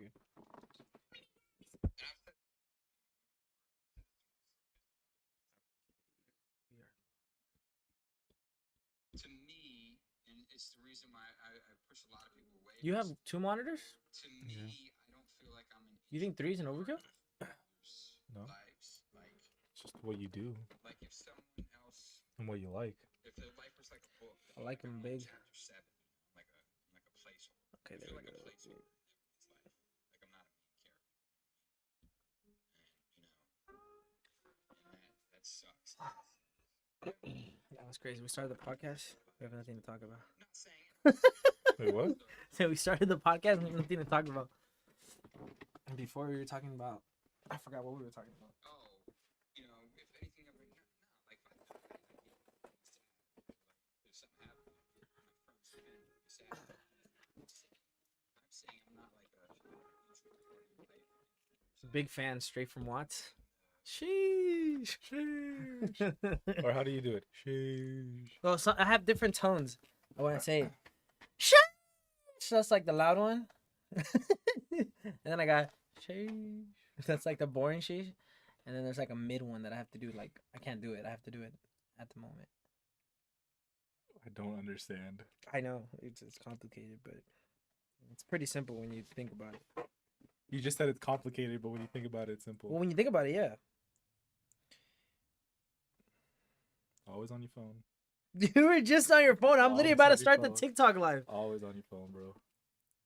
good. To me, and it's the reason why I push a lot of people away. You have 2 monitors? To me, I don't feel like I'm an. You think 3 is an overkill? No. Lives. Like, It's just what you do like if someone else, and what you like. if their life was like a book, I like them big. chapter 7, like a placeholder. Okay, I there feel we like a go. placeholder in everyone's life. Like I'm not a main character. And that sucks. That was crazy. We started the podcast. We have nothing to talk about. I'm not saying it. Wait, what? So we started the podcast and we have nothing to talk about. And before we were talking about, I forgot what we were talking about. Oh, if anything ever, like if something happened, my friends come in, sad. I'm saying I'm not like a Big fan, straight from Watts. Sheesh. Sheesh. Or how do you do it? Sheesh. Well, so I have different tones when I say it. Sheesh. That's like the loud one. And then I got sheesh. That's like the boring sheesh. And then there's like a mid one that I have to do. Like, I can't do it. I have to do it at the moment. I don't understand. I know. It's complicated, but it's pretty simple when you think about it. You just said it's complicated, but when you think about it, it's simple. Well, when you think about it, yeah. Always on your phone. You were just on your phone. I'm literally Always about on to your start the phone. TikTok live. Always on your phone, bro.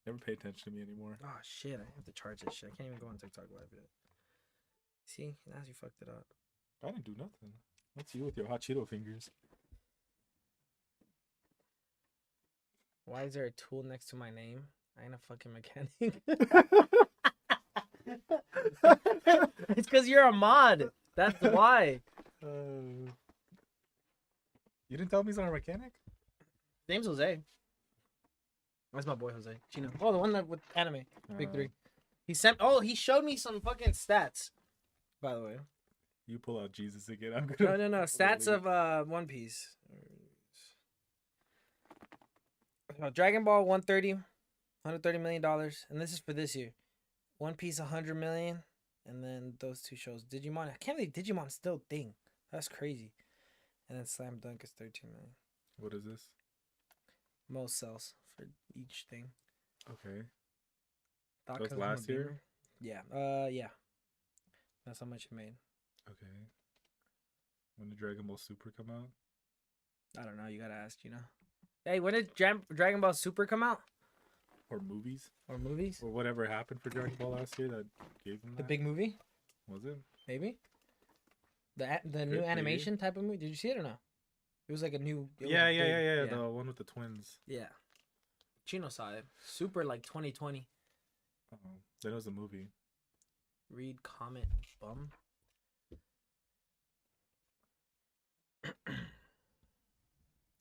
Never pay attention to me anymore. Oh, shit. I have to charge this shit. I can't even go on TikTok live yet. See? Now you fucked it up. I didn't do nothing. That's you with your hot Cheeto fingers. Why is there a tool next to my name? I ain't a fucking mechanic. It's because you're a mod. That's why. You didn't tell me he's not a mechanic? Name's Jose. That's my boy Jose. Chino. Oh, the one that with anime. Big 3. He showed me some fucking stats. By the way. You pull out Jesus again. I'm gonna. No. Stats of One Piece. Dragon Ball 130 million dollars, and this is for this year. One Piece 100 million, and then those 2 shows. Digimon, I can't believe Digimon's still a thing. That's crazy. And then Slam Dunk is 13 million. What is this? Most sales for each thing. Okay. Thought That was 'cause I'm a last year? gamer. Yeah. Yeah. That's how much it made. Okay. When did Dragon Ball Super come out? I don't know. You gotta ask. Hey, when did Dragon Ball Super come out? Or movies? Or movies? Or whatever happened for Dragon Ball last year that gave him The that? big movie? Was it? Maybe. The new Maybe. animation type of movie. Did you see it or no? It was like a new. It was Yeah. big. The one with the twins. Yeah. Chino saw it. Super like 2020. Oh, then it was a movie. Read comment bum. I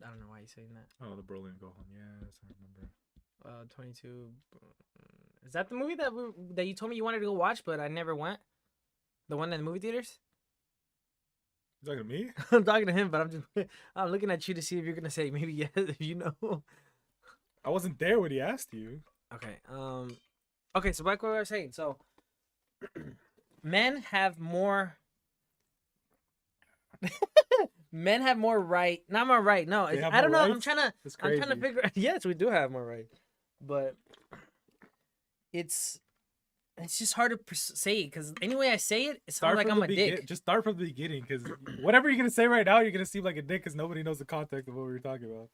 don't know why you're saying that. Oh, the Broly and Gohan. Yes, I remember. 22. Is that the movie that you told me you wanted to go watch, but I never went? The one in the movie theaters? You talking to me? I'm talking to him, but I'm looking at you to see if you're gonna say maybe yes, if you know. I wasn't there when he asked you. Okay. Okay. So back what I was saying. So, men have more. Men have more right. Not more right. No, They have I don't know. more I'm rights? trying to. That's I'm trying to crazy. figure. Yes, we do have more right, but it's just hard to say because any way I say it, it sounds like from I'm the a dick. Just start from the beginning, because whatever you're gonna say right now, you're gonna seem like a dick, because nobody knows the context of what we were talking about.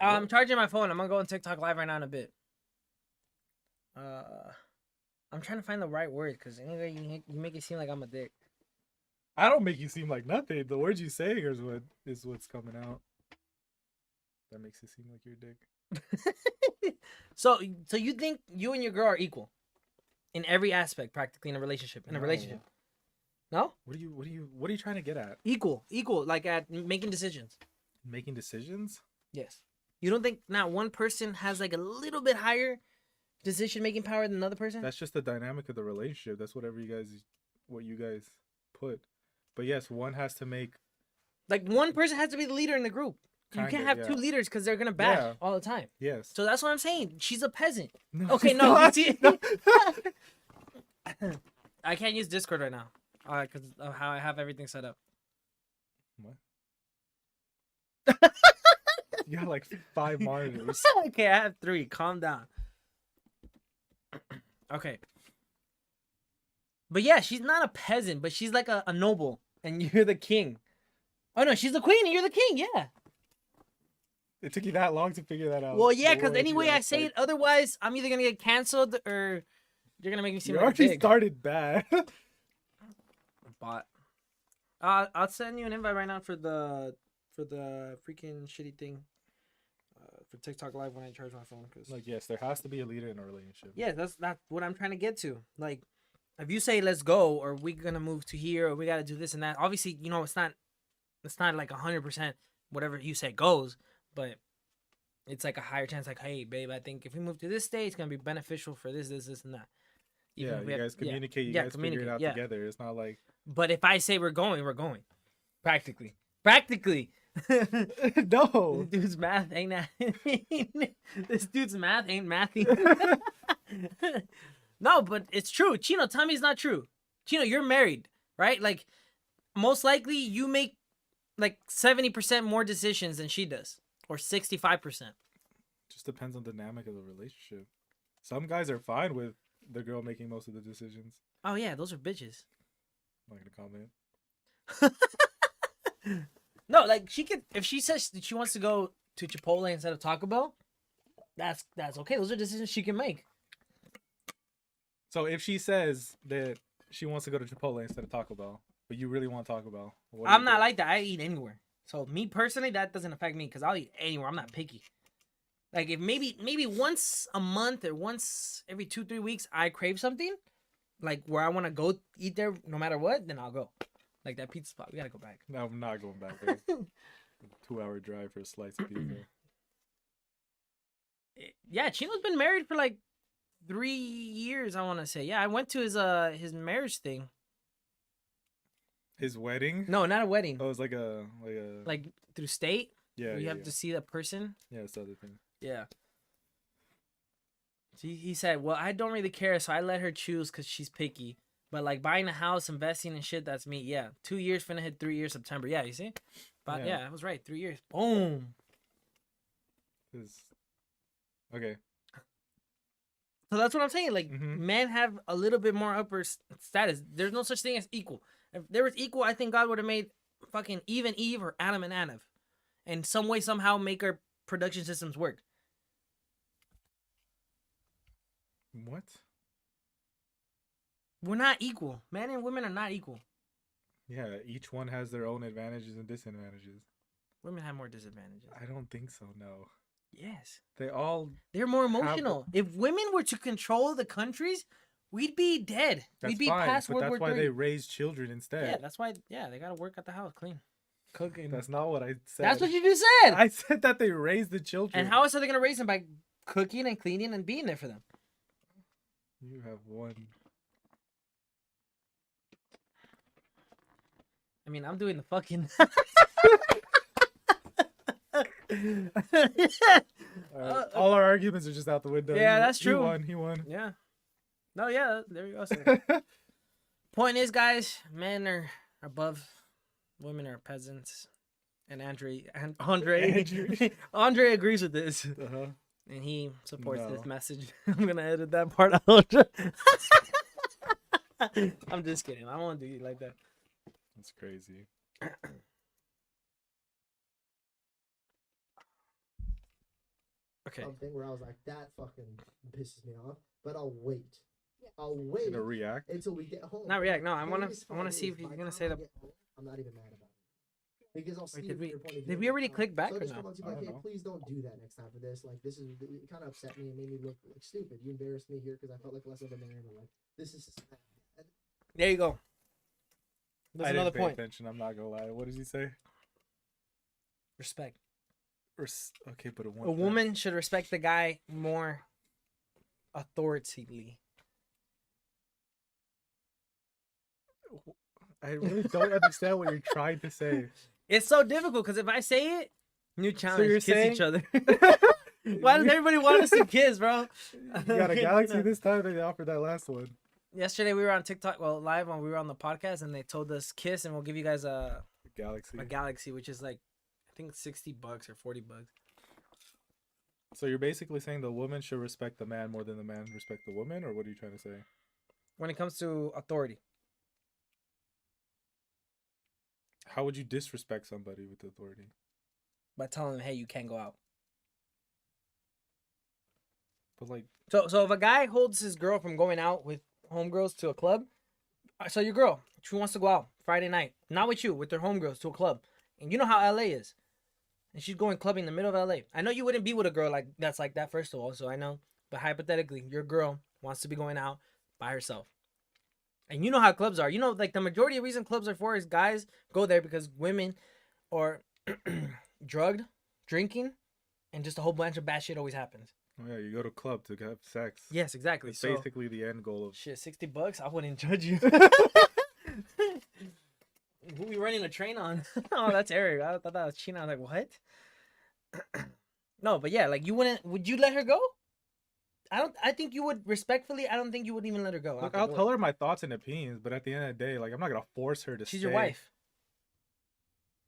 I'm charging my phone. I'm gonna go on TikTok live right now in a bit. I'm trying to find the right word because anyway, you make it seem like I'm a dick. I don't make you seem like nothing. The words you say is what's coming out. That makes it seem like you're a dick. So you think you and your girl are equal in every aspect, practically in a relationship? No. No? What are you trying to get at? Equal, like at making decisions. Making decisions? Yes. You don't think not one person has like a little bit higher decision making power than another person? That's just the dynamic of the relationship. That's what you guys put. But yes, one has to make. Like one person has to be the leader in the group. You can't Kinda, have yeah. two leaders because they're gonna bash Yeah. all the time. Yes. So that's what I'm saying. She's a peasant. No, Okay, she's no, not. you see- No. I can't use Discord right now. Because of how I have everything set up. What? You got like 5 monitors. Okay, I have 3. Calm down. Okay. But yeah, she's not a peasant, but she's like a noble, and you're the king. Oh no, she's the queen and you're the king. Yeah. It took you that long to figure that out. Well, yeah, The because world any you way I act say like- it, otherwise I'm either gonna get canceled or you're gonna make me seem You like a already pig. started bad. Bot. I'll send you an invite right now for the freaking shitty thing. For TikTok Live when I charge my phone. Cause Like, yes, there has to be a leader in a relationship. yeah, that's what I'm trying to get to. Like, if you say let's go, or we're gonna move to here, or we gotta do this and that. Obviously, you know it's not like 100% whatever you say goes, but it's like a higher chance. Like, hey, babe, I think if we move to this state, it's gonna be beneficial for this, and that. Even Yeah, if you we have- guys communicate. You yeah, guys figure it out yeah. together. It's not like But if I say we're going, we're going. Practically. no. This dude's math ain't that. This dude's math ain't mathing. No, but it's true. Chino, tell me it's not true. Chino, you're married, right? Like, most likely you make like 70% more decisions than she does, or 65%. Just depends on the dynamic of the relationship. Some guys are fine with the girl making most of the decisions. Oh yeah, those are bitches. I'm not gonna comment. No, like she could, if she says that she wants to go to Chipotle instead of Taco Bell, that's okay. Those are decisions she can make. So if she says that she wants to go to Chipotle instead of Taco Bell, but you really want Taco Bell, what do I'm you not do? like that. I eat anywhere. So me personally, that doesn't affect me because I'll eat anywhere. I'm not picky. Like if maybe once a month or once every 2-3 weeks I crave something, like where I want to go eat there no matter what, then I'll go. Like that pizza spot, we gotta go back. No, I'm not going back there. 2-hour drive for a slice of pizza. Yeah, Chino's been married for like 3 years. I want to say. Yeah, I went to his marriage thing. His wedding? No, not a wedding. Oh, it was like a Like through state. yeah, where you yeah, have to see the person. yeah, it's the other thing. Yeah. He said, well, I don't really care, so I let her choose because she's picky. But like buying a house, investing and shit, that's me. Yeah. 2 years, finna hit 3 years September. Yeah, you see? But Yeah. yeah, I was right. 3 years. Boom. Okay. So that's what I'm saying. Like Mhm. men have a little bit more upper status. There's no such thing as equal. If there was equal, I think God would have made fucking Eve and Eve or Adam and Anav. And some way, somehow make our production systems work. What? We're not equal. Men and women are not equal. Yeah, each one has their own advantages and disadvantages. Women have more disadvantages. I don't think so, no. Yes. They're They're more emotional. If women were to control the countries, we'd be dead. that's We'd be fine, past but World that's War why III. they raise children instead. Yeah, that's why. Yeah, they gotta work at the house, clean, cooking. That's not what I said. That's what you just said. I said that they raise the children. And how else are they gonna raise them? By cooking and cleaning and being there for them. You have one. I mean, I'm doing the fucking. All our arguments are just out the window. Yeah, He- that's true. He won. Yeah. No, yeah, there you go. sir. Point is, guys, men are above, women are peasants, and Andre Andre agrees with this, Uh-huh. and he supports this No. message. I'm gonna edit that part out. I'm just kidding. I don't want to do you like that. That's crazy. Okay. Something where I was like, that fucking pisses me off. But I'll wait. I'll wait Gonna react. until we get home. Not react. No, I The wanna biggest I wanna part see is, if he's by gonna the say time the. I get home, I'm not even mad about it. Because I'll see Wait, it did from we your point of view did at we the already time. click back So I or just no? come up to you I like, don't hey, know. please don't do that next time for this. Like, this is it kind of upset me and made me look like stupid. You embarrassed me here because I felt like less of a man. Or like, this is just bad. There you go. That's I another didn't pay point. attention. I'm not gonna lie. What does he say? Respect. Okay, but A woman should respect the guy more authoritatively. I really don't understand what you're trying to say. It's so difficult because if I say it, New challenge. you're Kiss saying- each other. Why does everybody want us to kiss, bro? You got a galaxy this time. They offered that last one. Yesterday we were on TikTok, live when we were on the podcast, and they told us kiss, and we'll give you guys a Galaxy. galaxy, which is like, I think $60 or $40. So you're basically saying the woman should respect the man more than the man respect the woman, or what are you trying to say? When it comes to authority, How would you disrespect somebody with authority? by telling them, hey, you can't go out. But like, So if a guy holds his girl from going out with homegirls to a club, so your girl, she wants to go out Friday night, not with you, with their homegirls to a club, and you know how LA is, and she's going clubbing in the middle of LA. I know you wouldn't be with a girl like that, first of all, so I know, but hypothetically, your girl wants to be going out by herself. And you know how clubs are. You know, like the majority of reason clubs are for is guys go there because women are drugged, drinking, and just a whole bunch of bad shit always happens. oh yeah, you go to club to have sex. Yes, exactly. It's So basically the end goal of. shit, $60, I wouldn't judge you. Who we running a train on? Oh, that's Eric. I thought that was China. I was like, what? No, but yeah, like would you let her go? I think you would respectfully. I don't think you would even let her go. Look, I'll tell her my thoughts and opinions, but at the end of the day, like I'm not gonna force her to. She's stay. your wife.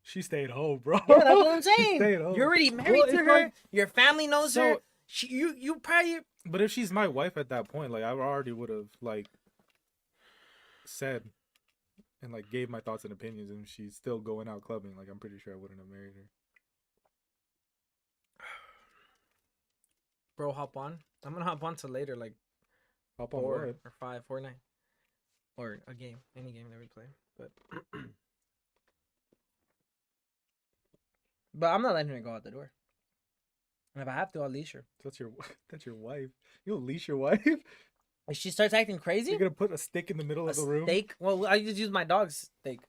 She stayed home, bro. Yeah, that's what I'm She saying. stayed home. You're already married Well, to it's her. like- Your family knows So- her. You probably. But if she's my wife at that point, like I already would have like said and like gave my thoughts and opinions, and she's still going out clubbing. Like I'm pretty sure I wouldn't have married her. Bro, hop on. I'm gonna hop on till later, like Hop on 4 what? or 5, Fortnite, or a game, any game that we play. But I'm not letting her go out the door. And if I have to, I'll leash her. That's your wife. You'll leash your wife. If she starts acting crazy, You're gonna put a stick in the middle a of the room. steak. Well, I just use my dog's steak.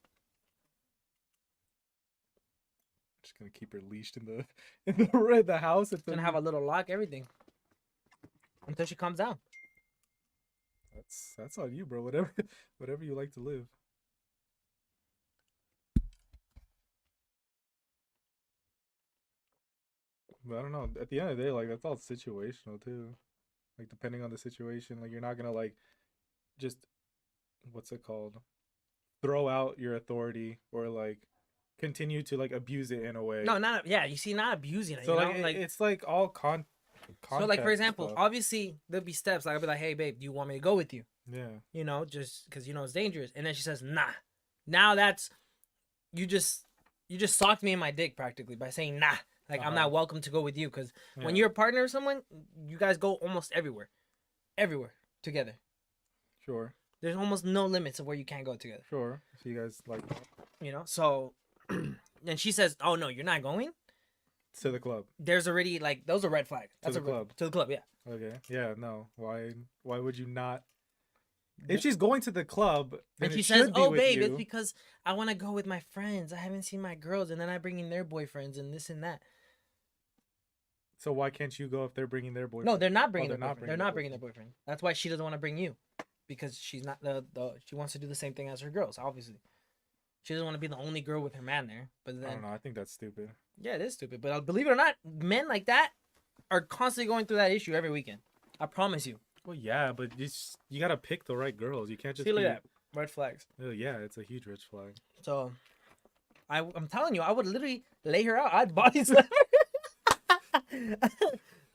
Just gonna keep her leashed in the house. It's gonna have a little lock, everything, until she comes down. That's on you, bro. Whatever you like to live. But I don't know. At the end of the day, like that's all situational too. Like depending on the situation, like you're not gonna like just what's it called? Throw out your authority or like continue to like abuse it in a way. No, not yeah. You see, not abusing it. So you like, know? Like it's like all so, like context for example, stuff. obviously there'll be steps. Like I'll be like, "Hey, babe, do you want me to go with you?" Yeah. You know, just because you know it's dangerous. And then she says, "Nah." Now that's you just socked me in my dick practically by saying nah. Like I'm not welcome to go with you because when Yeah. you're a partner with someone, you guys go almost everywhere together. Sure. There's almost no limits of where you can't go together. Sure. So you guys like You know, so and she says, "Oh no, you're not going." to the club. There's already like those are red flags. That's the a red- club. To the club, yeah. Okay. Yeah. No. Why would you not? If she's going to the club, then And she it says, should be "Oh, with babe, you. it's because I want to go with my friends. I haven't seen my girls, and then I bring in their boyfriends and this and that." So why can't you go if they're bringing their boyfriend? No, they're not bringing they're their not boyfriend. They're not bringing their boyfriend. That's why she doesn't want to bring you, because she's not she wants to do the same thing as her girls. Obviously, she doesn't want to be the only girl with her man there. But I then, don't know. I think that's stupid. yeah, it is stupid. But believe it or not, men like that are constantly going through that issue every weekend. I promise you. Well, yeah, but you gotta pick the right girls. You can't just See, look be. at that. Red flags. Oh, yeah, it's a huge red flag. So, I'm telling you, I would literally lay her out. I'd body slam her.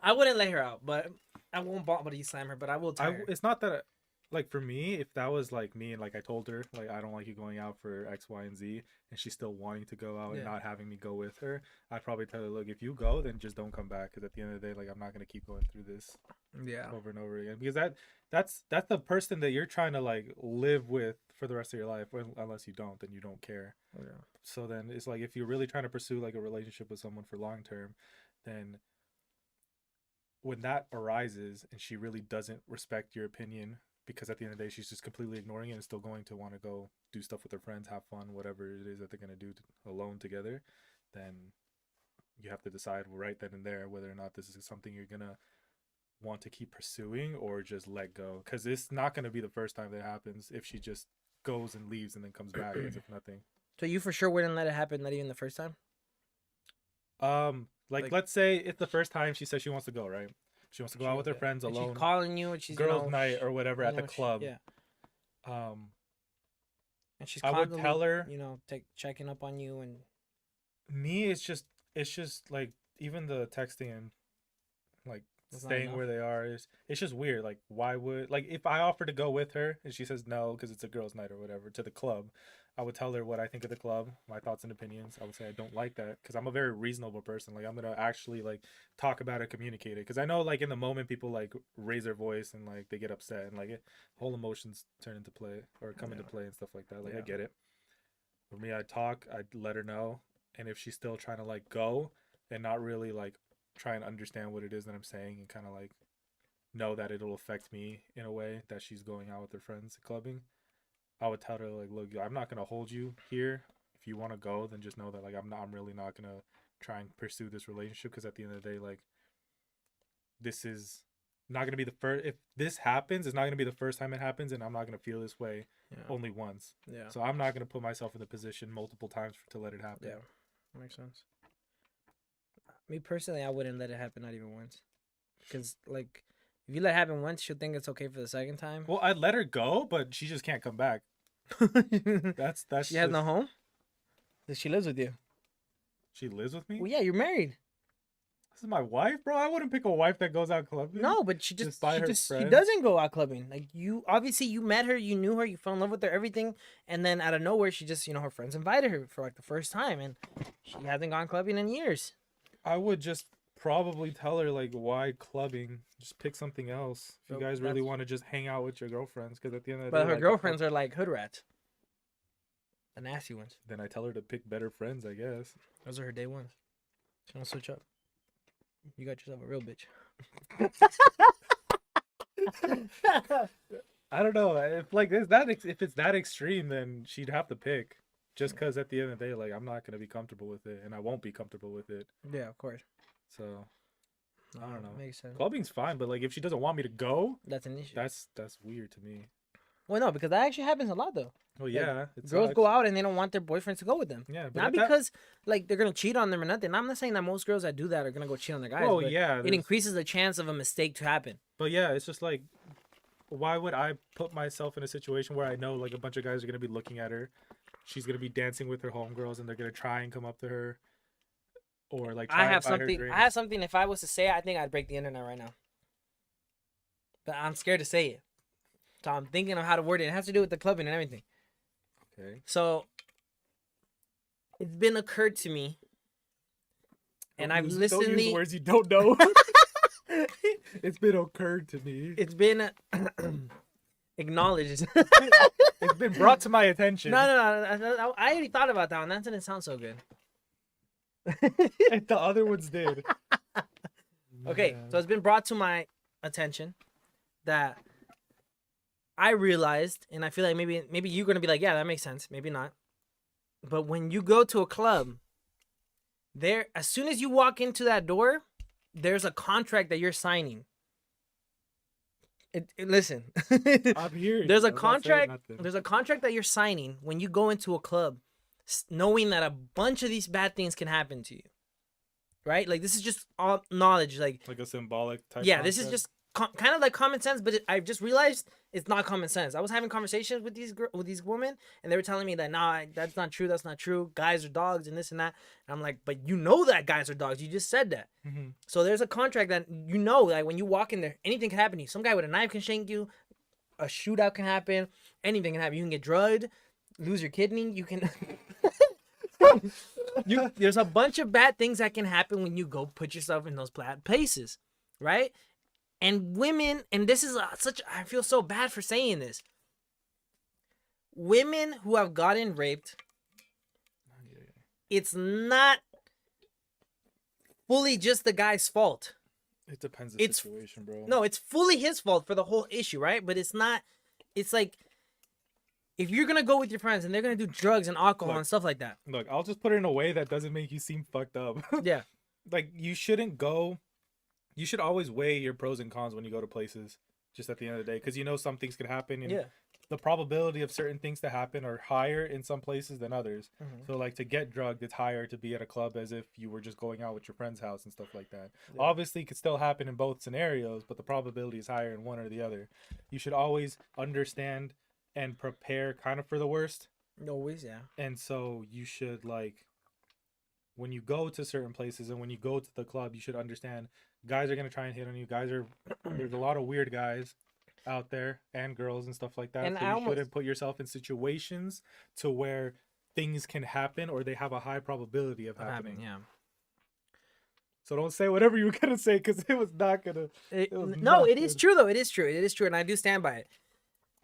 I wouldn't lay her out, but I won't body slam her. But I will tie her. It's not that. Like for me, if that was like me and like I told her like I don't like you going out for X, Y, and Z, and she's still wanting to go out and Yeah. not having me go with her, I'd probably tell her, look, if you go, then just don't come back. Because at the end of the day, like I'm not gonna keep going through this Yeah. over and over again. Because that's the person that you're trying to like live with for the rest of your life. Unless you don't, then you don't care. Yeah. So then it's like if you're really trying to pursue like a relationship with someone for long term, then when that arises and she really doesn't respect your opinion, because at the end of the day she's just completely ignoring it and still going to want to go do stuff with her friends, have fun, whatever it is that they're going to do alone together, then you have to decide right then and there whether or not this is something you're going to want to keep pursuing or just let go. Because it's not going to be the first time that happens if she just goes and leaves and then comes back as if nothing. So you for sure wouldn't let it happen, not even the first time? Like let's say it's the first time she says she wants to go, right? She wants to go out with her friends And alone. she's calling you, and she's Girls' night or whatever at the club. Yeah. Um, And she's I would constantly, tell her, checking up on you, and me, it's just like even the texting and like That's not staying enough? where they are is it's just weird. Like why would like if I offer to go with her and she says no because it's a girls' night or whatever to the club, I would tell her what I think of the club, my thoughts and opinions. I would say I don't like that because I'm a very reasonable person. Like I'm gonna actually like talk about it, communicate it. Because I know like in the moment people like raise their voice and like they get upset and like whole emotions turn into play or come into play and stuff like that. Like I Yeah. get it. For me, I'd talk, I'd let her know, and if she's still trying to like go and not really like try and understand what it is that I'm saying and kind of like know that it'll affect me in a way that she's going out with her friends clubbing, I would tell her like, look, I'm not gonna hold you here. If you want to go, then just know that like I'm really not gonna try and pursue this relationship because at the end of the day, like this is not gonna be the first. If this happens, it's not gonna be the first time it happens, and I'm not gonna feel this way only once. Yeah. So I'm not gonna put myself in the position multiple times to let it happen. Yeah. Makes sense. Me personally, I wouldn't let it happen, not even once. Because, like, if you let it happen once, she'll think it's okay for the second time. Well, I'd let her go, but she just can't come back. That's She has just, no home? She lives with you. She lives with me. Well, yeah, you're married. This is my wife, bro. I wouldn't pick a wife that goes out clubbing. No, but she by her she friends? doesn't go out clubbing. Like, you, obviously, you met her, you knew her, you fell in love with her, everything. And then out of nowhere, she just, her friends invited her for, like, the first time. And she hasn't gone clubbing in years. I would just probably tell her like, why clubbing? Just pick something else. If you So guys really that's- want to just hang out with your girlfriends, because at the end of the But day, her like, girlfriends are, like, hood rats. The nasty ones. then I tell her to pick better friends, I guess. Those are her day ones. She don't switch up. You got yourself a real bitch. I don't know if like if it's that extreme, then she'd have to pick. Just because at the end of the day, like I'm not gonna be comfortable with it, and I won't be comfortable with it. Yeah, of course. So I don't know. Makes sense. Clubbing's fine, but like if she doesn't want me to go, That's an issue. that's weird to me. Well, no, because that actually happens a lot though. Well, yeah, Girls go out and they don't want their boyfriends to go with them. Yeah, but Not because like they're gonna cheat on them or nothing. I'm not saying that most girls that do that are gonna go cheat on their guys. Oh but yeah, it there's- increases the chance of a mistake to happen. But yeah, it's just like, why would I put myself in a situation where I know like a bunch of guys are gonna be looking at her, she's gonna be dancing with her homegirls, and they're gonna try and come up to her, or like try I have and buy her something. drinks. I have something. If I was to say it, I think I'd break the internet right now. But I'm scared to say it, so I'm thinking of how to word it. It has to do with the clubbing and everything. Okay. So it's been occurred to me, and I've listened. Don't use words you don't know. It's been occurred to me. It's been acknowledged. It's been brought to my attention. No. I already thought about that one. That didn't sound so good. The other ones did. Okay, so it's been brought to my attention that I realized, and I feel like maybe you're gonna be like, yeah, that makes sense. Maybe not. But when you go to a club, as soon as you walk into that door, there's a contract that you're signing. Listen, I'm here. there's a contract. There's a contract that you're signing when you go into a club, knowing that a bunch of these bad things can happen to you. Right? Like this is just all knowledge. Like a symbolic type. yeah, this is concept. just kind of like common sense, but I've just realized it's not common sense. I was having conversations with these women, and they were telling me that nah, that's not true. That's not true. Guys are dogs and this and that. And I'm like, but you know that guys are dogs. You just said that. Mhm. So there's a contract that like when you walk in there, anything can happen to you. Some guy with a knife can shank you. A shootout can happen. Anything can happen. You can get drugged, lose your kidney. You can. There's a bunch of bad things that can happen when you go put yourself in those bad places, right? And women, and this is I feel so bad for saying this. Women who have gotten raped, it's not fully just the guy's fault. It depends on the situation, bro. No, it's fully his fault for the whole issue, right? But it's not. It's like if you're gonna go with your friends and they're gonna do drugs and alcohol and stuff like that. Look, I'll just put it in a way that doesn't make you seem fucked up. Yeah. Like you shouldn't go. You should always weigh your pros and cons when you go to places. Just at the end of the day, because you know some things could happen. And Yeah. the probability of certain things to happen are higher in some places than others. Mhm. So like to get drugged, it's higher to be at a club as if you were just going out with your friend's house and stuff like that. Yeah. Obviously, it could still happen in both scenarios, but the probability is higher in one or the other. You should always understand and prepare kind of for the worst. Always, yeah. And so you should like when you go to certain places and when you go to the club, you should understand guys are gonna try and hit on you. Guys are there's a lot of weird guys out there and girls and stuff like that. And so I you almost- shouldn't put yourself in situations to where things can happen or they have a high probability of happening. Yeah. So don't say whatever you were gonna say because it was not gonna. was No, not it is good. true though. It is true. It is true, and I do stand by it.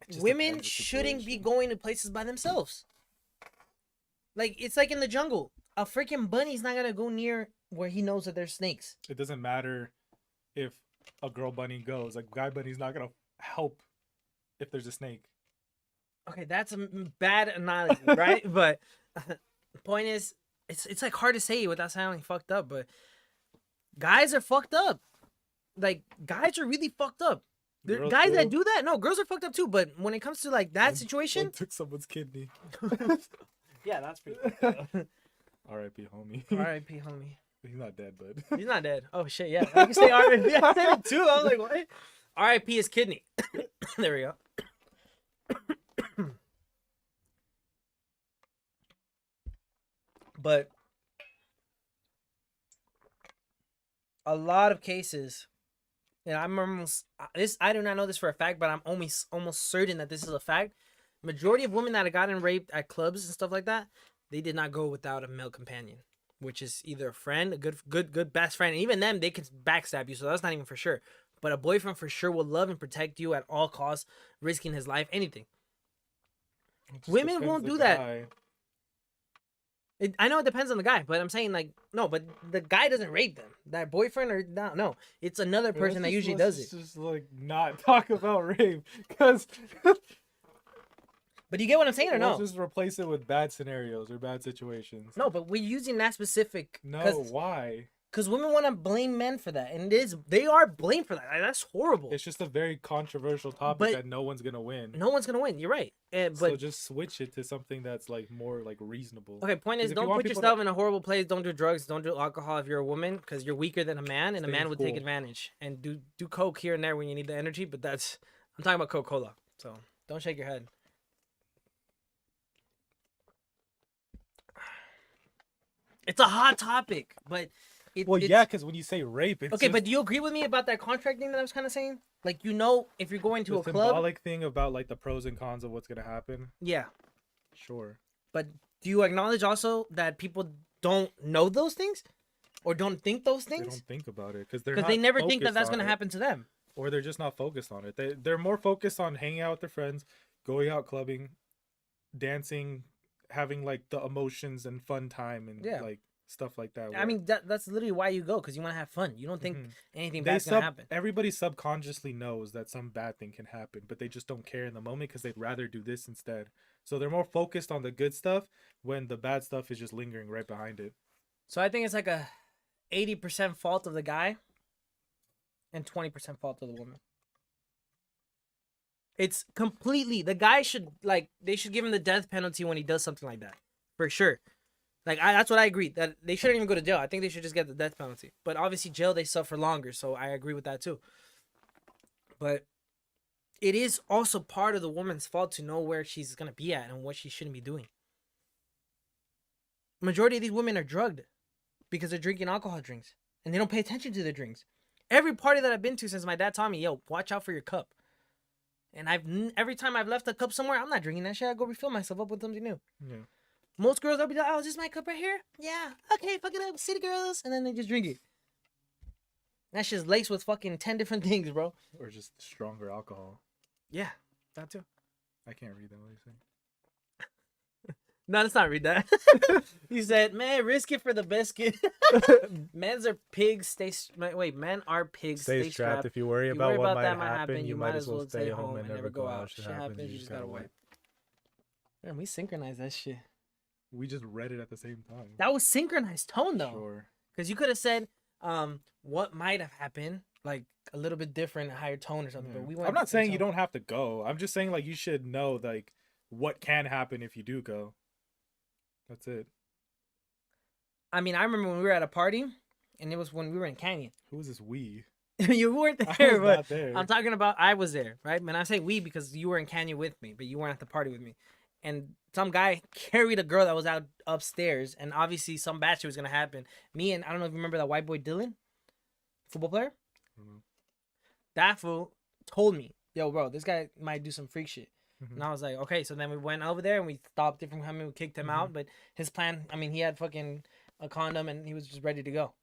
It just Women depends the shouldn't be situation. going to places by themselves. Like it's like in the jungle. A freaking bunny's not gonna go near where he knows that there's snakes. It doesn't matter if a girl bunny goes. Like guy bunny's not gonna help if there's a snake. Okay, that's a bad analogy, right? But the point is, it's like hard to say without sounding fucked up. But guys are fucked up. Like guys are really fucked up. There Girls guys that too. do that. No, girls are fucked up too. But when it comes to like that One situation, took someone's kidney. yeah, that's pretty. R.I.P. homie. R.I.P. homie. He's not dead, but He's not dead. Oh shit, yeah. I can say R.I.P. I said it too. I was like, what? R.I.P. his kidney. There we go. But a lot of cases, and I'm almost this. I do not know this for a fact, but I'm almost certain that this is a fact. Majority of women that have gotten raped at clubs and stuff like that, they did not go without a male companion, which is either a friend, a good best friend. And even them, they could backstab you, so that's not even for sure. But a boyfriend for sure will love and protect you at all costs, risking his life, anything. it just Women depends won't the do that. guy. I know it depends on the guy, but I'm saying like no, but the guy doesn't rape them. That boyfriend or no, it's another Yeah, person that usually does it. Just like not talk about rape because But you get what I'm saying or no? just replace it with bad scenarios or bad situations. No, but we're using that specific. No, why? Because women want to blame men for that, and they are blamed for that. Like, that's horrible. It's just a very controversial topic But- that no one's gonna win. No one's gonna win. You're right. But So just switch it to something that's like more like reasonable. okay, point 'Cause is, if you don't want put people yourself to- in a horrible place. Don't do drugs. Don't do alcohol if you're a woman, because you're weaker than a man, and a Stay man in would take school. advantage. And do coke here and there when you need the energy. But that's I'm talking about Coca-Cola. So don't shake your head. It's a hot topic, but Well, it's, yeah, because when you say rape, it's Okay, just but do you agree with me about that contract thing that I was kind of saying? Like, you know, if you're going to the a club, symbolic thing about like the pros and cons of what's gonna happen. yeah. Sure. But do you acknowledge also that people don't know those things, or don't think those They things? don't think about it because Because they never think that that's going going to happen to them. or they're just not focused on it. They're more focused on hanging out with their friends, going out clubbing, dancing, having like the emotions and fun time and Yeah. like stuff like that. I mean, that's literally why you go, because you want to have fun. You don't think Mhm. anything they bad's going to happen. everybody subconsciously knows that some bad thing can happen, but they just don't care in the moment because they'd rather do this instead. So they're more focused on the good stuff when the bad stuff is just lingering right behind it. So I think it's like a 80% fault of the guy and 20% fault of the woman. It's completely the guy should they should give him the death penalty when he does something like that. For sure. That's what I agree. That they shouldn't even go to jail. I think they should just get the death penalty. But obviously jail they suffer longer, so I agree with that too. But it is also part of the woman's fault to know where she's gonna be at and what she shouldn't be doing. Majority of these women are drugged because they're drinking alcohol drinks and they don't pay attention to their drinks. Every party that I've been to since my dad taught me, yo, watch out for your cup. And every time I've left a cup somewhere, I'm not drinking that shit. I go refill myself up with something new. Yeah. Most girls, they'll be like, oh, is this my cup right here? Yeah. Okay, fuck it up. City girls. And then they just drink it. That shit's laced with fucking 10 different things, bro. Or just stronger alcohol. Yeah, that too. I can't read that. What are you saying? No, let's not read that. He said, man, risk it for the biscuit. Men's are pigs. Men are pigs. Stay strapped. If you worry If about you worry what about might that happen, you might as well stay home and never go out. Shit happens, you just gotta wipe. Man, we synchronized that shit. We just read it at the same time. That was synchronized tone, though. Sure. Because you could have said, what might have happened. like a little bit different, higher tone or something. Yeah. But we went. I'm not saying you so- don't have to go. I'm just saying like you don't have to go. I'm just saying like you should know like what can happen if you do go. That's it. I mean, I remember when we were at a party, and it was when we were in Canyon. Who is this we? You weren't I there, was but not there. I'm talking about I was there, right? And I say we because you were in Canyon with me, but you weren't at the party with me. And some guy carried a girl that was out upstairs, and obviously some bad shit was gonna happen. Me and I don't know if you remember that white boy Dylan, football player. Mhm. That fool told me, "Yo, bro, this guy might do some freak shit." Mhm. And I was like, "Okay." So then we went over there and we stopped it from him and we kicked him Mhm. out. But his plan, I mean, he had fucking a condom and he was just ready to go.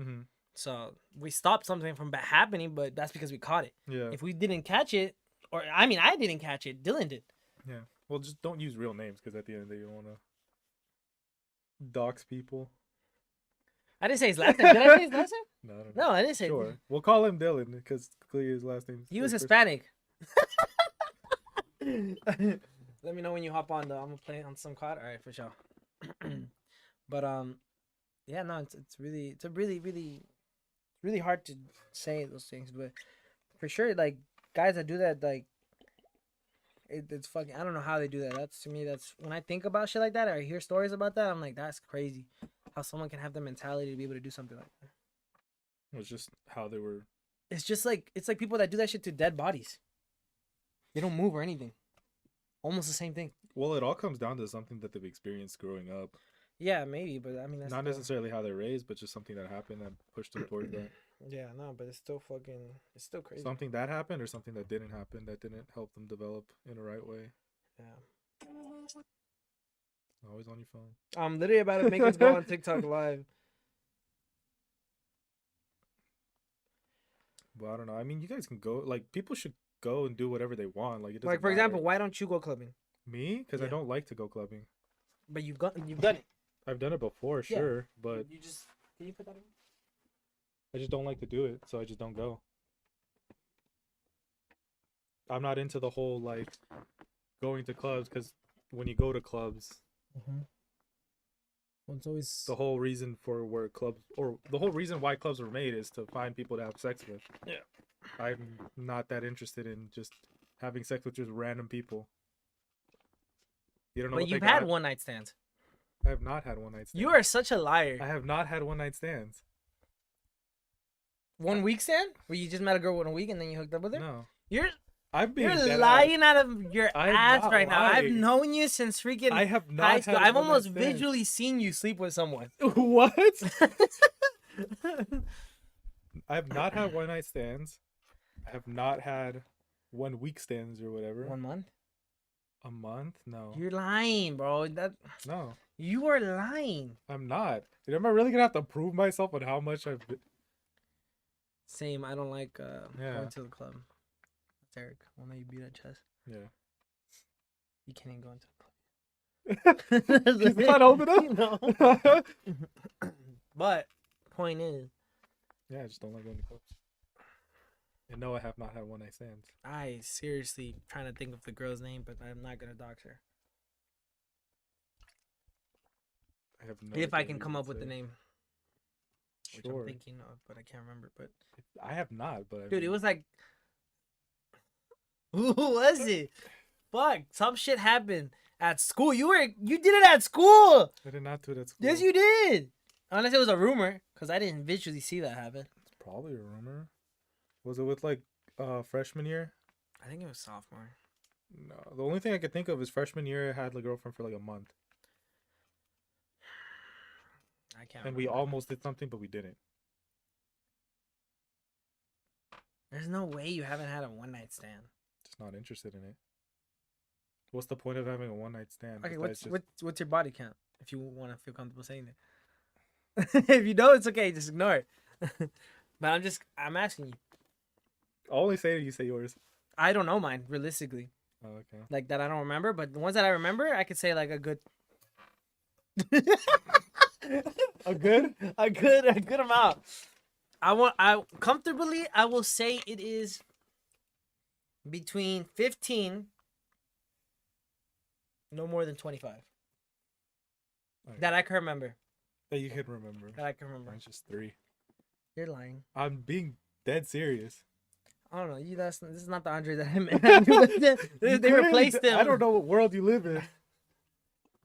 Mhm. So we stopped something from happening, but that's because we caught it. Yeah. If we didn't catch it, or I mean, I didn't catch it, Dylan did. Yeah. Well, just don't use real names because at the end of the day, you don't want to dox people. I didn't say his last name. Did I say his last name? No, I don't know. No, I didn't say. Sure. We'll call him Dylan because clearly his last name. He was Hispanic. Let me know when you hop on though. I'm gonna play on some card. All right, for sure. But yeah, no, it's really hard to say those things, but for sure, like guys that do that, like it's fucking. I don't know how they do that. That's to me. That's when I think about shit like that or I hear stories about that. I'm like, that's crazy. How someone can have the mentality to be able to do something like that. It was just how they were. It's just like it's like people that do that shit to dead bodies. They don't move or anything. Almost the same thing. Well, it all comes down to something that they've experienced growing up. Yeah, maybe, but I mean that's Not still- necessarily how they're raised, but just something that happened that pushed them towards that. Yeah, no, but it's still fucking. It's still crazy. Something that happened or something that didn't happen that didn't help them develop in the right way. Yeah. Always on your phone. I'm literally about to make us go on TikTok live. Well, I don't know. I mean, you guys can go. Like, people should go and do whatever they want. Like, it doesn't Like for example, matter. why don't you go clubbing? Me? Because I Yeah. don't like to go clubbing. But you've done it. I've done it before, Yeah. sure, but You just can you put that in? I just don't like to do it, so I just don't go. I'm not into the whole like going to clubs because when you go to clubs, Well, it's always the whole reason for where clubs or the whole reason why clubs were made is to find people to have sex with. Yeah. I'm not that interested in just having sex with just random people. You don't know But what you've they had got. one night stands. I have not had one night stands. You are such a liar. I have not had one night stands. 1 week stand? Where you just met a girl 1 week and then you hooked up with her? No. You're I'm being you're dead lying out of your I am ass not right now. I've lying. known you since freaking I have not high had school. a I've one-night almost stand. visually seen you sleep with someone. What? I have not had one night stands. I have not had 1 week stands or whatever. 1 month? A month? No. You're lying, bro. No, You are lying. I'm not. Dude, am I really gonna have to prove myself on how much I've been? Same. I don't like Yeah. going to the club. That's Eric. One that you beat at chess. Yeah. You can't even go into the club. He's not old enough? No. But point is, Yeah, I just don't like going to clubs. And no, I have not had one night stands. I seriously trying to think of the girl's name, but I'm not gonna dox her. I have no If I idea can what come you up with the would say. name, which Sure. I'm thinking of, but I can't remember. But I have not, but I dude, it mean, was like, who was it? Fuck, some shit happened at school. You did it at school. I did not do it at school. Yes, you did. Unless it was a rumor, because I didn't visually see that happen. It's probably a rumor. Was it with like freshman year? I think it was sophomore. No, the only thing I could think of is freshman year. I had a girlfriend for like a month, I can't. and we remember. almost did something, but we didn't. There's no way you haven't had a one night stand. Just not interested in it. What's the point of having a one night stand? Okay, besides what's your body count? If you want to feel comfortable saying it. If you know, it's okay. Just ignore it. But I'm asking you. I'll only say it if you say yours. I don't know mine realistically, Oh, okay. like that I don't remember. But the ones that I remember, I could say like a good, A good? a good amount. I comfortably, I will say it is between 15, no more than 25. Alright. That I can remember. That you can remember. That I can remember. Mine's just 3. You're lying. I'm being Dead serious. I don't know. This is not the Andre that I met. they replaced him. I don't know what world you live in.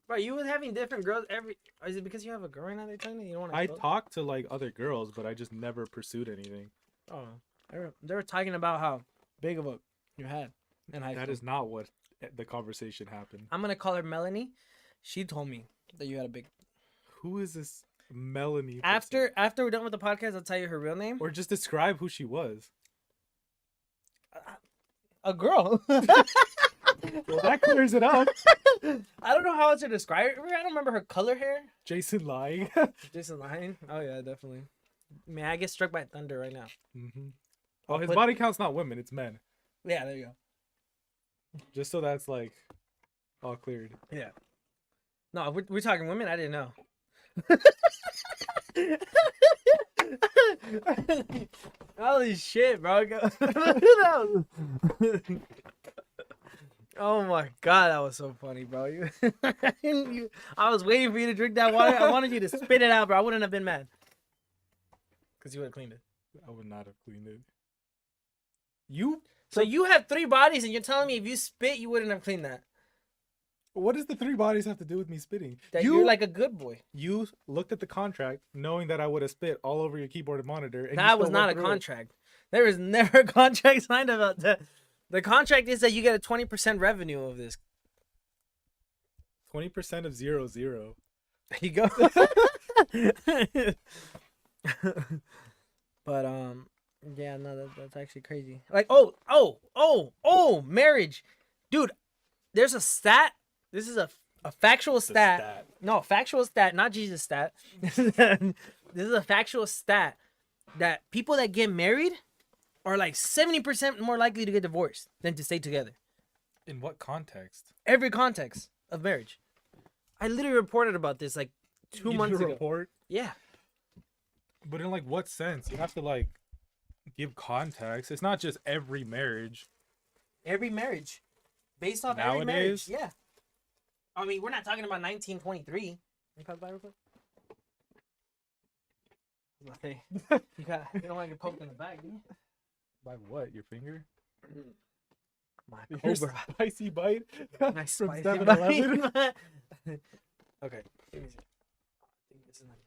Bro, you was having different girls every. Is it because you have a girl right now? They're telling you don't want to. I talked to like other girls, but I just never pursued anything. Oh, they were talking about how big of a you had in high school. That is not what the conversation happened. I'm gonna call her Melanie. She told me that you had a big. Who is this Melanie? After we're done with the podcast, I'll tell you her real name. Or just describe who she was. A girl. Well, that clears it up. I don't know how else to describe her. I don't remember her color hair. Jason lying. Jason lying. Oh yeah, definitely. Man, I get struck by thunder right now. Mm-hmm. Oh, his body count's not women; it's men. Yeah, there you go. Just so that's like all cleared. Yeah. No, we're talking women. I didn't know. Holy shit, bro! Oh my god, that was so funny, bro. I was waiting for you to drink that water. I wanted you to spit it out, bro. I wouldn't have been mad. Because you would have cleaned it. I would not have cleaned it. So you have 3 bodies, and you're telling me if you spit, you wouldn't have cleaned that. What does the 3 bodies have to do with me spitting? That you're like a good boy. You looked at the contract knowing that I would have spit all over your keyboard and monitor. And that was not a contract. There was never a contract signed about that. The contract is that you get a 20% revenue of this. 20% of 0, 0. There you go. But yeah, no, that's actually crazy. Like, marriage, dude. There's a stat. This is a factual stat. No, factual stat, not Jesus stat. This is a factual stat that people that get married are like 70% more likely to get divorced than to stay together. In what context? Every context of marriage. I literally reported about this like 2 months ago. Report? Yeah. But in like what sense? You have to like give context. It's not just every marriage. Every marriage. Based off Nowadays? every marriage. Yeah. I mean, we're not talking about 1923. Can you pass by real quick? Hey, you don't want to get poked in the back, do you? By what? Your finger? My Your cobra. spicy bite? My From spicy 7-Eleven? bite. Okay. Let me see. I think this is not-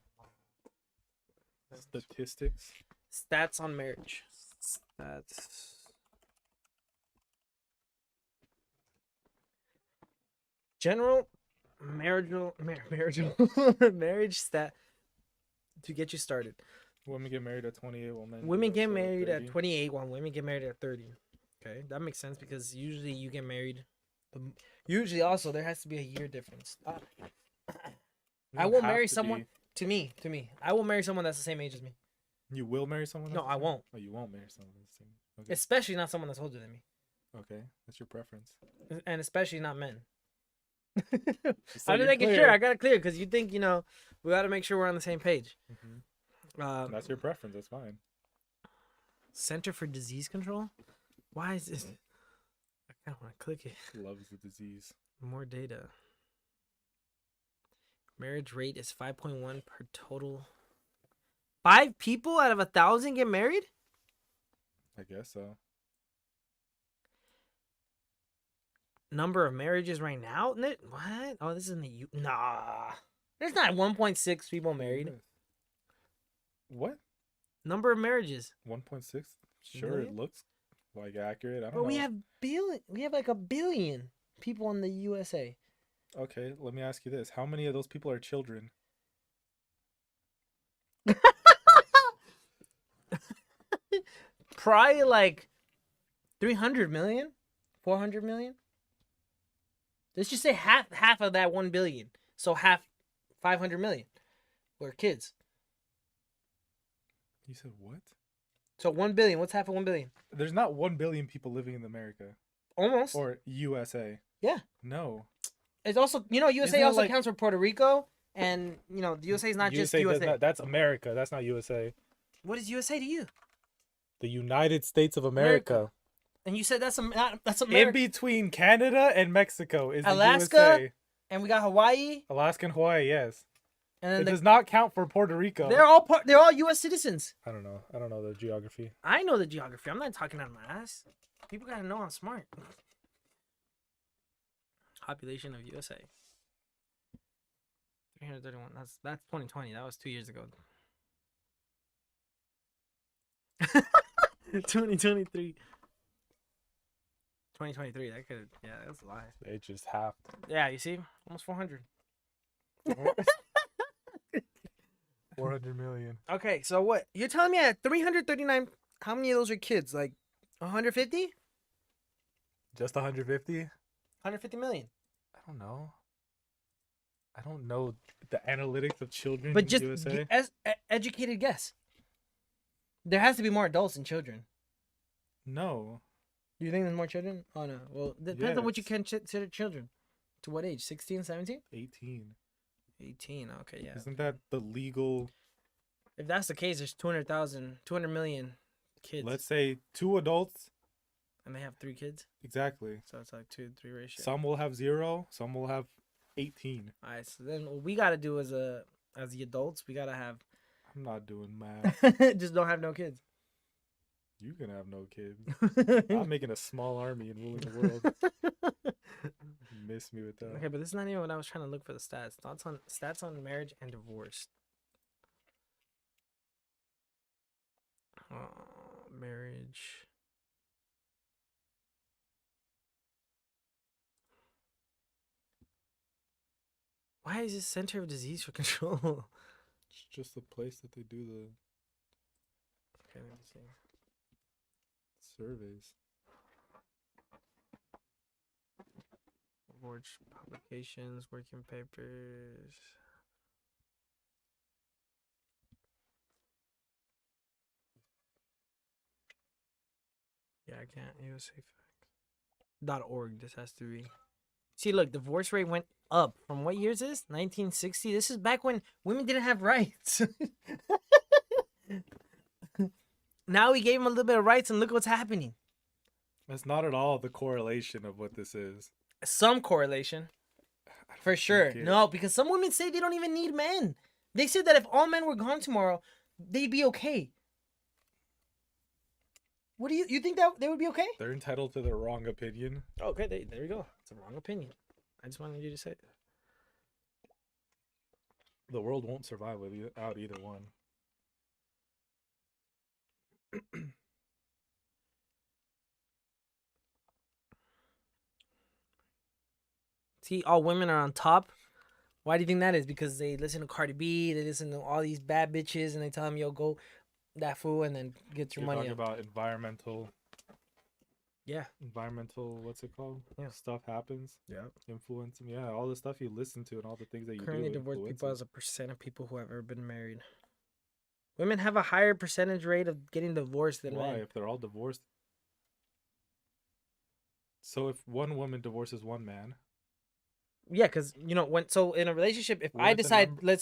Statistics. Stats on marriage. Stats. General marital marriage stat to get you started. Women get married at 28. Women get married at 28 while women get married at 30. Okay, that makes sense because usually you get married. Usually also there has to be a year difference. I will marry someone to me. I will marry someone that's the same age as me. You will marry someone? No, I won't. Oh, you won't marry someone that's the same. Okay. Especially not someone that's older than me. Okay, that's your preference. And especially not men. So I did you're make it clear. sure. I got it clear because you think, we got to make sure we're on the same page. Mm-hmm. That's your preference. That's fine. Center for Disease Control? Why is this? I kind of want to click it. Loves the disease. More data. Marriage rate is 5.1 per total. 5 people out of 1,000 get married? I guess so. Number of marriages right now? What? Oh, this is in the Nah. There's not 1.6 people married. What? Number of marriages. 1.6? Sure, Million? it looks like accurate. I don't But know. we have like 1 billion people in the USA. Okay, let me ask you this. How many of those people are children? Probably like 300 million, 400 million. Let's just say half of that 1 billion. So half 500 million were kids. You said what? So 1 billion. What's half of 1 billion? There's not 1 billion people living in America. Almost. Or USA. Yeah. No. It's also, USA Isn't it also like- counts for Puerto Rico. And, the USA is not just USA. That's America. That's not USA. What is USA to you? The United States of America. And you said that's In America. between Canada and Mexico is Alaska? the USA. And we got Hawaii. Alaska and Hawaii, yes. And It then does not count for Puerto Rico. they're all U.S. citizens. I don't know. I don't know the geography. I know the geography. I'm not talking out of my ass. People gotta know I'm smart. Population of USA. 331. That's 2020. That was 2 years ago. 2023. 2023. That could. Yeah, that's a lie. They just halved. Yeah, you see, almost 400. 400 million. Okay, so what? You're telling me at 339, how many of those are kids? Like 150? Just 150? 150 million. I don't know. I don't know the analytics of children But in just USA. educated guess. There has to be more adults than children. No. Do you think there's more children? Oh, no. Well, depends on what you Yes. consider children. To what age? 16, 17? 18. 18. Okay, yeah. Isn't that the legal? If that's the case, there's 200 million kids. Let's say 2 adults. And they have 3 kids. Exactly. So it's like 2-3 ratio. Some will have 0. Some will have 18. All right, so then what we got to do as the adults, we got to have I'm not doing math. just don't have no kids. You can have no kids. I'm making a small army and ruling the world. You miss me with that. Okay, but this is not even what I was trying to look for the stats. Stats on marriage and divorce. Marriage. Why is this Center of Disease for Control? It's just the place that they do the Okay, let me see. surveys. Divorce publications, working papers. Yeah, I can't. USA Facts. .org. This has to be. See, look, divorce rate went up. From what year is this? 1960. This is back when women didn't have rights. Now we gave them a little bit of rights, and look what's happening. That's not at all the correlation of what this is. Some correlation, I don't for sure. think it- No, because some women say they don't even need men. They said that if all men were gone tomorrow, they'd be okay. What do you think that they would be okay? They're entitled to their wrong opinion. Okay, there you go. It's a wrong opinion. I just wanted you to say it. The world won't survive without either one. See, all women are on top. Why do you think that is? Because they listen to Cardi B, they listen to all these bad bitches, and they tell them, yo, go that fool and then get your You're money talking up. about environmental, what's it called? Yeah. Stuff happens. Yeah. Influence. Yeah, all the stuff you listen to and all the things that you Currently, do. divorced people influences. as a percent of people who have ever been married. Women have a higher percentage rate of getting divorced than Why? men. If they're all divorced. So if one woman divorces one man, Yeah, because so in a relationship, if What I if the decide number-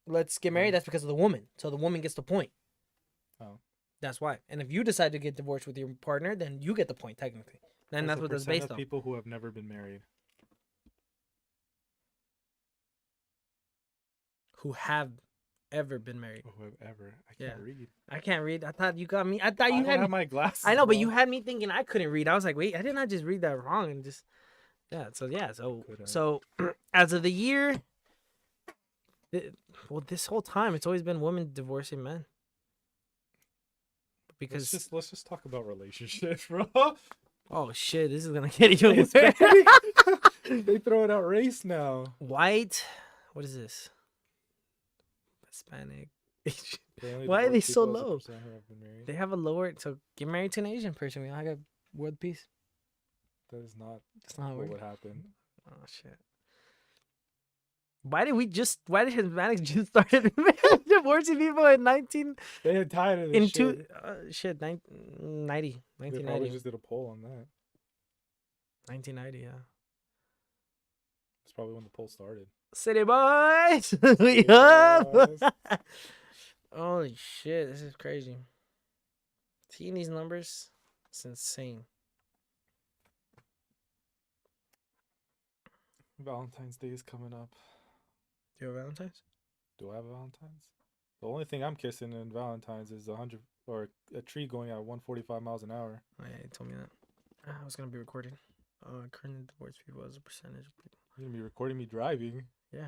let's get married, Yeah. that's because of the woman. So the woman gets the point. Oh. That's why. And if you decide to get divorced with your partner, then you get the point technically. And what's that's the what that's percent based of on. people who have never been married. Who have ever been married. Who have ever? I Yeah. can't read. I can't read. I thought you got me. I thought I you don't had have me. my glasses. I know, but bro. you had me thinking I couldn't read. I was like, wait, I did not just read that wrong and just So Could have. so as of the year, this whole time it's always been women divorcing men. Because let's just talk about relationships, bro. oh shit, this is gonna get you. They throw it out race now. White, what is this? Hispanic. They only Why are they divorce so people as a low? percent who have been married. They have a lower. So get married to an Asian person. We all got world peace. That is not That's not how it what works. would happen. Oh shit. Why did Hispanics just started divorcing people in They had tired of this shit. 1990 They probably 1990 just did a poll on that. 1990, yeah. It's probably when the poll started. City boys, we City up. boys. Holy shit, this is crazy. Seeing these numbers, it's insane. Valentine's Day is coming up. Do you have Valentine's? Do I have a Valentine's? The only thing I'm kissing in Valentine's is 100 or a tree going at 145 miles an hour. Oh, yeah, you told me that. I was gonna be recording. Current divorced people as a percentage of people. You're gonna be recording me driving Yeah.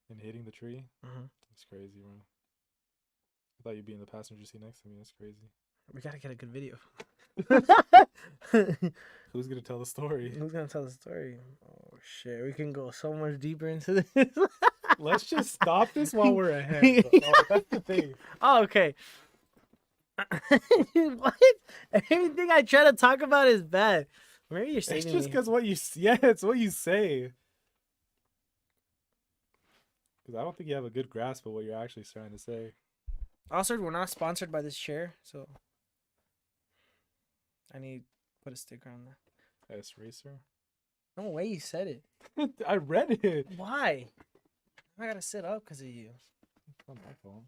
and hitting the tree. Mm-hmm. That's crazy, bro. I thought you'd be in the passenger seat next to me. That's crazy. We gotta get a good video. Who's gonna tell the story? Who's gonna tell the story? Oh shit, we can go so much deeper into this. Let's just stop this while we're ahead. Bro. That's the thing. Oh, okay. What? Everything I try to talk about is bad. Maybe you're It's saving just me. because it's what you say. Because I don't think you have a good grasp of what you're actually trying to say. Also, we're not sponsored by this chair, so I need to put a sticker on there. S Racer. No way you said it. I read it. Why? I gotta sit up because of you. It's not my fault.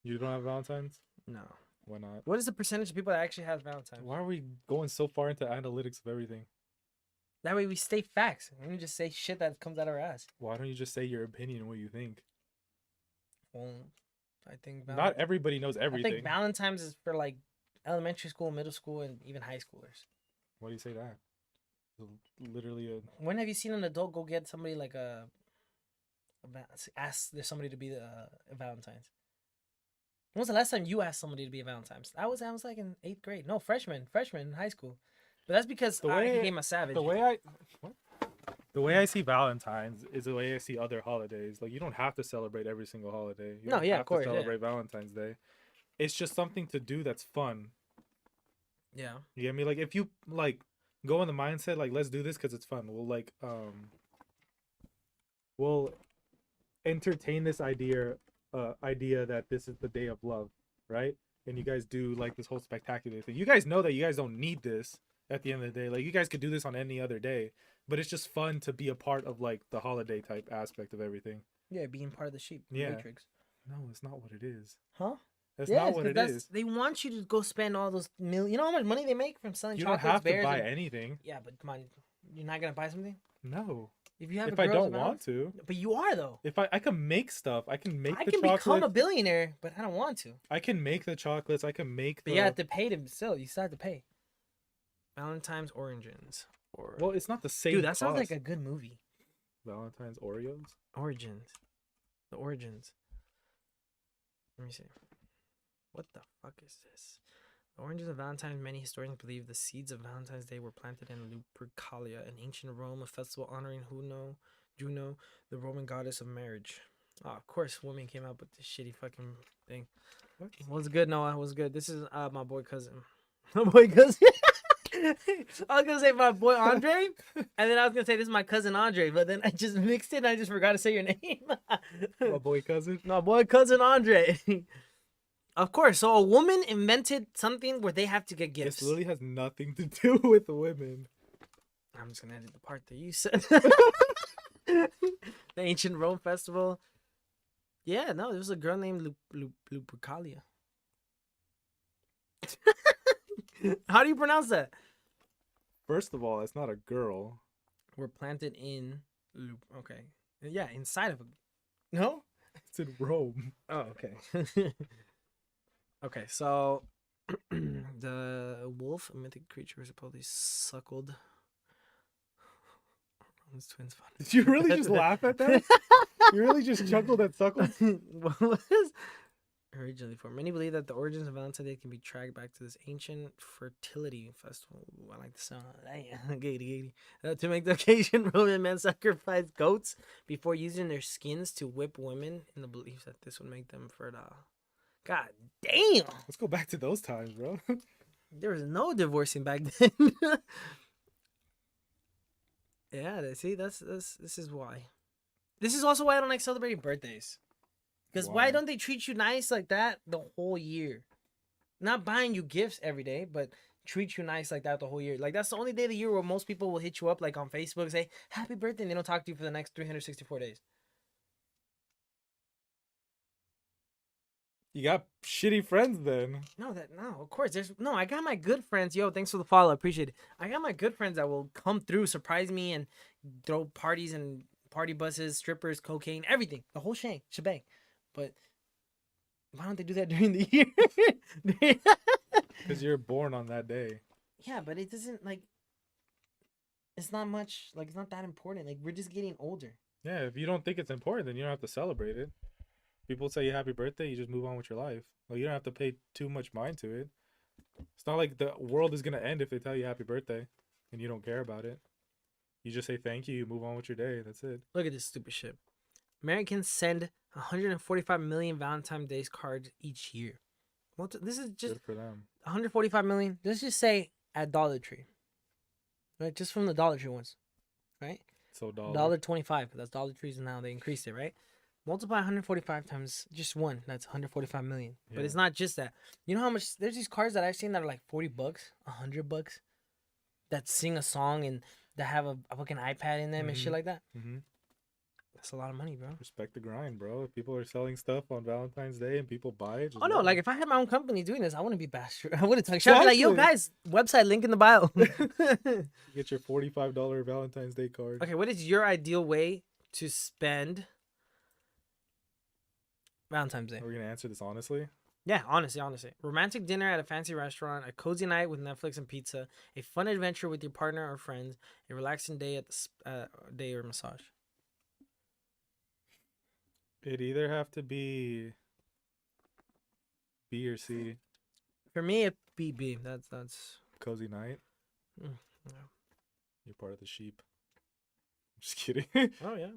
You don't have Valentine's? No. Why not? What is the percentage of people that actually have Valentine's? Why are we going so far into analytics of everything? That way we state facts. We don't just say shit that comes out of our ass. Why don't you just say your opinion and what you think? Well, I think Not everybody knows I everything. think Valentine's is for like elementary school, middle school, and even high schoolers. Why do you say that? Literally a When have you seen an adult go get somebody like ask there's somebody to be a Valentine's? When was the last time you asked somebody to be a Valentine's? I was like in 8th grade. No, freshman in high school. But that's because The I way- became a savage. the way I see Valentine's is the way I see other holidays. Like you don't have to celebrate every single holiday. You No, don't yeah, have of course, to yeah. celebrate Valentine's Day. It's just something to do that's fun. Yeah. You get me? Like if you like go in the mindset like let's do this because it's fun. We'll entertain this idea that this is the day of love, right? And you guys do like this whole spectacular thing. You guys know that you guys don't need this at the end of the day. Like you guys could do this on any other day, but it's just fun to be a part of like the holiday type aspect of everything. Yeah, being part of the sheep Yeah. matrix. No, it's not what it is. Huh? That's Yes, not what 'cause it that's- is. They want you to go spend all those million. You know how much money they make from selling You don't chocolates, have to bears, buy and- anything. Yeah, but come on, you're not gonna buy something No. if you have. If a I girl's don't amount? want to. But you are though. If I can make stuff, I can make I the can chocolates. become a billionaire, but I don't want to. I can make the chocolates. I can make But the. you have to pay them still. You still have to pay. Valentine's Origins. Or Well, it's not the same. dude, that sounds like cost. a good movie. Valentine's Oreos. Origins. The Origins. Let me see. What the fuck is this? The origins of Valentine's. Many historians believe the seeds of Valentine's Day were planted in Lupercalia, in ancient Rome, a festival honoring Juno, the Roman goddess of marriage. Oh, of course, women came out with this shitty fucking thing. What? What's good, Noah? What's good? This is my boy cousin. My boy cousin. I was gonna say my boy Andre, and then I was gonna say this is my cousin Andre, but then I just mixed it and I just forgot to say your name. My boy cousin. My boy cousin Andre. Of course. So a woman invented something where they have to get gifts. This literally has nothing to do with the women. I'm just gonna edit the part that you said. The ancient Rome festival. Yeah, no, there was a girl named Lupercalia. How do you pronounce that? First of all, it's not a girl. Were planted in okay. Yeah, inside of a no? It's in Rome. Oh, okay. Okay, so the wolf, a mythic creature, supposedly suckled Rome's twins. Did you really just laugh at that? You really just chuckled at Suckles? What was originally for? Many believe that the origins of Valentine's Day can be tracked back to this ancient fertility festival. Ooh, I like the sound. Giggity, giggity. To make the occasion, Roman men sacrificed goats before using their skins to whip women in the belief that this would make them fertile. God damn! Let's go back to those times, bro. There was no divorcing back then. Yeah, see, this is why. This is also why I don't like celebrating birthdays. Because why Why? don't they treat you nice like that the whole year? Not buying you gifts every day, but treat you nice like that the whole year. Like that's the only day of the year where most people will hit you up like on Facebook and say happy birthday, and they don't talk to you for the next 364 days. You got shitty friends then. No, of course. I got my good friends. Yo, thanks for the follow. I appreciate it. I got my good friends that will come through, surprise me, and throw parties and party buses, strippers, cocaine, everything, the whole shebang. But why don't they do that during the year? Because you're born on that day. Yeah, but it doesn't like. It's not much. Like it's not that important. Like we're just getting older. Yeah, if you don't think it's important, then you don't have to celebrate it. People say you happy birthday, you just move on with your life. Like you don't have to pay too much mind to it. It's not like the world is gonna end if they tell you happy birthday and you don't care about it. You just say thank you, you move on with your day. That's it. Look at this stupid shit. Americans send 145 million Valentine's Day cards each year. This is just Good for them. 145 million. Let's just say at Dollar Tree, right? Just from the Dollar Tree ones, right? So $1.25. That's Dollar Trees now. They increased it, right? Multiply 145 times just one. That's 145 million. But Yeah. it's not just that. You know how much? There's these cards that I've seen that are like $40, $100, that sing a song and that have a fucking iPad in them and shit Mhm. like that. Mm-hmm. That's a lot of money, bro. Respect the grind, bro. If people are selling stuff on Valentine's Day and people buy it, just Oh no, let like them. if I had my own company doing this, I wouldn't be bastard. I wouldn't talk shit. I'd be like, yo, Exactly. guys, website link in the bio. Get your $45 Valentine's Day card. Okay, what is your ideal way to spend Valentine's Day? Are we gonna answer this honestly? Yeah, honestly. Romantic dinner at a fancy restaurant, a cozy night with Netflix and pizza, a fun adventure with your partner or friends, a relaxing day at the day or massage. It'd either have to be B or C. For me, it'd be B. That's. Cozy night. Yeah. You're part of the sheep. Just kidding. Oh yeah.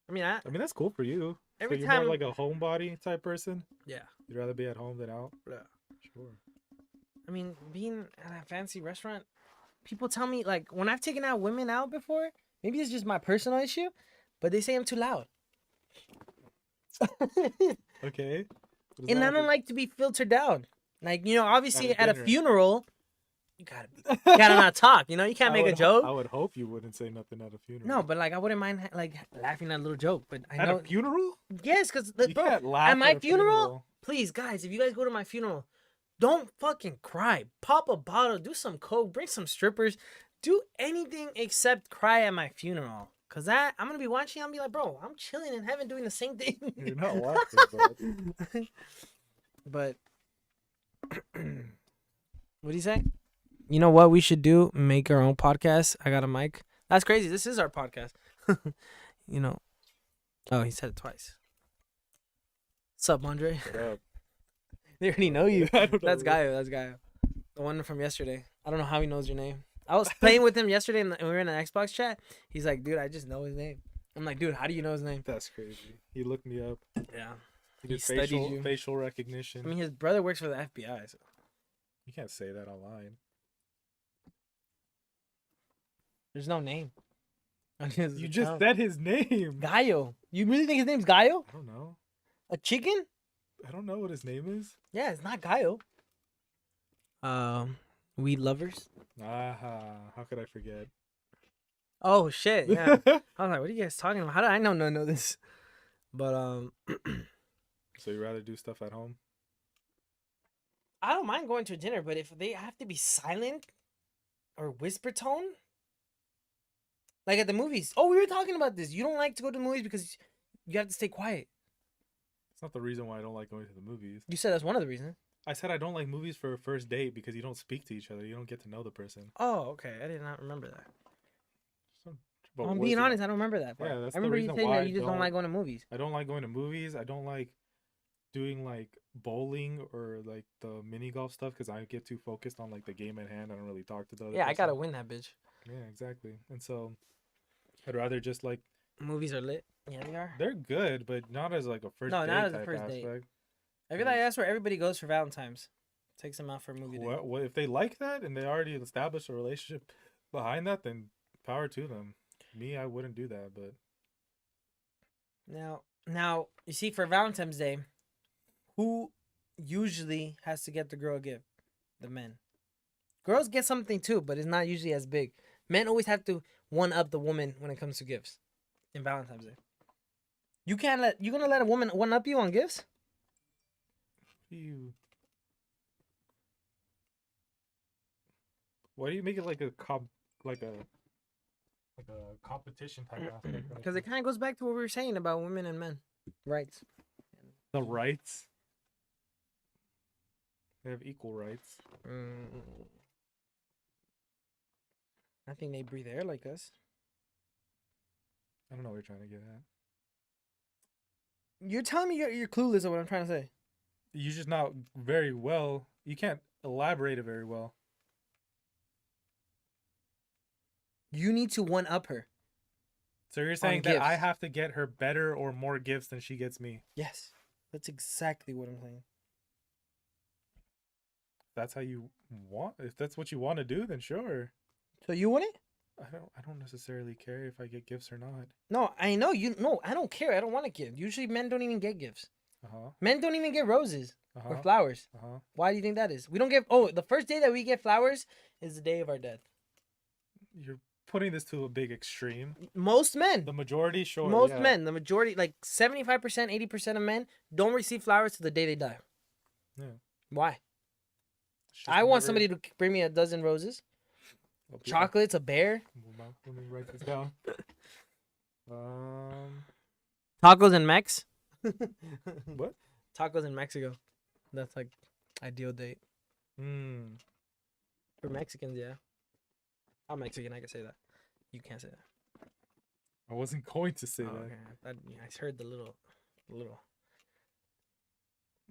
I mean, I mean, that's cool for you. every So you're time. more like a homebody type person. Yeah. You'd rather be at home than out. Yeah. Sure. I mean, being at a fancy restaurant, people tell me like when I've taken out women out before, maybe it's just my personal issue, but they say I'm too loud. Okay. What does And that I have don't to- like to be filtered down. Like, you know, obviously At a at a dinner. funeral, you gotta not talk. You know, you can't I make a would joke. I would hope you wouldn't say nothing at a funeral. No, but like I wouldn't mind like laughing at a little joke. But I at know, a funeral? yes, because You bro, can't laugh at my a funeral, please, guys, if you guys go to my funeral, don't fucking cry. Pop a bottle, do some coke, bring some strippers, do anything except cry at my funeral. Cause I'm gonna be watching. I'll be like, bro, I'm chilling in heaven doing the same thing. You're not laughing, bro. But what do you say? You know what we should do? Make our own podcast. I got a mic. That's crazy. This is our podcast. You know. Oh, he said it twice. What's up, Andre? Shut up. They already know you. I don't know That's who- Gaio. That's Gaio. The one from yesterday. I don't know how he knows your name. I was playing with him yesterday and we were in an Xbox chat. He's like, dude, I just know his name. I'm like, dude, how do you know his name? That's crazy. He looked me up. Yeah. He did studied you. facial recognition. I mean, his brother works for the FBI. So. You can't say that online. There's no name. On his You just account. said his name. Gaio. You really think his name's Gaio? I don't know. A chicken? I don't know what his name is. Yeah, it's not Gaio. Weed lovers. Aha. How could I forget? Oh shit! Yeah. I was like, what are you guys talking about? How do I know this? But So you rather do stuff at home? I don't mind going to a dinner, but if they have to be silent or whisper tone, like at the movies. Oh, we were talking about this. You don't like to go to the movies because you have to stay quiet. It's not the reason why I don't like going to the movies. You said that's one of the reasons. I said I don't like movies for a first date because you don't speak to each other. You don't get to know the person. Oh, okay. I did not remember that. But I'm was being it- honest. I don't remember that part. Yeah, that's I the remember you reason saying why that I you just don't like going to movies. I don't like going to movies. I don't like doing like bowling or like the mini golf stuff because I get too focused on like the game at hand. I don't really talk to the other Yeah, I gotta person. win that bitch. Yeah, exactly. And so I'd rather just like Movies are lit. Yeah, they are. they're good, but not as like a first No, date not as a type first date. aspect. I feel like that's where everybody goes for Valentine's. Takes them out for a movie date. What if they like that and they already established a relationship behind that? Then power to them. Me, I wouldn't do that, but Now, you see, for Valentine's Day, who usually has to get the girl a gift? The men. Girls get something too, but it's not usually as big. Men always have to one up the woman when it comes to gifts in Valentine's Day. You gonna let a woman one up you on gifts? you. Why do you make it like a like a competition type aspect. Because it kind of goes back to what we were saying about women and men rights. the rights. They have equal rights. I think they breathe air like us. I don't know what you're trying to get at. You're telling me you're clueless of what I'm trying to say. You're just not very well. You can't elaborate it very well. You need to one up her. So you're saying that I gifts. have to get her better or more gifts than she gets me. Yes, that's exactly what I'm saying. That's how you want. If that's what you want to do, then sure. So you want it? I don't necessarily care if I get gifts or not. No, I know you. No, I don't care. I don't want a gift. Usually, men don't even get gifts. Uh-huh. Men don't even get roses Uh-huh. or flowers. Uh-huh. Why do you think that is? We don't get. Oh, the first day that we get flowers is the day of our death. You're putting this to a big extreme. Most men. The majority, sure. Most yeah. men, the majority, like 75%, 80% of men don't receive flowers to the day they die. Yeah. Why? It's just I want never- somebody to bring me a dozen roses, I'll be- chocolates, a bear, Let me write this down. tacos in Mex. What? Tacos in Mexico. That's like ideal date Hmm. for Mexicans. Yeah, I'm Mexican. I can say that. You can't say that. I wasn't going to say Oh, that. okay. I heard the little. The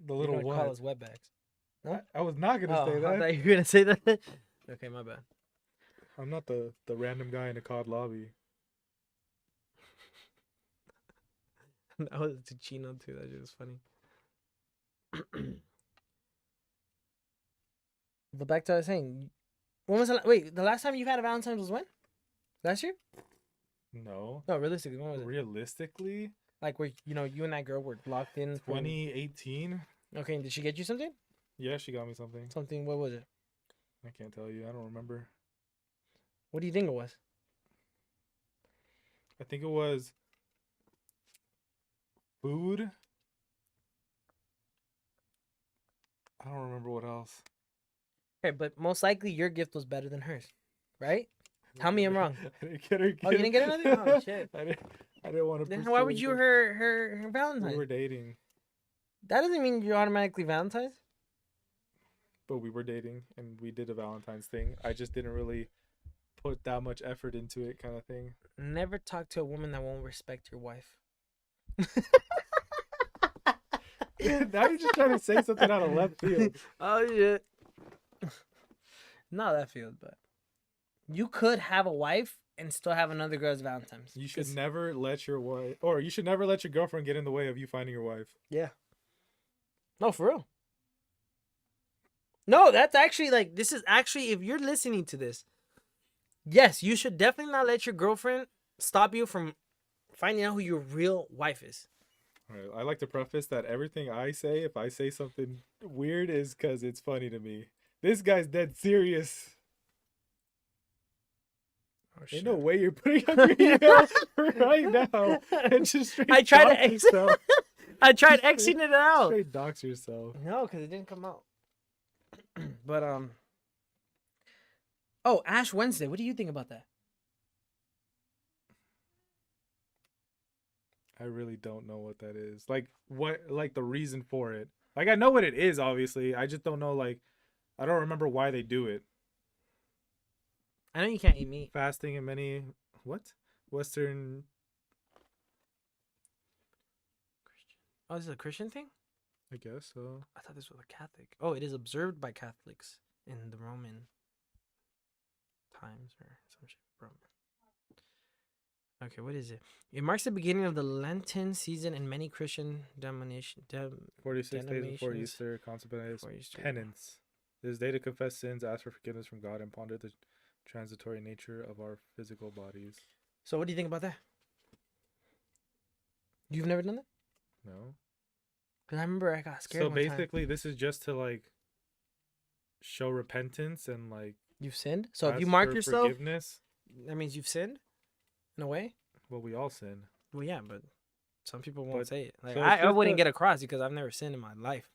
You're little gonna what? call us wetbacks. I was not gonna say I that. thought you were gonna say that. Okay, my bad. I'm not the random guy in a COD lobby. That was to Chino too. That shit was funny. But back to what I was saying. When was the last time you had a Valentine's was when? Last year? No. No, realistically, when was it? Realistically, Like where you and that girl were locked in. For... 2018. Okay, and did she get you something? Yeah, she got me something. Something. What was it? I can't tell you. I don't remember. What do you think it was? I think it was food. I don't remember what else. Okay, but most likely your gift was better than hers, right? Tell me I'm wrong. I didn't get her gift. Oh, you didn't get anything? Oh, shit. I didn't want to. Then why would you her Valentine's? We were dating, That doesn't mean you're automatically Valentine's. but we were dating, and we did a Valentine's thing. I just didn't really put that much effort into it, kind of thing. Never talk to a woman that won't respect your wife. Now you're just trying to say something out of left field. Oh shit. Not that field, but you could have a wife and still have another girl's Valentine's. You should 'Cause- never let your wife, or you should never let your girlfriend get in the way of you finding your wife. Yeah. No, for real. No, that's actually like this is actually if you're listening to this, yes, you should definitely not let your girlfriend stop you from finding out who your real wife is. All right, I like to preface that everything I say, if I say something weird, is because it's funny to me. This guy's dead serious. Oh, Ain't no way you're putting up your email right now and just straight I tried to dox yourself. I tried Xing it out. Straight dox yourself. No, because it didn't come out. But oh, Ash Wednesday. What do you think about that? I really don't know what that is. Like the reason for it. Like I know what it is, obviously. I just don't know, like, I don't remember why they do it. I know you can't eat meat. Fasting in many Western. Oh, this is a Christian thing? I guess so. I thought this was a Catholic. Oh, it is observed by Catholics in the Roman times or some shit. Roman. Okay, what is it? It marks the beginning of the Lenten season in many Christian denominations. 46 days before Denominations Easter, consecrated before Easter. penance. This day to confess sins, ask for forgiveness from God, and ponder the transitory nature of our physical bodies. So, what do you think about that? You've never done that? No. Because I remember I got scared. So one time. basically, this is just to like show repentance and like. You've sinned. So if ask you mark for yourself, forgiveness. that means you've sinned, in a way. Well, we all sin. Well, yeah, but some people won't But- say it. Like so it's I just wouldn't a- get across because I've never sinned in my life.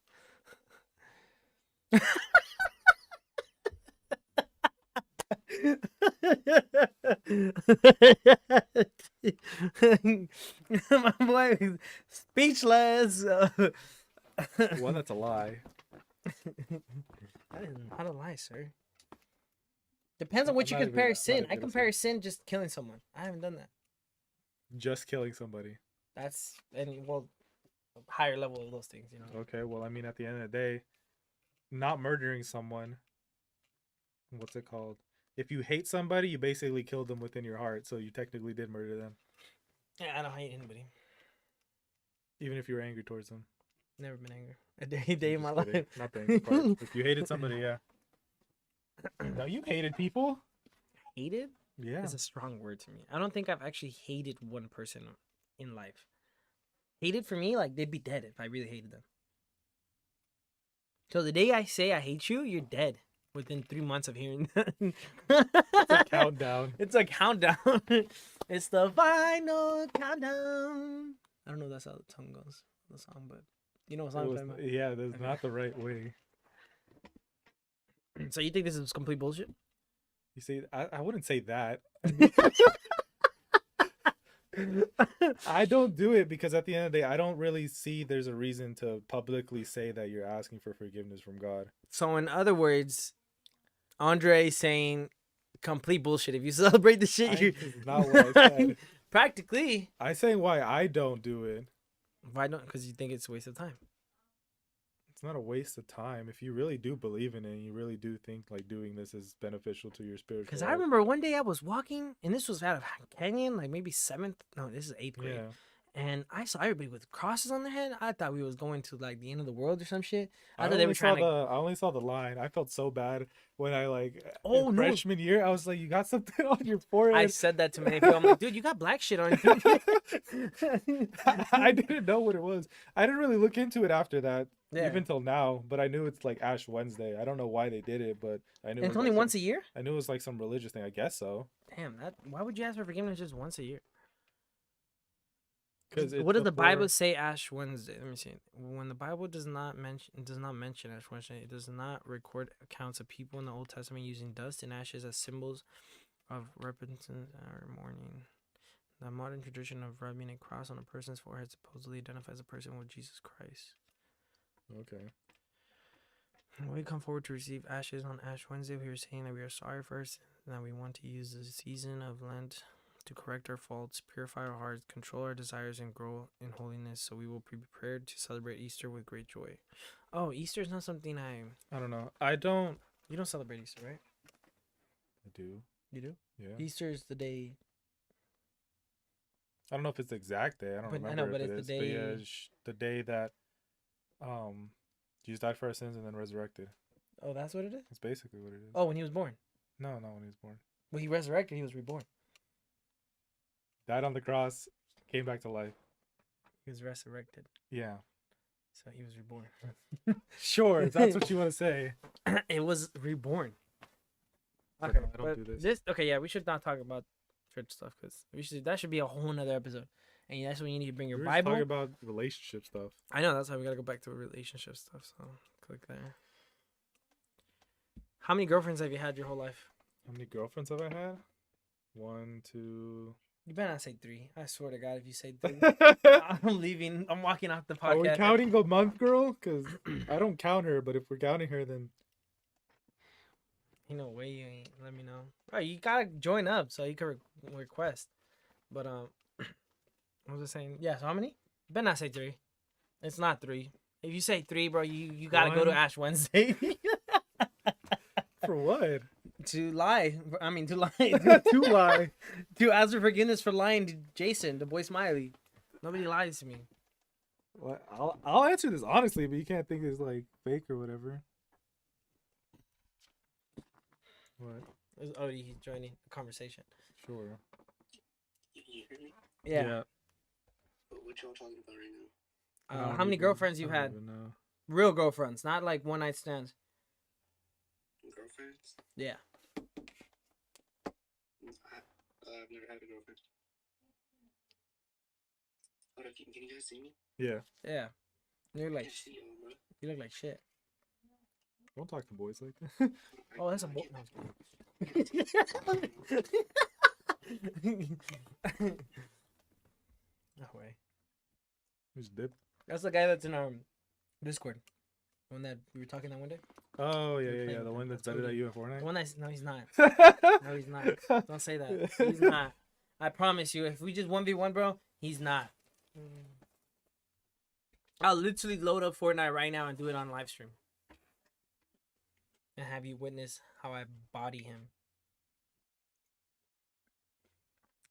My boy is speechless. Well, that's a lie. I didn't. I don't lie, sir. Depends on I'm what you not even compare gonna- I'm not sin. even I gonna compare say. sin just killing someone. I haven't done that. Just killing somebody. That's any well higher level of those things, you know. Okay, well, I mean, at the end of the day, not murdering someone. What's it called? If you hate somebody, you basically killed them within your heart, so you technically did murder them, Yeah, I don't hate anybody. even if you were angry towards them. Never been angry a day in Just my kidding. life. Not the angry part. If you hated somebody, yeah. No, you hated people. Hated Yeah. is a strong word to me. I don't think I've actually hated one person in life. Hated for me, like they'd be dead if I really hated them. So the day I say I hate you, you're dead within 3 months of hearing that. It's a countdown. It's a countdown. It's the final countdown. I don't know if that's how the tongue goes, the song, but you know what song I'm talking about. Yeah, that's Okay. not the right way. So you think this is complete bullshit? You see, I wouldn't say that. I don't do it because at the end of the day, I don't really see there's a reason to publicly say that you're asking for forgiveness from God. So in other words, Andre is saying complete bullshit. If you celebrate the shit, you This is not what I said. practically. I say why I don't do it. Why don't? Because you think it's a waste of time. It's not a waste of time. If you really do believe in it and you really do think like doing this is beneficial to your spiritual Because I life. remember one day I was walking, and this was out of Canyon, like maybe 7th. No, this is 8th grade. Yeah. And I saw everybody with crosses on their head. I thought we was going to like the end of the world or some shit. I thought they were trying to. I only saw the line. I felt so bad when I like Oh, in no. freshman year. I was like, you got something on your forehead. I said that to many people. I'm like, dude, you got black shit on you. I didn't know what it was. I didn't really look into it after that, Yeah. even till now. But I knew it's like Ash Wednesday. I don't know why they did it, but I knew. And it's only once a year. I knew it was like some religious thing. I guess so. Damn, that. Why would you ask for forgiveness just once a year? Because What did the Bible say Ash Wednesday? Let me see. When the Bible does not mention Ash Wednesday, it does not record accounts of people in the Old Testament using dust and ashes as symbols of repentance or mourning. The modern tradition of rubbing a cross on a person's forehead supposedly identifies a person with Jesus Christ. Okay. When we come forward to receive ashes on Ash Wednesday, we are saying that we are sorry for our sins and that we want to use the season of Lent to correct our faults, purify our hearts, control our desires, and grow in holiness, so we will be prepared to celebrate Easter with great joy. Oh, Easter is not something I don't know. I don't. You don't celebrate Easter, right? I do. You do? Yeah. Easter is the day. I don't know if it's the exact day. I don't But I remember know, but if it it's the is. But yeah, day- it's the day that Jesus died for our sins and then resurrected. Oh, that's what it is? That's basically what it is. Oh, when he was born. No, not when he was born. When he resurrected, he was reborn. Died on the cross, came back to life. He was resurrected. Yeah. So he was reborn. Sure, if that's what you want to say. It was reborn. But Okay, no, I don't but do this. Okay, yeah, we should not talk about church stuff because that should be a whole nother episode. And that's when you need to bring your We were just Bible. talking about relationship stuff. I know that's why we gotta go back to relationship stuff. So click there. How many girlfriends have you had your whole life? How many girlfriends have I had? 1, 2. You better not say 3. I swear to God, if you say 3, I'm leaving. I'm walking off the podcast. Are we counting a month girl? Because I don't count her, but if we're counting her, then Ain't no way you ain't. Let me know. Bro, you gotta join up so you can request. But what was I saying? Yeah. So how many? You better not say 3. It's not 3. If you say 3, bro, you gotta go to 1. Ash Wednesday. for what? To lie. I mean, to lie. To lie. To ask for forgiveness for lying to Jason, the boy Smiley. Nobody lies to me. What? I'll answer this honestly, but you can't think it's like fake or whatever. What? There's already he's joining the conversation. Sure. You hear me? Yeah. But what y'all talking about right now? I don't How many even- girlfriends you've I don't had? even know. Real girlfriends, not like one night stands. Girlfriends? Yeah. I've never had a girlfriend. Hold up, can you guys see me? Yeah. Yeah. You look I like can't see y'all, bro. you look like shit. Don't talk to boys like that. Oh, that's a boy. No way. Who's Dip? That's the guy that's in our Discord. The one that we were talking that one day. Oh yeah, We're yeah, playing yeah. with The him. one that's That's better Cody. at you in The Fortnite. one that's no, he's not. No, he's not. Don't say that. He's not. I promise you. If we just 1v1, bro, he's not. I'll literally load up Fortnite right now and do it on live stream. And have you witness how I body him.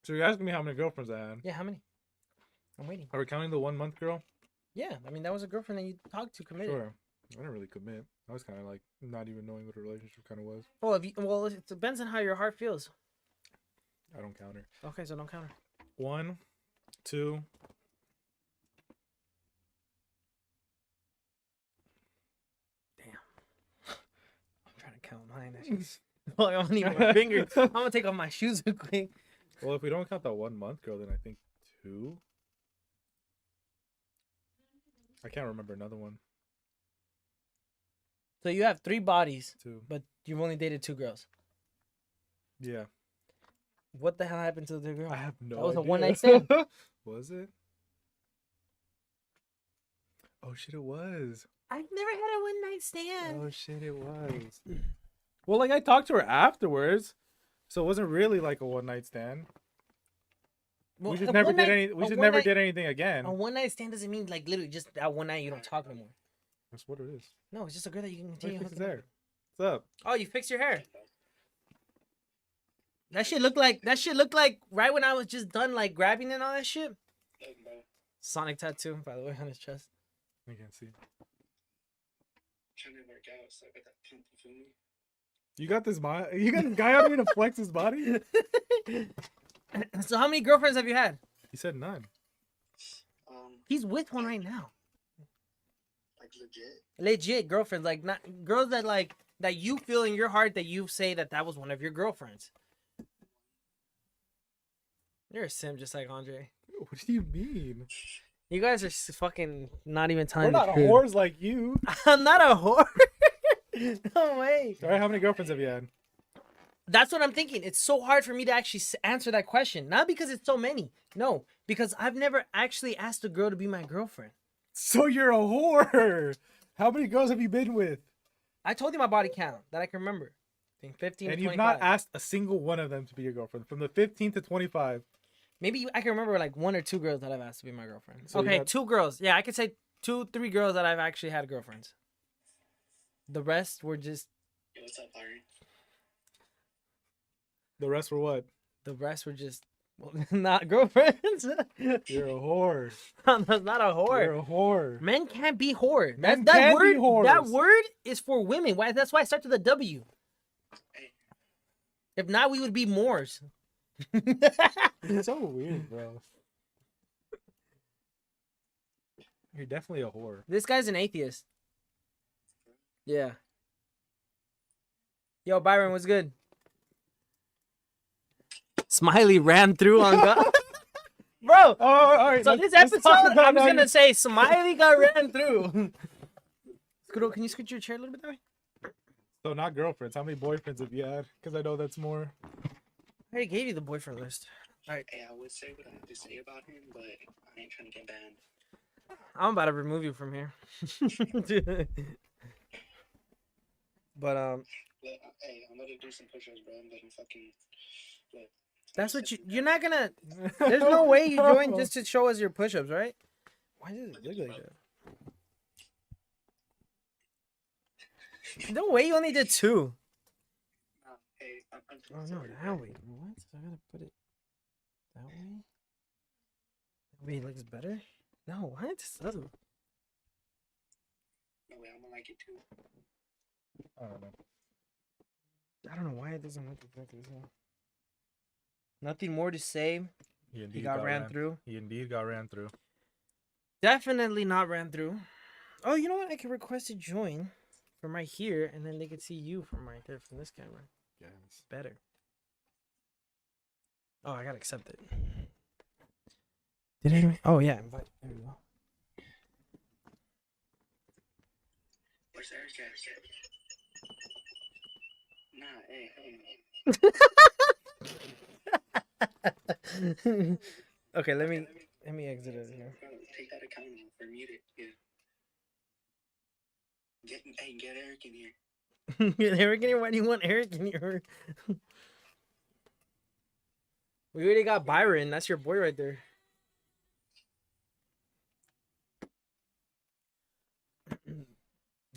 So you're asking me how many girlfriends I had? Yeah, how many? I'm waiting. Are we counting the 1 month girl? Yeah, I mean, that was a girlfriend that you talked to, committed. Sure. I didn't really commit. I was kind of like not even knowing what a relationship kind of was. Well, it depends on how your heart feels. I don't count her. Okay, so don't count her. 1, 2. I'm trying to count mine. That's just... Well, I don't need my fingers. I'm gonna take off my shoes real quick. Well, if we don't count that 1 month girl, then I think 2. I can't remember another one. So you have 3 bodies, 2. but you've only dated 2 girls. Yeah. What the hell happened to the girl? I have no That was a idea. one-night stand? Was it? Oh shit, it was. I've never had a one-night stand. Oh shit, it was. Well, like I talked to her afterwards, so it wasn't really like a 1 night stand. Well, We just a never one-night- did any. We a just never one-night- did anything again. A one-night stand doesn't mean like literally just that one night you don't talk no more. That's what it is. No, it's just a girl that you can What continue. the fuck is hooking up there? What's up? with. Oh, you fixed your hair. That shit looked like right when I was just done like grabbing and all that shit. Sonic tattoo, by the way, on his chest. I can't see. Trying to work out, so I got that pump, you feel me? You got this You got this guy out here to flex his body. So how many girlfriends have you had? He said none. He's with one right now. Like legit. Legit girlfriends, like not girls that like that you feel in your heart that you say that was one of your girlfriends. You're a sim just like Andre. What do you mean? You guys are fucking not even telling We're the not truth. whores like you. I'm not a whore. No way. All right, how many girlfriends have you had? That's what I'm thinking. It's so hard for me to actually answer that question. Not because it's so many. No, because I've never actually asked a girl to be my girlfriend. So you're a whore. How many girls have you been with? I told you my body count that I can remember. I think 15 And to you've 25. not asked a single one of them to be your girlfriend. From the 15 to 25. Maybe I can remember like 1 or 2 girls that I've asked to be my girlfriend. So you Okay, got- 2 girls. Yeah, I could say 2, 3 girls that I've actually had girlfriends. The rest were just. Yo, what's up, Byron? The rest were what? The rest were just well, not girlfriends. You're a whore. That's not a whore. You're a whore. Men can't be whore. Men that can word, be whores. That word is for women. Why? That's why it starts with a W. Hey. If not, we would be Moors. It's so weird, bro. You're definitely a whore. This guy's an atheist. Yeah. Yo, Byron, what's good? Smiley ran through on God. Bro, Oh, all right. so let's- this let's talk episode, about I'm just now going to you- say Smiley got ran through. Scoot, can you scoot your chair a little bit that way? So not girlfriends. How many boyfriends have you had? Because I know that's more. I already gave you the boyfriend list. Hey, I would say what I have to say about him, but I ain't trying to get banned. I'm about to remove you from here. But Look, hey, I'm gonna do some push-ups, bro. I'm gonna fucking. Look, that's what you're not gonna. There's no way you joined just to show us your push-ups, right? Why does it look like that? No way, you only did 2. Hey, I'm Oh no, that way. What? I gotta put it that way. That way it looks better. No, what? This doesn't. No way, I'm gonna like it too. I don't know. I don't know why it doesn't look exactly the same. Nothing more to say. He indeed He got ran through. He indeed got ran through. Definitely not ran through. Oh, you know what? I can request to join from right here, and then they could see you from right there from this camera. Yes. Better. Oh, I gotta accept it. Did I? Oh yeah, invite. There we go. Where's Eric at? Nah, hey. Okay, let me exit it here. Bro, take that account off or mute it. Yeah. Get Eric in here. Eric in here? Why do you want Eric in here? We already got Byron. That's your boy right there.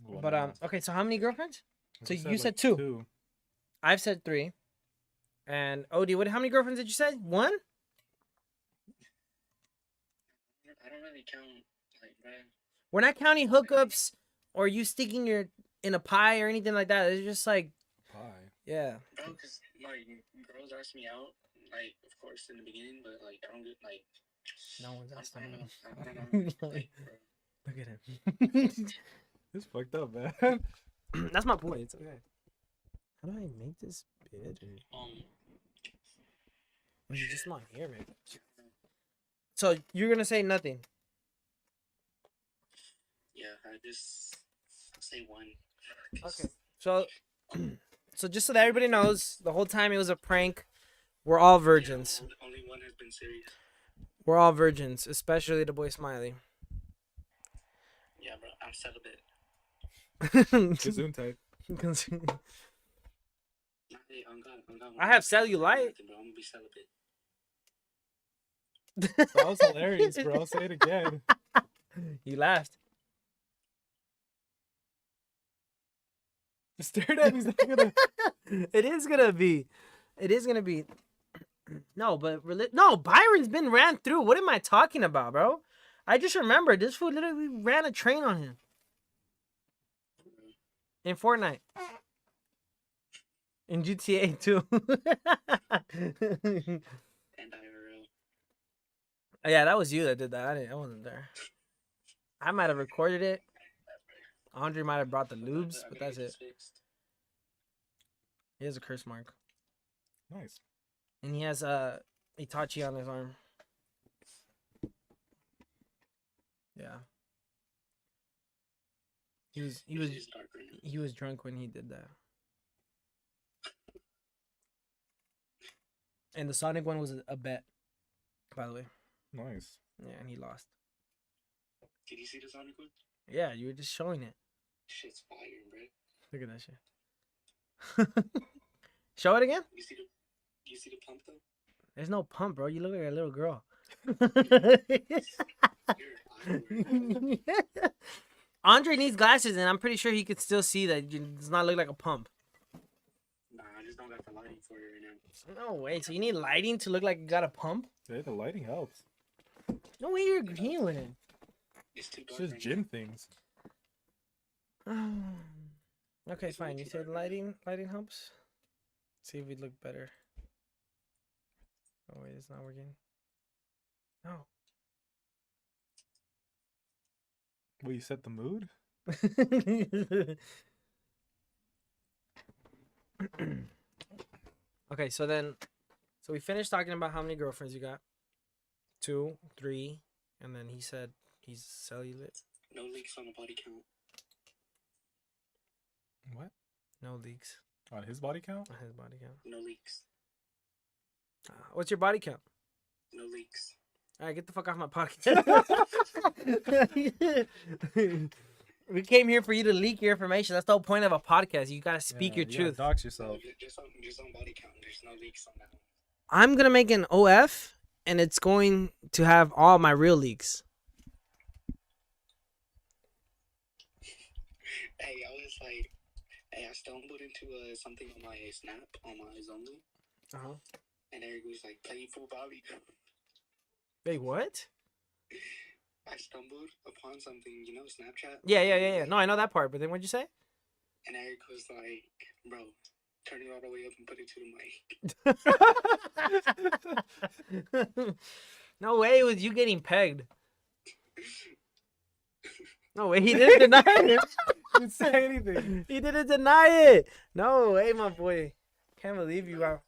Well, But nah. okay. So how many girlfriends? So I you said two. 2. I've said 3. And Odie, how many girlfriends did you say? 1? I don't really count, like, man. We're not counting hookups or you sticking your in a pie or anything like that. It's just like, Pie. yeah. Bro, because, like, girls ask me out, like, of course, in the beginning, but, like, I don't get, like... No one's I asking don't me. know. I don't know. Like, bro. Look at him. It's fucked up, man. That's my point. It's okay. How do I make this better? He's just not here, man. So you're gonna say nothing. Yeah, I just say 1. Okay. So, so just so that everybody knows, the whole time it was a prank. We're all virgins. Yeah, only 1 has been serious. We're all virgins, especially the boy Smiley. Yeah, bro, I'm celibate. Zoom type. Hey, on God, I have cellulite. Bro, I'm gonna be celibate. That was hilarious, bro. Say it again. He laughed. Stared at me. He's not gonna. It is gonna be. It is gonna be. No, but no. Byron's been ran through. What am I talking about, bro? I just remembered this fool literally ran a train on him in Fortnite. In GTA too. And IRL. Yeah, that was you that did that. I wasn't there. I might have recorded it. Andre might have brought the lubes, but that's it. He has a curse mark. Nice. And he has Itachi on his arm. Yeah. He was drunk when he did that. And the Sonic one was a bet, by the way. Nice. Yeah, and he lost. Did you see the Sonic one? Yeah, you were just showing it. Shit's fire, bro. Look at that shit. Show it again? You see the pump though? There's no pump, bro. You look like a little girl. Andre needs glasses, and I'm pretty sure he could still see that it does not look like a pump. Nah, I just don't got the lighting for it right now. No way. So you need lighting to look like you got a pump? Yeah, the lighting helps. No way you're agreeing with it. It's too It's dark. just right gym things. Okay, fine. You said lighting helps. See if we look better. Oh wait, it's not working. No. Will you set the mood? Okay, so we finished talking about how many girlfriends you got. 2, 3, and then he said he's celibate. now. No leaks on the body count. What? No leaks On his body count? on his body count. No leaks. What's your body count? No leaks. All right, get the fuck off my podcast. We came here for you to leak your information. That's the whole point of a podcast. You gotta speak your you gotta truth. Dox No, yourself. just on body count. There's no leaks on that one. I'm gonna make an OF, and it's going to have all my real leaks. Hey, I was like, I stumbled into something on my Snap, on my Zonly, Uh-huh. and Eric was like, playing full body. Wait, what? I stumbled upon something, you know, Snapchat? Yeah. No, I know that part, but then what'd you say? And Eric was like, bro, turn it all the way up and put it to the mic. No way it was you getting pegged. No way, he didn't deny it. He didn't say anything. He didn't deny it. No way, my boy. Can't believe you are.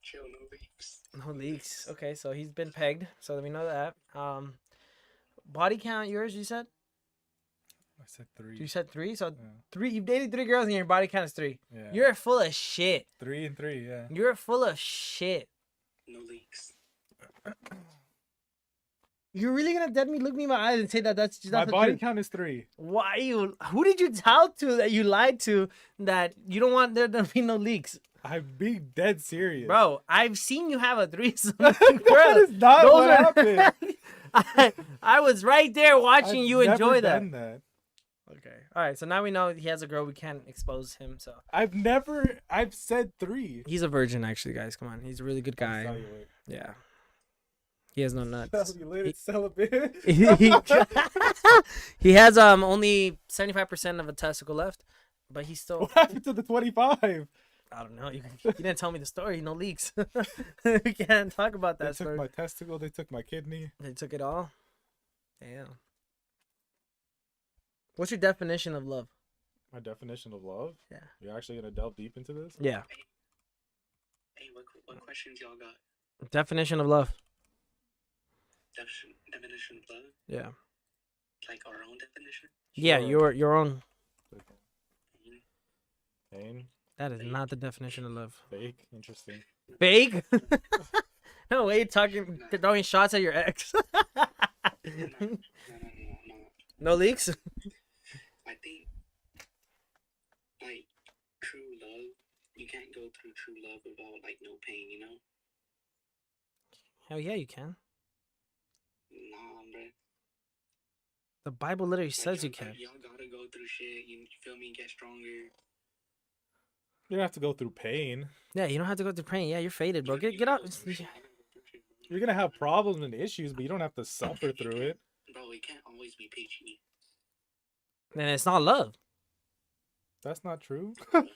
Chill, no leaks. No leaks. Okay, so he's been pegged. So we know that. Body count yours, you said? I said 3. You said 3? So Yeah. 3. You've dated 3 girls and your body count is 3. Yeah. You're full of shit. 3 and 3, yeah. You're full of shit. No leaks. You're really gonna dead me, look me in my eyes, and say that that's just My not the body truth? count is 3. Why you? Who did you tell to that you lied to that you don't want there to be no leaks, I'm being dead serious. bro? I've seen you have a threesome. that Girl, is not those what are- happened. I was right there watching I've you never enjoy that. done that. Okay. All right. So now we know he has a girl. We can't expose him. So I've said 3. he's a virgin, actually, guys. Come on. He's a really good guy. Cellular. Yeah. He has no nuts. Cellular, celibate. He has only 75% of a testicle left, but he's still. What happened to the 25? I don't know. You didn't tell me the story. No leaks. We can't talk about They that took story. my testicle. They took my kidney. They took it all. Damn. What's your definition of love? My definition of love? Yeah. You're actually gonna delve deep into this? Yeah. Hey, what questions y'all got? Definition of love. Definition of love? Yeah. Like our own definition? Yeah. Sure. Your own. Pain. That is not the definition of love. Fake. Interesting. Fake? No way. Throwing shots at your ex. No. No leaks. I think, like, true love, you can't go through true love without, like, no pain, you know? Hell yeah, you can. Nah, bruh. The Bible literally Like, says you y'all can. got- Y'all gotta go through shit, you feel me? Get stronger. You don't have to go through pain. Yeah, you don't have to go through pain. Yeah, you're faded, bro. Get out. You're gonna have problems and issues, but you don't have to suffer through it. Bro, it can't always be peachy. And it's not love. That's not true. What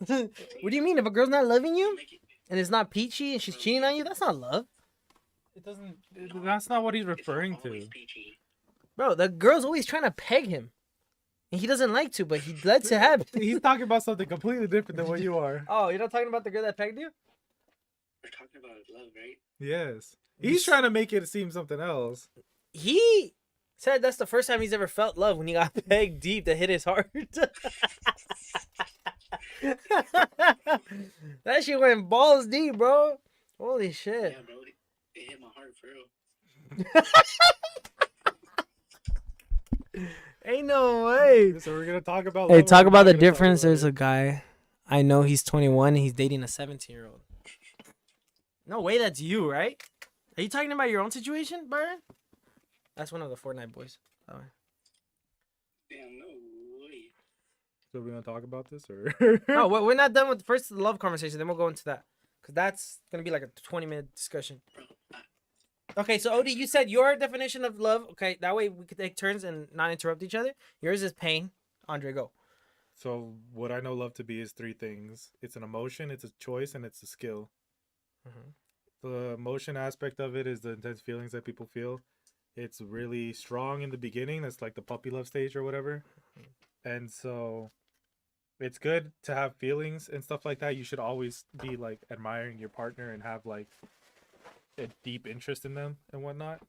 do you mean? If a girl's not loving you Make it, and it's not peachy and she's cheating on you, that's not love. It doesn't. That's not what he's it's not referring always to. peachy. Bro, the girl's always trying to peg him. And he doesn't like to, but he lets it happen. He's talking about something completely different than what you are. Oh, you're not talking about the girl that pegged you? We're talking about love, right? Yes. He's trying to make it seem something else. He said that's the first time he's ever felt love when he got pegged deep to hit his heart. That shit went balls deep, bro. Holy shit. Yeah, bro. It hit my heart for real. Ain't no way. So we're gonna talk about. Hey, love, talk we're about not the gonna talk difference. about There's it. a guy I know, he's 21 and he's dating a 17-year-old. No way that's you, right? Are you talking about your own situation, Byron? That's one of the Fortnite boys. By the way. Damn, no way. So we're gonna talk about this, or No, we're not done with the first love conversation. Then we'll go into that. Because that's going to be like a 20-minute discussion. Bro, Okay, so Odie, you said your definition of love. Okay, that way we could take turns and not interrupt each other. Yours is pain. Andre, go. So what I know love to be is 3 things. It's an emotion, it's a choice, and it's a skill. The emotion aspect of it is the intense feelings that people feel. It's really strong in the beginning. That's like the puppy love stage or whatever. And so it's good to have feelings and stuff like that. You should always be like admiring your partner and have like a deep interest in them and whatnot.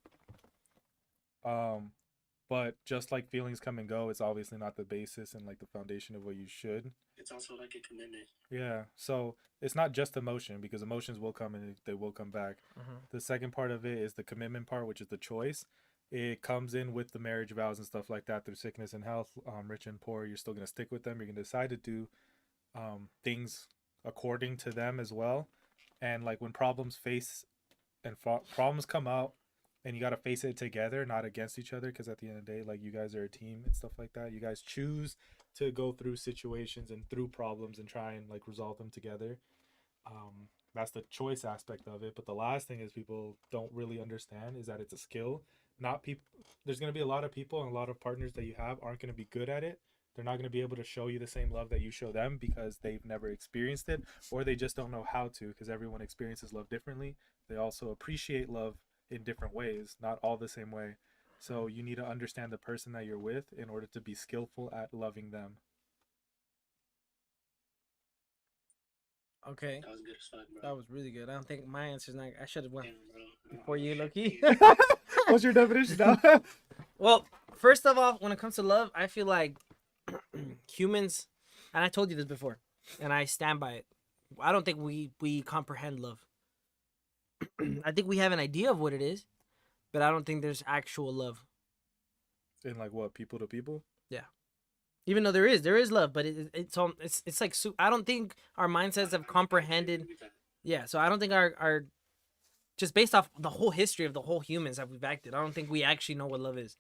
But just like feelings come and go, it's obviously not the basis and like the foundation of what you should. it's also like a commitment. Yeah. So it's not just emotion, because emotions will come and they will come back. The second part of it is the commitment part, which is the choice. It comes in with the marriage vows and stuff like that through sickness and health, rich and poor. You're still going to stick with them. You're going to decide to do things according to them as well. And like when problems problems come out, and you got to face it together, not against each other, because at the end of the day, like, you guys are a team and stuff like that. You guys choose to go through situations and through problems and try and like resolve them together. That's the choice aspect of it. But the last thing is people don't really understand is that it's a skill. Not people. There's going to be a lot of people and a lot of partners that you have aren't going to be good at it. They're not going to be able to show you the same love that you show them because they've never experienced it, or they just don't know how to, because everyone experiences love differently. They also appreciate love in different ways, not all the same way. So you need to understand the person that you're with in order to be skillful at loving them. Okay. That was good as fuck, bro. That was really good. I don't think my answer's not. I should have went Damn, bro. before you, Loki. What's your definition now? Well, first of all, when it comes to love, I feel like humans, and I told you this before, and I stand by it. I don't think we comprehend love. I think we have an idea of what it is, but I don't think there's actual love. In like what, people to people? Even though there is love, but it's like I don't think our mindsets have comprehended. Yeah, so I don't think our just based off the whole history of the whole humans that we've acted, I don't think we actually know what love is.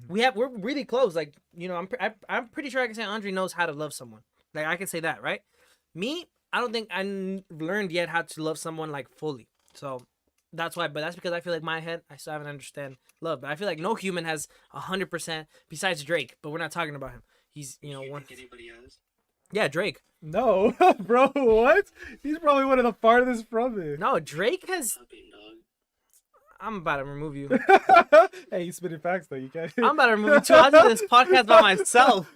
Mhm. We're really close. Like, you know, I'm pretty sure I can say Andre knows how to love someone. Like, I can say that, right? Me, I don't think learned yet how to love someone like fully. So that's why. But that's because I feel like my head, I still haven't understand love. But I feel like no human has 100% besides Drake. But we're not talking about him. He's, you know, You one. think anybody else? Yeah, Drake. No, bro, what? He's probably one of the farthest from it. No, Drake has. Stop it, dog. I'm about to remove you. Hey, you spitting facts though. You can't. I'm about to remove you too. I'll do this podcast by myself.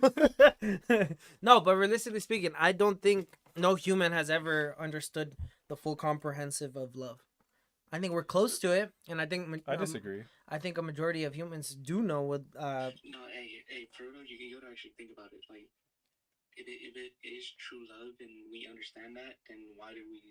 No, but realistically speaking, I don't think no human has ever understood the full comprehensive of love. I think we're close to it, and I think I disagree. I think a majority of humans do know what. No, hey, Frodo, you gotta actually think about it. Like, if it is true love and we understand that, then why do we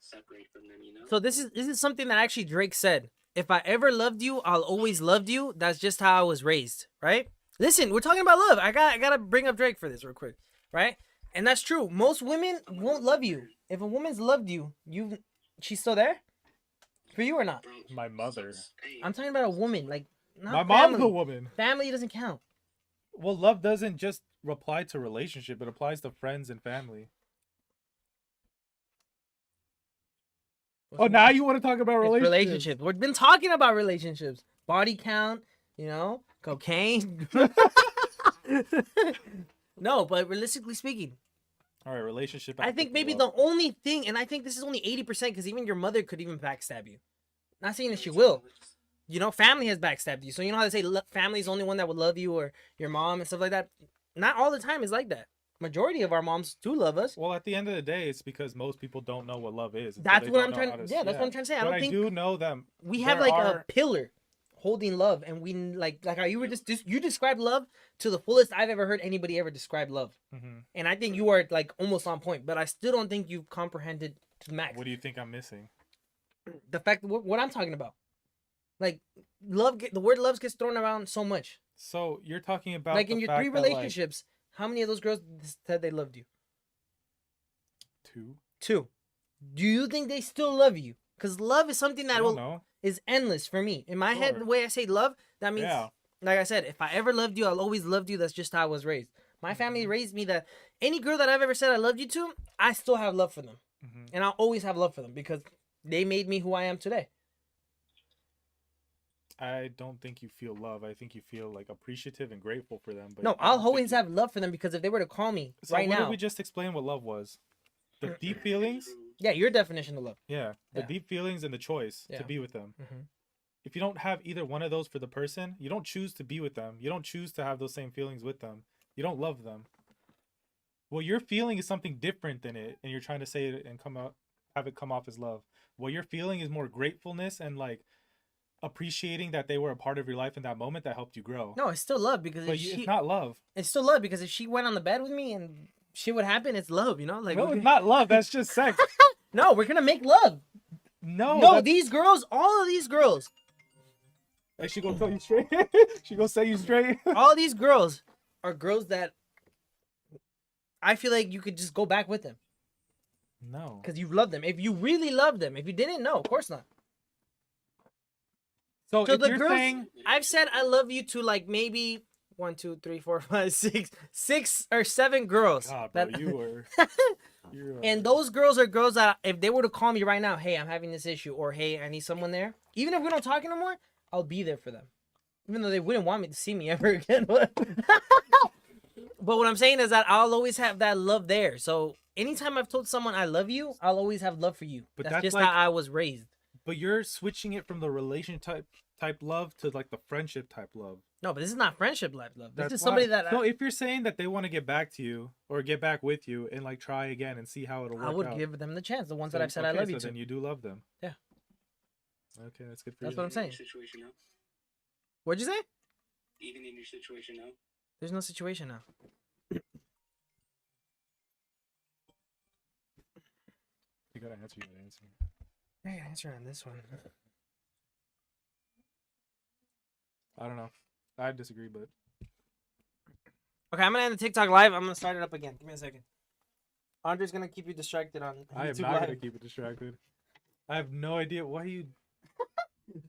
separate from them? You know? So this is something that actually Drake said. If I ever loved you, I'll always love you. That's just how I was raised, right? Listen, we're talking about love. I gotta bring up Drake for this real quick, right? And that's true. Most women won't love you. If a woman's loved you, she's still there for you or not? Bro, My mother. Hey, I'm talking about a woman, like not My mom's family. a woman. Family doesn't count. Well, love doesn't just apply to relationship; it applies to friends and family. Oh, now you want to talk about It's relationships? relationships. We've been talking about relationships. Body count, you know, cocaine. No, but realistically speaking, All right, relationship. I think aspect of maybe love. the only thing, and I think this is only 80%, because even your mother could even backstab you. Not saying that she will. You know, family has backstabbed you. So you know how they say family is the only one that would love you, or your mom and stuff like that? Not all the time is like that. Majority of our moms do love us. Well, at the end of the day, it's because most people don't know what love is. and so That's they what don't I'm know trying how to. to- Yeah, that's what I'm trying to say. I But don't think do know them. we have there like are- a pillar holding love, and we like how you were just you described love to the fullest I've ever heard anybody ever describe love. Mhm. And I think you are like almost on point, but I still don't think you've comprehended to the max What do you think I'm missing? the fact what I'm talking about. Like the word love gets thrown around so much. So you're talking about Like the in your fact 3 that, like, relationships, how many of those girls said they loved you? 2. 2. Do you think they still love you? Because love is something I that don't know. is endless for me. In my head, Sure. the way I say love, that means, Yeah. like I said, if I ever loved you, I'll always loved you. That's just how I was raised. My family Mm-hmm. raised me that any girl that I've ever said I loved you to, I still have love for them. Mhm. And I'll always have love for them because they made me who I am today. I don't think you feel love. I think you feel like appreciative and grateful for them. But No, I I'll don't think always you- have love for them because if they were to call me So right what now, did we just explain what love was? The deep feelings. yeah, your definition of love. Yeah, the Yeah. deep feelings and the choice Yeah. to be with them. Mm-hmm. If you don't have either one of those for the person, you don't choose to be with them. You don't choose to have those same feelings with them. You don't love them. Well, your feeling is something different than it, and you're trying to say it and have it come off as love. What you're feeling is more gratefulness and like appreciating that they were a part of your life in that moment that helped you grow. No, it's still love because But if it's not love. it's still love because if she went on the bed with me and shit would happen, it's love, you know? Like No, it's not love. That's just sex. No, we're gonna make love. No. No, that's- these girls, all of these girls, Like, she gonna tell you straight. She gonna say you straight. all these girls are girls that I feel like you could just go back with them No. because you love them. If you really love them, if you didn't, no, of course not. So, So if the you're girls, saying I've said I love you to like maybe 1, 2, 3, 4, 5, 6 or 7 girls. God, bro, that- you were. You And those girls are girls that if they were to call me right now, hey, I'm having this issue, or hey, I need someone there. Even if we don't talk anymore, I'll be there for them. Even though they wouldn't want me to see me ever again. But what I'm saying is that I'll always have that love there. So anytime I've told someone I love you, I'll always have love for you. But That's that's just like- how I was raised. But you're switching it from the relation type love to like the friendship type love. No, but this is not friendship love. This That's is somebody why. that So if you're saying that they want to get back to you or get back with you and like try again and see how it'll work I would out. give them the chance. The ones So- that I've said okay, I love you so to. then you do love them. Yeah. Okay, that's good for That's you. what I'm saying. Situation now. What'd you say? Even in your situation now. There's no situation now. You gotta answer. You gotta answer. I got answer on this one. I don't know. I disagree, but Okay, I'm gonna end the TikTok live. I'm gonna start it up again. Give me a second. Andre's gonna keep you distracted on I am YouTube not live. gonna keep it distracted. I have no idea why you.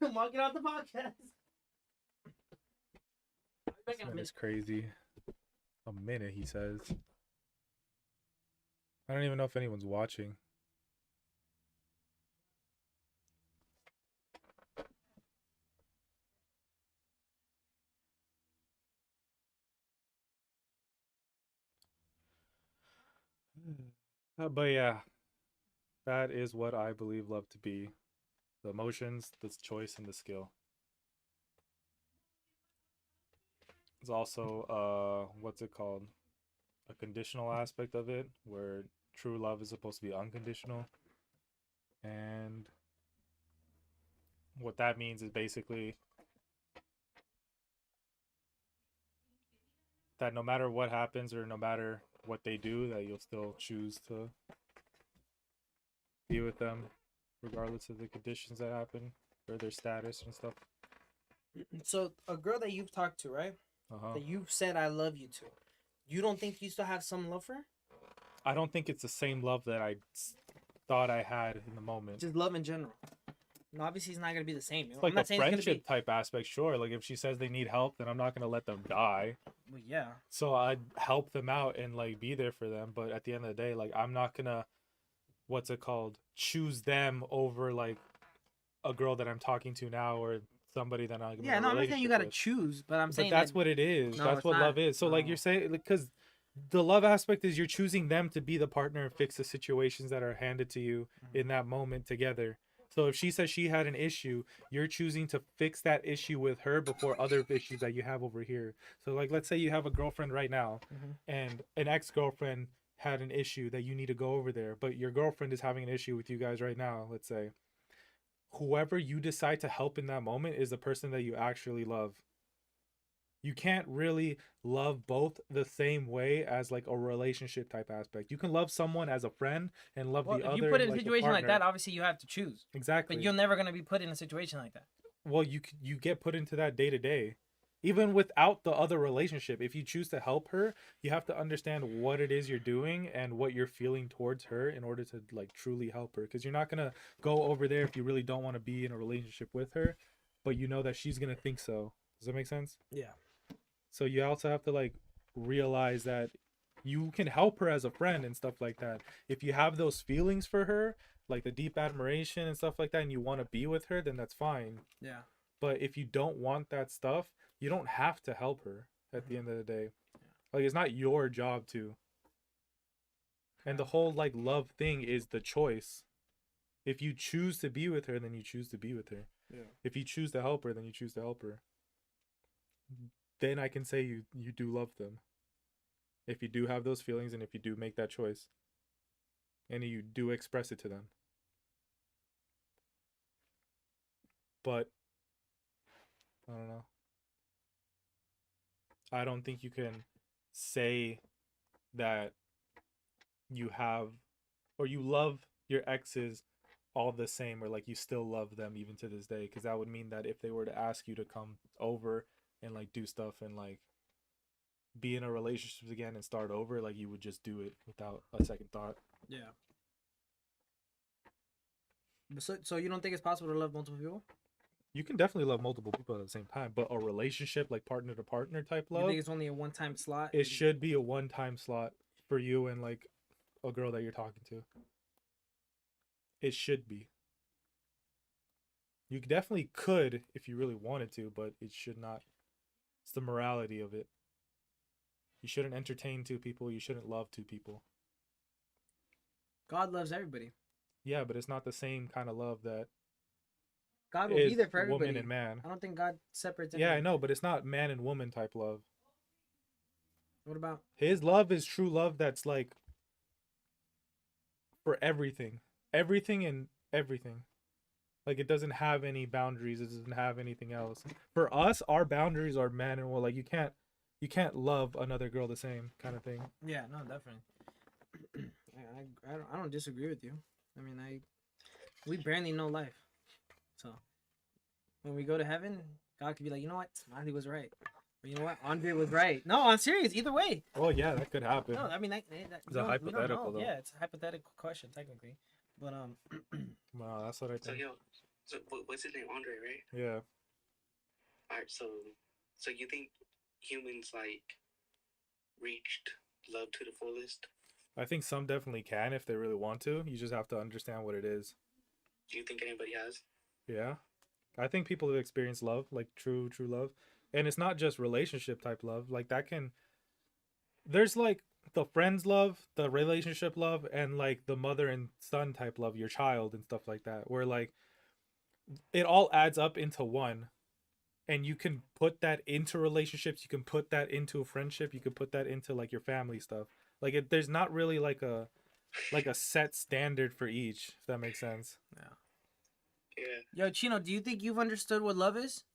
I'm walking out the podcast. This man is crazy. A minute, he says. I don't even know if anyone's watching. But yeah, that is what I believe love to be. The emotions, the choice, and the skill. It's also, what's it called? A conditional aspect of it, where true love is supposed to be unconditional. And what that means is basically that no matter what happens or no matter what they do, that you'll still choose to be with them regardless of the conditions that happen or their status and stuff. So a girl that you've talked to, right? Uh-huh. That you've said I love you to. You don't think you still have some love for her? I don't think it's the same love that I thought I had in the moment. Just love in general. And obviously, it's not gonna be the same. It's like a friendship type aspect, sure. Like if she says they need help, then I'm not gonna let them die. Well, yeah. So I'd help them out and like be there for them. But at the end of the day, like I'm not gonna, what's it called, choose them over like a girl that I'm talking to now or somebody that I'm Yeah, no, I'm not saying you gotta choose, but I'm saying that's what it is. No, That's it's what not. love is. So like No. you're saying, because the love aspect is you're choosing them to be the partner and fix the situations that are handed to you in that moment together. So if she says she had an issue, you're choosing to fix that issue with her before other issues that you have over here. So like let's say you have a girlfriend right now and an ex-girlfriend had an issue that you need to go over there, but your girlfriend is having an issue with you guys right now, let's say. Whoever you decide to help in that moment is the person that you actually love. You can't really love both the same way as like a relationship type aspect. You can love someone as a friend and love Well, the if other you put in a like situation like partner. that, obviously you have to choose. Exactly. But you're never gonna be put in a situation like that. Well, you get put into that day to day, even without the other relationship. If you choose to help her, you have to understand what it is you're doing and what you're feeling towards her in order to like truly help her. Because you're not gonna go over there if you really don't want to be in a relationship with her, but you know that she's gonna think so. Does that make sense? Yeah. So you also have to like realize that you can help her as a friend and stuff like that. If you have those feelings for her, like the deep admiration and stuff like that, and you want to be with her, then that's fine. Yeah. But if you don't want that stuff, you don't have to help her at the end of the day. Like it's not your job to. And the whole like love thing is the choice. If you choose to be with her, then you choose to be with her. Yeah. If you choose to help her, then you choose to help her. Then I can say you do love them. If you do have those feelings and if you do make that choice. And you do express it to them. But I don't know. I don't think you can say that you have or you love your exes all the same or like you still love them even to this day, because that would mean that if they were to ask you to come over and like do stuff and like be in a relationship again and start over, like you would just do it without a second thought. Yeah. So you don't think it's possible to love multiple people? You can definitely love multiple people at the same time, but a relationship like partner to partner type You love, think it's only a one-time slot? it should be a one-time slot for you and like a girl that you're talking to. It should be. You definitely could if you really wanted to, but it should not. It's the morality of it. You shouldn't entertain two people. You shouldn't love two people. God loves everybody. Yeah, but it's not the same kind of love that God will is be there for everybody. woman and man. I don't think God separates Yeah, I anybody. know, but it's not man and woman type love. What about? His love is true love that's like for everything. Everything and everything. Like it doesn't have any boundaries. It doesn't have anything else. For us, our boundaries are man and woman. Like you can't love another girl the same kind of thing. Yeah, no, definitely. I don't disagree with you. I mean, We barely know life. So when we go to heaven, God could be like, you know what, Smiley was right. Or you know what, Andre was right. No, I'm serious. Either way. Oh yeah, that could happen. No, I mean that It's a hypothetical, though. Yeah, it's a hypothetical question technically. But Wow, that's what I So think. yo, so what's his name? Andre, right? Yeah. All right. So you think humans like reached love to the fullest? I think some definitely can if they really want to. You just have to understand what it is. Do you think anybody has? Yeah. I think people have experienced love, like true love. And it's not just relationship type love. Like that can there's like the friends love, the relationship love, and like the mother and son type love, your child and stuff like that. Where like it all adds up into one. And you can put that into relationships, you can put that into a friendship, you can put that into like your family stuff. Like there's not really like a set standard for each, if that makes sense. Yeah. yo, Chino, do you think you've understood what love is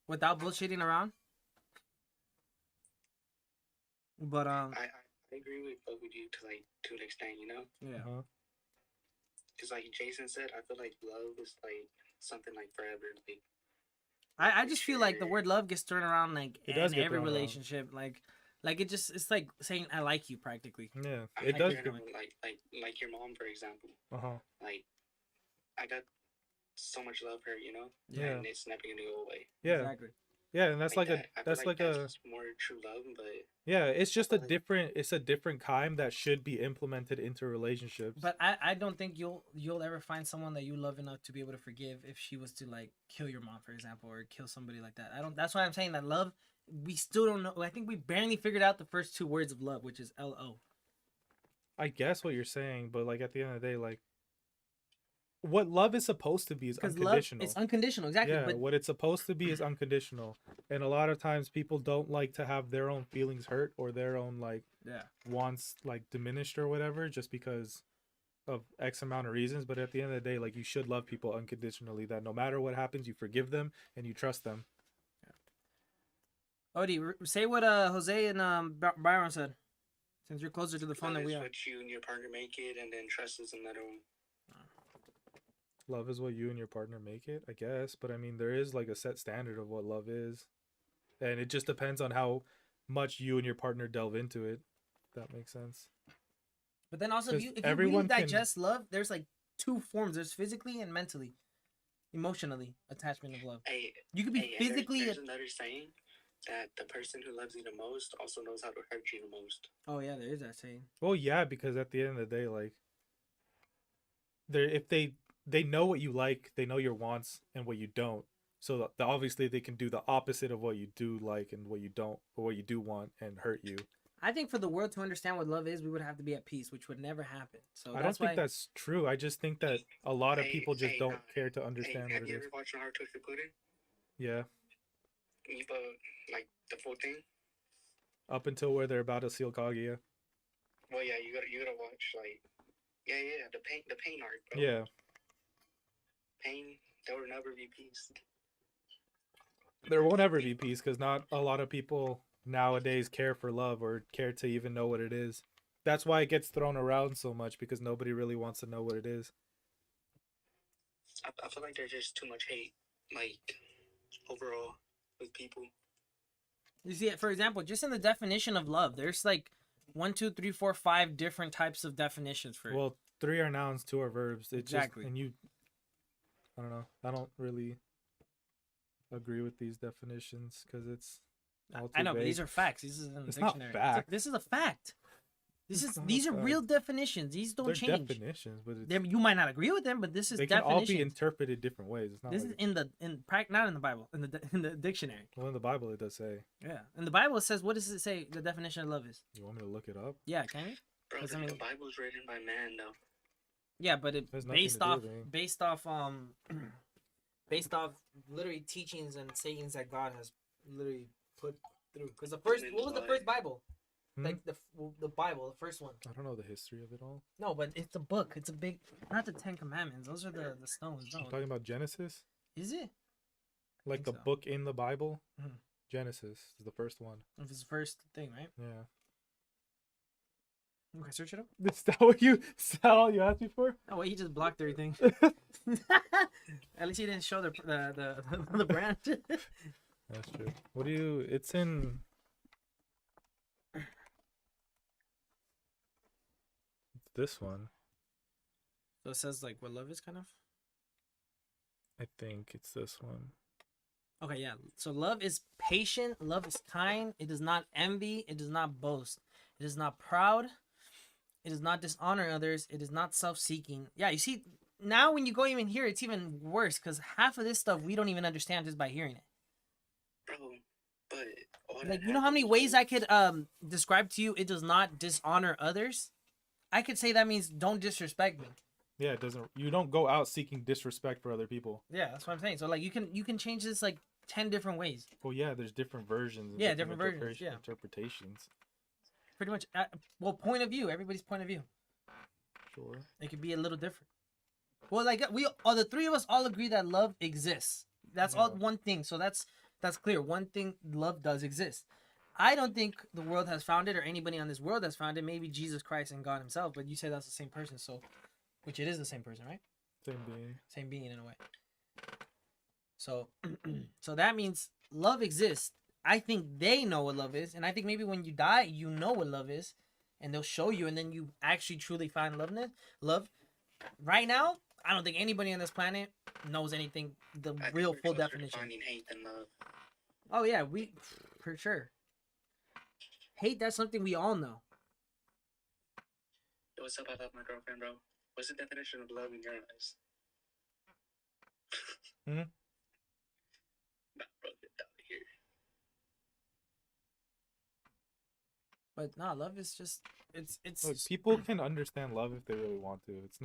without bullshitting around? But I agree with both of you to an extent, you know. yeah. Uh-huh. Because like Jason said, I feel like love is like something like forever. Like I just feel like the word love gets thrown around like It does in get every thrown around. relationship, like it's like saying I like you practically. Yeah. I It like does your get, mom, like your mom, for example. uh-huh. Like I got so much love for her, you know. Yeah. And it's never gonna go away. Yeah. Exactly. Yeah, and that's like that. I feel that's like a that's more true love, but yeah, it's just a like- different it's a different kind that should be implemented into relationships. But I don't think you'll ever find someone that you love enough to be able to forgive if she was to like kill your mom, for example, or kill somebody like that. I don't. That's why I'm saying that love. We still don't know. I think we barely figured out the first two words of love, which is LO. I guess what you're saying, but like at the end of the day, like what love is supposed to be is Because love unconditional. is unconditional, exactly. Yeah, But what it's supposed to be is unconditional. And a lot of times people don't like to have their own feelings hurt or their own like yeah, wants like diminished or whatever just because of X amount of reasons. But at the end of the day, like you should love people unconditionally, that no matter what happens, you forgive them and you trust them. Odie, say what Jose and Byron said, since you're closer to the phone love than we is are. what you and your partner make it, and then trust is another one. Love is what you and your partner make it, I guess. But I mean, there is like a set standard of what love is. And it just depends on how much you and your partner delve into it. If that makes sense. But then also, if 'Cause you really everyone can- digest love, there's like two forms. There's physically and mentally, emotionally attachment of love. Hey, You could be hey, and physically. There's another saying that the person who loves you the most also knows how to hurt you the most. Oh yeah, there is that saying. Well, yeah, because at the end of the day, like, if they know what you like, they know your wants and what you don't. So obviously they can do the opposite of what you do like and what you don't, or what you do want, and hurt you. I think for the world to understand what love is, we would have to be at peace, which would never happen. So I don't that's think why. that's true. I just think that a lot of Hey, people just hey, don't nah, care to Hey, understand have what you it ever is. watched Hard Twisted Pudding? Yeah, You like the full thing? up until where they're about to seal Kaguya. Well, yeah, you gotta watch like yeah the pain arc. Bro. Yeah, Pain. There will never be peace. there won't ever be peace because not a lot of people nowadays care for love or care to even know what it is. That's why it gets thrown around so much, because nobody really wants to know what it is. I feel like there's just too much hate, like overall with people. You see, for example, just in the definition of love, there's like 1, 2, 3, 4, 5 different types of definitions for it. Well, 3 are nouns, 2 are verbs. It Exactly. Just, and you, I don't know. I don't really agree with these definitions because it's all too I know, but vague. these are facts. This is in the It's not dictionary. fact. This is a fact. It's not These a are fact. real definitions. These don't They're change. definitions, but You might not agree with them, but this is they can all be definitions. interpreted different ways. It's not This like, is not in the Bible, in the dictionary. well, in the Bible it does say. Yeah, in the Bible it says, what does it say? The definition of love is. You want me to look it up? Yeah, can you? Bro, Because, the, I mean- the Bible's written by man, though. Yeah, but it Has nothing based to do off with it. based off literally teachings and sayings that God has literally put through. Because what was the first Bible? Hmm? Like the Bible, the first one. I don't know the history of it all. No, but it's a book. It's a big, not the 10 Commandments. Those are the stones. I'm No, talking about Genesis, is it? like the think so. book in the Bible. Mhm. Genesis is the first one. If it's the first thing, right? Yeah. Okay, search it up. Is that all you asked me for? Oh wait, he just blocked everything. At least he didn't show the brand. That's true. What do you? It's in. It's this one. So it says like what love is, kind of. I think it's this one. Okay, yeah. So love is patient. Love is kind. It does not envy. It does not boast. It is not proud. It does not dishonor others. It is not self-seeking. Yeah, you see, now when you go even here, it's even worse because half of this stuff we don't even understand just by hearing it. Bro, but all Like, that you know how many happens ways when- I could describe to you it does not dishonor others? I could say that means don't disrespect me. Yeah, it doesn't. You don't go out seeking disrespect for other people. Yeah, that's what I'm saying. So like you can change this like 10 different ways. Well, yeah, there's different versions. And Yeah, different versions, yeah. interpretations. Pretty much. Well, point of view. Everybody's point of view. Sure. It could be a little different. Well, like the three of us all agree that love exists. That's all Yeah. one thing. So that's clear. One thing, love does exist. I don't think the world has found it or anybody on this world has found it. Maybe Jesus Christ and God himself. But you say that's the same person. So, which it is the same person, right? Same being. Same being in a way. So, so that means love exists. I think they know what love is, and I think maybe when you die, you know what love is, and they'll show you, and then you actually truly find love. Right now, I don't think anybody on this planet knows anything the I think real we're full closer to definition. finding hate than love. Oh yeah, we for sure. Hate, that's something we all know. Yo, what's up? I love my girlfriend, bro. What's the definition of love in your eyes? Hmm? Nah, bro, get out of here. But no, love is just it's Look, people can understand love if they really want to. It's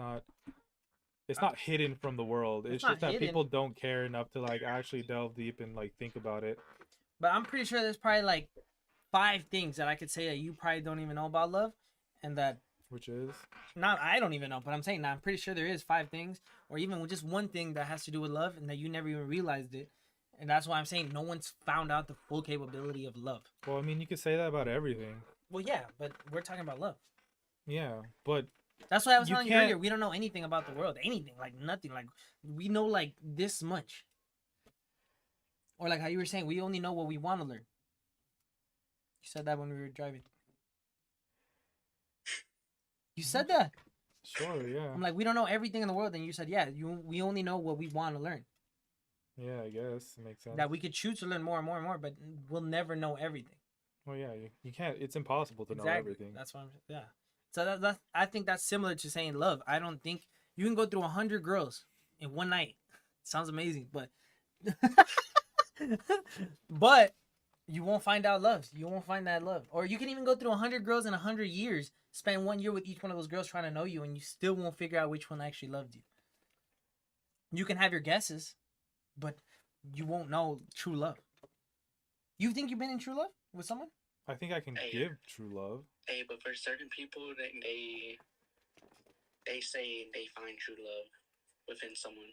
not hidden from the world. It's not just that hidden. people don't care enough to like actually delve deep and like think about it. But I'm pretty sure there's probably like 5 things that I could say that you probably don't even know about love, and that Which is I don't even know, but I'm saying that I'm pretty sure there is 5 things, or even just one thing that has to do with love, and that you never even realized it, and that's why I'm saying no one's found out the full capability of love. well, I mean, you could say that about everything. Well, yeah, but we're talking about love. Yeah, but That's why I was You telling you can't- earlier. We don't know anything about the world, anything, like nothing. Like we know like this much, or like how you were saying, we only know what we want to learn. You said that when we were driving. You said that. sure, yeah, I'm like, we don't know everything in the world, and you said, yeah, we only know what we want to learn. yeah, I guess it makes sense. That we could choose to learn more and more and more, but we'll never know everything. Well, yeah, you can't. It's impossible to know everything. That's what I'm. Yeah. So that I think that's similar to saying love. I don't think you can go through 100 girls in one night. Sounds amazing, but but you won't find out love. You won't find that love. Or you can even go through 100 girls in 100 years, spend 1 year with each one of those girls trying to know you, and you still won't figure out which one actually loved you. You can have your guesses, but you won't know true love. You think you've been in true love with someone? I think I can Hey. give true love. Hey, but for certain people, they say they find true love within someone.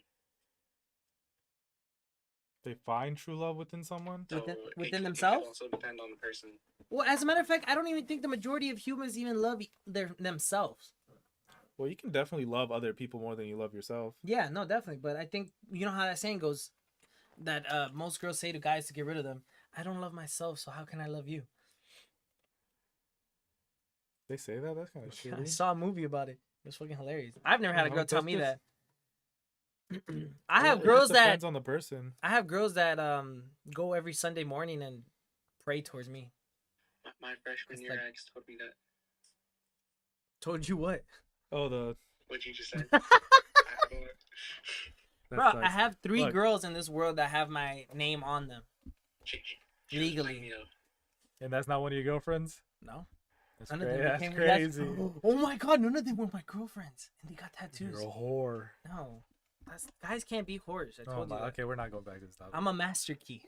They find true love within someone. So Within- it within could- themselves? It could also depend on the person. Well, as a matter of fact, I don't even think the majority of humans even love themselves. Well, you can definitely love other people more than you love yourself. Yeah, no, definitely. But I think you know how that saying goes, that most girls say to guys to get rid of them. I don't love myself, so how can I love you? They say that. That's kind of I shitty. saw a movie about it. It was fucking hilarious. I've never had a No, girl tell that's me just- that. I have It girls just that depends on the person. go every Sunday morning and pray towards me. My freshman It's year like- ex told me that. Told you what? Oh, What you just said. I don't know. Bro, that's I nice. have 3 Look. girls in this world that have my name on them. She was Legally. like, you know, And that's not one of your girlfriends. No? That's, None of cra- them that's became- crazy. Oh my god, none of them were my girlfriends. And they got tattoos. You're a whore. No. Guys can't be whores. I Oh told you my, that. okay, we're not going back to this topic. I'm a master key.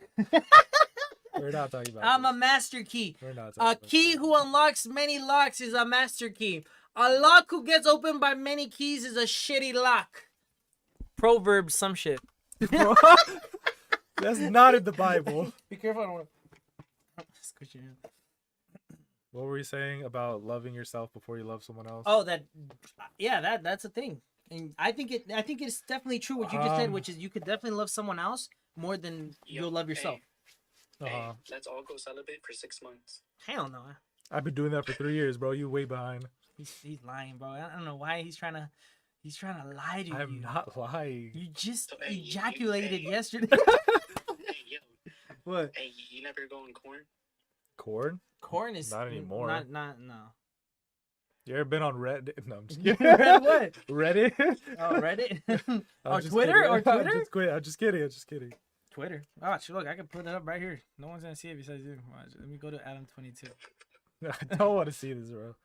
We're not talking about. I'm a this. master key. We're not. A talking about key this. who unlocks many locks is a master key. A lock who gets opened by many keys is a shitty lock. Proverbs, some shit. That's not in the Bible. Be careful. I don't want to squish your hand. What were you saying about loving yourself before you love someone else? Oh, that's a thing, and I think it's definitely true what you just said, which is you could definitely love someone else more than you'll love yourself. Hey, let's all go celibate for 6 months. Hell no. I've been doing that for 3 years, bro. You way behind. He's lying, bro. I don't know why he's trying to lie to you. I'm not lying. You just So, hey, ejaculated yesterday. Hey, yo. What? Hey, you never go on corn? Corn? Corn is Not anymore. Not no. You ever been on Reddit? No, I'm just You kidding. read what? Reddit? Oh, Reddit? I'm Or just Twitter? kidding. Or Twitter? I'm just kidding. Twitter. Oh, look, I can put it up right here. No one's gonna see it besides you. Watch, let me go to Adam22. I don't want to see this, bro.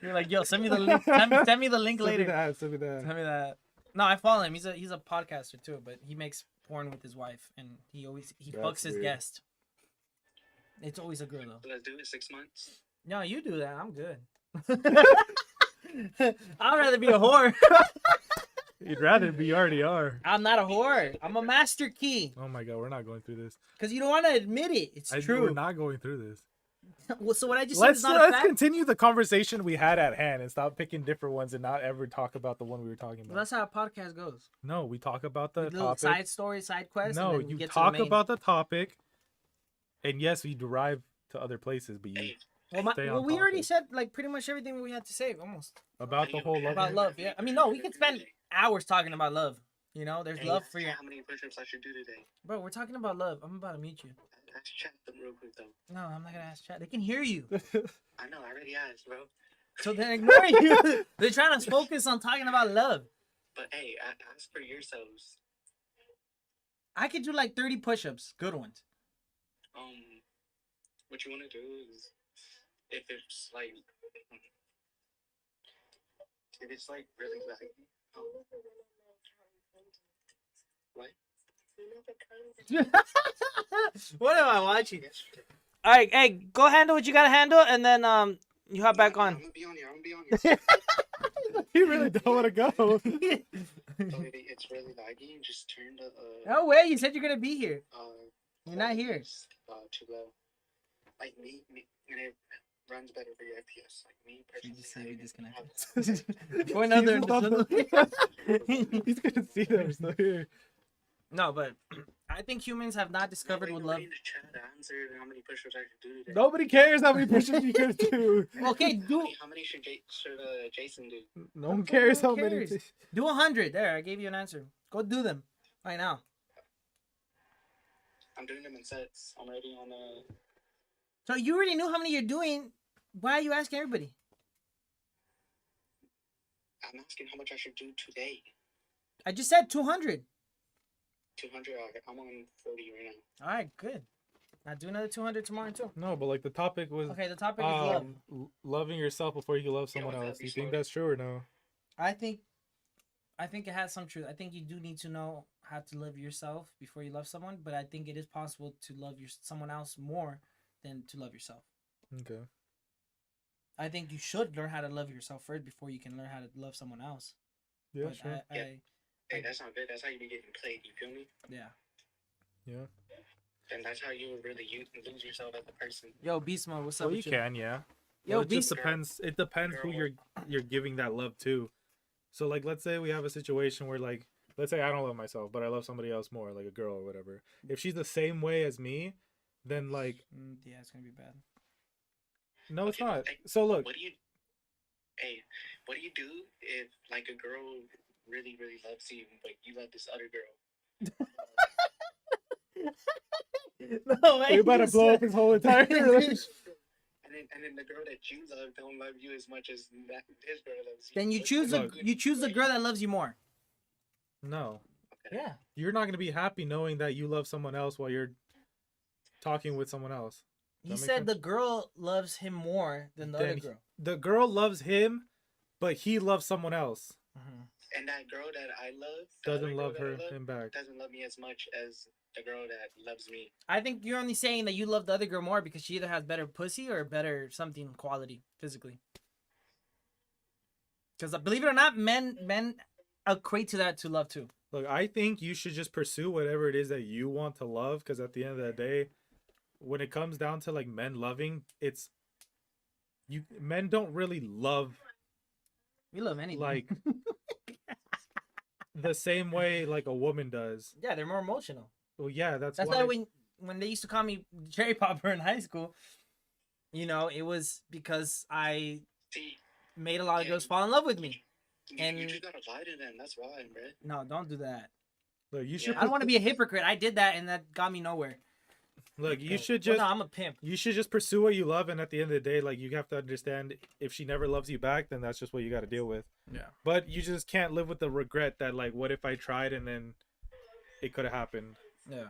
You're like, yo, send me the link. Send me the link later. Send me that. Tell me that. No, I follow him. He's a podcaster too, but he makes porn with his wife, and he That's fucks his weird. guest. It's always a girl though. Let's do it 6 months. No, you do that. I'm good. I'd rather be a whore. You'd rather be, you already are. I'm not a whore. I'm a master key. Oh my god, we're not going through this. Because you don't want to admit it. It's true. We're not going through this. Well, so what I just said Let's is not a fact. continue the conversation we had at hand and stop picking different ones and not ever talk about the one we were talking about. Well, that's how a podcast goes. No, we talk about the Little topic. side story, side quest. No, and then you get talk to the main. about the topic, and yes, we derive to other places, but you Hey, stay Well, on we already topic. said like pretty much everything we had to say, almost About the whole love. about love. Yeah, I mean, no, we could spend hours talking about love. You know, there's hey, love for your how many push-ups I should do today? bro. We're talking about love. I'm about to mute you. Let's chat them real quick though. No, I'm not gonna ask chat. They can hear you, I know, I already asked, bro. so they're ignoring you. They're trying to focus on talking about love. But hey, ask for yourselves. I could do like 30 push-ups, good ones. What you want to do is, if it's like really like, what? What am I watching? Yesterday. All right, hey, go handle what you gotta handle, and then you hop back I'm on. gonna be on here. You really don't want to go. So if it's really laggy, just turn the No way, you said you're gonna be here. You're not here. Too low. Like me, and it runs better for your FPS. Like me personally. just say we I even disconnected. have- Go another. He's gonna see them still here. No, but I think humans have not discovered what love. Nobody in the chat answered how many push-ups I should do today. Nobody cares how many push-ups you can do. Okay, do How many should Jason do? No one cares No how one many. cares. Do 100. There, I gave you an answer. Go do them right now. I'm doing them in sets. I'm already on So you already knew how many you're doing. Why are you asking everybody? I'm asking how much I should do today. I just said 200. 200. I'm on 40 right now. All right, good. Now do another 200 tomorrow too. No, but like the topic was Okay, the topic is love. loving yourself before you can love someone Yeah, else. that'd be You think smart. that's true or no? I think it has some truth. I think you do need to know how to love yourself before you love someone, but I think it is possible to love someone else more than to love yourself. Okay. I think you should learn how to love yourself first before you can learn how to love someone else. Yeah, But sure. Hey, that's not good. That's how you be getting played. You feel me? yeah. Yeah. And that's how you really lose yourself as a person. Yo, Beast Mode, what's up? Well, you with can, yeah. Yo, Well, it just Beast. depends. It depends who you're giving that love to. So like, let's say we have a situation where like, let's say I don't love myself, but I love somebody else more, like a girl or whatever. If she's the same way as me, then like, Yeah, it's gonna be bad. no, it's Okay, not. hey, So look, What do you do if like a girl really loves you, but you love this other girl? No way. we're about to blow up his whole entire relationship. And then the girl that you love don't love you as much as this girl loves you. Then you What's choose the the good girl that loves you more. No, Okay. Yeah. you're not gonna be happy knowing that you love someone else while you're talking with someone else. He That make said the sense? girl loves him more than the Then other he- girl. The girl loves him, but he loves someone else. And that girl that I love Doesn't love him back. doesn't love me as much as the girl that loves me. I think you're only saying that you love the other girl more because she either has better pussy or better something quality physically. Because believe it or not, men equate to that to love too. Look, I think you should just pursue whatever it is that you want to love, because at the end of the day, when it comes down to like men loving, it's men don't really love We love anything. like the same way like a woman does. yeah, they're more emotional. Well, yeah, that's That's why. why when they used to call me Cherry Popper in high school, it was because I See, made a lot of yeah, girls fall in love with me. you And- just gotta lie to them. That's why, bro. No, don't do that. Look, you should I don't want to be a hypocrite. I did that, and that got me nowhere. look. You should Well, just no, I'm a pimp. you should just pursue what you love, and at the end of the day, like you have to understand if she never loves you back, then that's just what you got to deal with. Yeah. But you just can't live with the regret that like, what if I tried and then it could have happened. Yeah.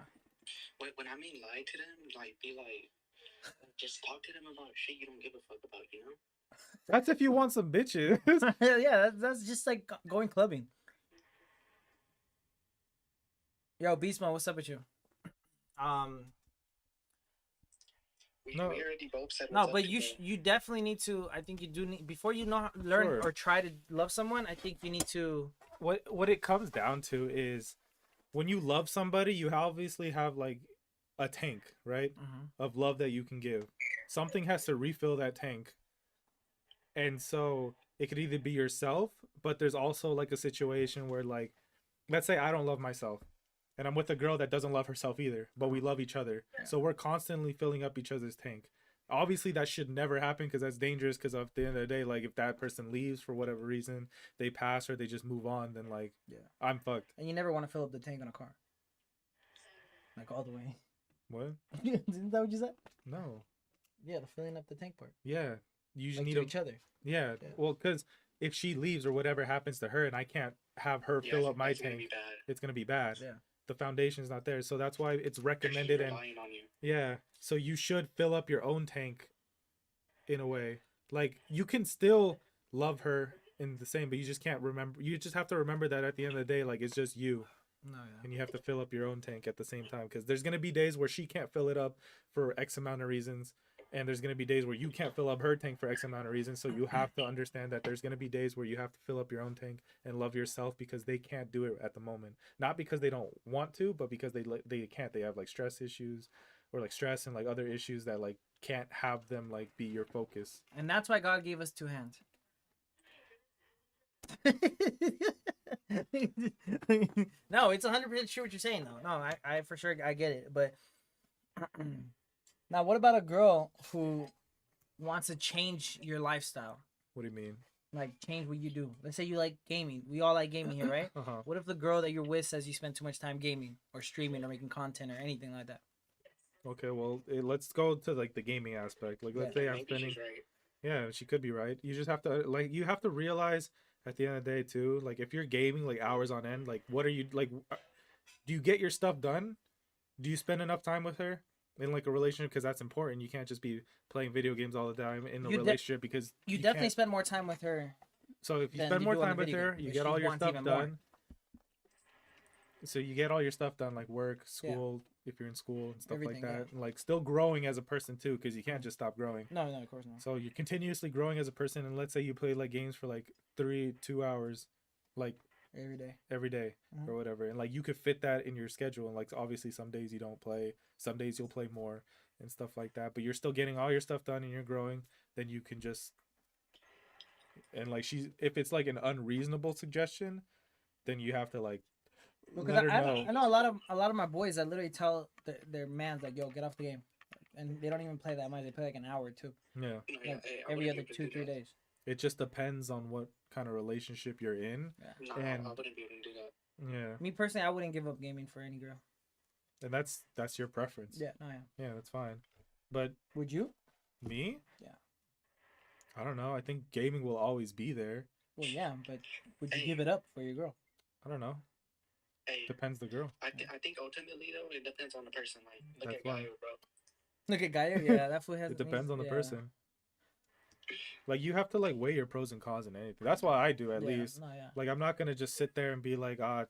When I mean lie to them, like be like, just talk to them about shit you don't give a fuck about, you know? That's if you want some bitches. yeah, that's just like going clubbing. Yo, Beastman, what's up with you? No. We already both said No, what's up but to you them. you definitely need to. I think you do need before you learn Sure. or try to love someone. I think you need to. What it comes down to is when you love somebody, you obviously have like a tank, right? Of love that you can give. Something has to refill that tank. And so it could either be yourself, but there's also like a situation where like let's say I don't love myself and I'm with a girl that doesn't love herself either, but we love each other. Yeah. So we're constantly filling up each other's tank. Obviously that should never happen because that's dangerous because at the end of the day, like if that person leaves for whatever reason, they pass or they just move on, then like Yeah. I'm fucked. And you never want to fill up the tank on a car. Like all the way. What? Isn't that what you said? No. Yeah, the filling up the tank part. Yeah. You just Like need to a each other. yeah. Yeah. Well, because if she leaves or whatever happens to her and I can't have her Yeah, fill up my that's gonna tank, be bad. it's gonna be bad. Yeah. The foundation's not there. So that's why it's She's recommended and relying on you. yeah. So you should fill up your own tank in a way. Like you can still love her in the same, but you just can't remember you just have to remember that at the end of the day, like it's just you. No, yeah. And you have to fill up your own tank at the same time because there's gonna be days where she can't fill it up for X amount of reasons. And there's going to be days where you can't fill up her tank for X amount of reasons. So you have to understand that there's going to be days where you have to fill up your own tank and love yourself because they can't do it at the moment. Not because they don't want to, but because they can't. They have like stress issues or like stress and like other issues that like can't have them like be your focus. And that's why God gave us two hands. No, it's 100% true what you're saying though. No, I for sure I get it. But now, what about a girl who wants to change your lifestyle? What do you mean? Like change what you do. Let's say you like gaming. We all like gaming here, right? Uh-huh. What if the girl that you're with says you spend too much time gaming or streaming or making content or anything like that? Okay, well, let's go to like the gaming aspect. Like let's say I'm Maybe spending she's right. yeah, she could be right. You just have to like you have to realize at the end of the day too, like if you're gaming like hours on end, like what are you like do you get your stuff done? Do you spend enough time with her in like a relationship because that's important. You can't just be playing video games all the time in a You de- relationship because You you definitely can't- spend more time with her. So if you than spend you more do on time the with video her, game, you but get she all your wants stuff even more. done. So you get all your stuff done, like work, school, if you're in school and stuff Everything, like yeah. that. And like still growing as a person too, because you can't just stop growing. No, of course not. So you're continuously growing as a person, and let's say you play like games for like 2 hours, like Every day. every day Mhm. or whatever, and like you could fit that in your schedule. And like obviously some days you don't play, some days you'll play more and stuff like that. But you're still getting all your stuff done and you're growing. Then you can just and like if it's like an unreasonable suggestion, then you have to like Because let her know. I know a lot of my boys that literally tell their mans like, "Yo, get off the game," and they don't even play that much. They play like an hour or two, Yeah, No, yeah, like hey, I every wouldn't other be able to do 2-3 that. days. it just depends on what kind of relationship you're in. No, And- I wouldn't be able to do that. Yeah, Me personally, I wouldn't give up gaming for any girl. and that's your preference. Yeah, no, yeah. Yeah, that's fine. But Would you? me? Yeah. I don't know. I think gaming will always be there. Well, yeah, but would you Hey. give it up for your girl? I don't know. Hey, Depends the girl. I think ultimately though, it depends on the person. Like, look That's at why. Gaio, bro. Look at Gaia. Yeah, that fool has. It depends on the yeah. person. Like you have to like weigh your pros and cons in anything. That's why I do at Yeah, least. No, yeah. Like I'm not gonna just sit there and be like, I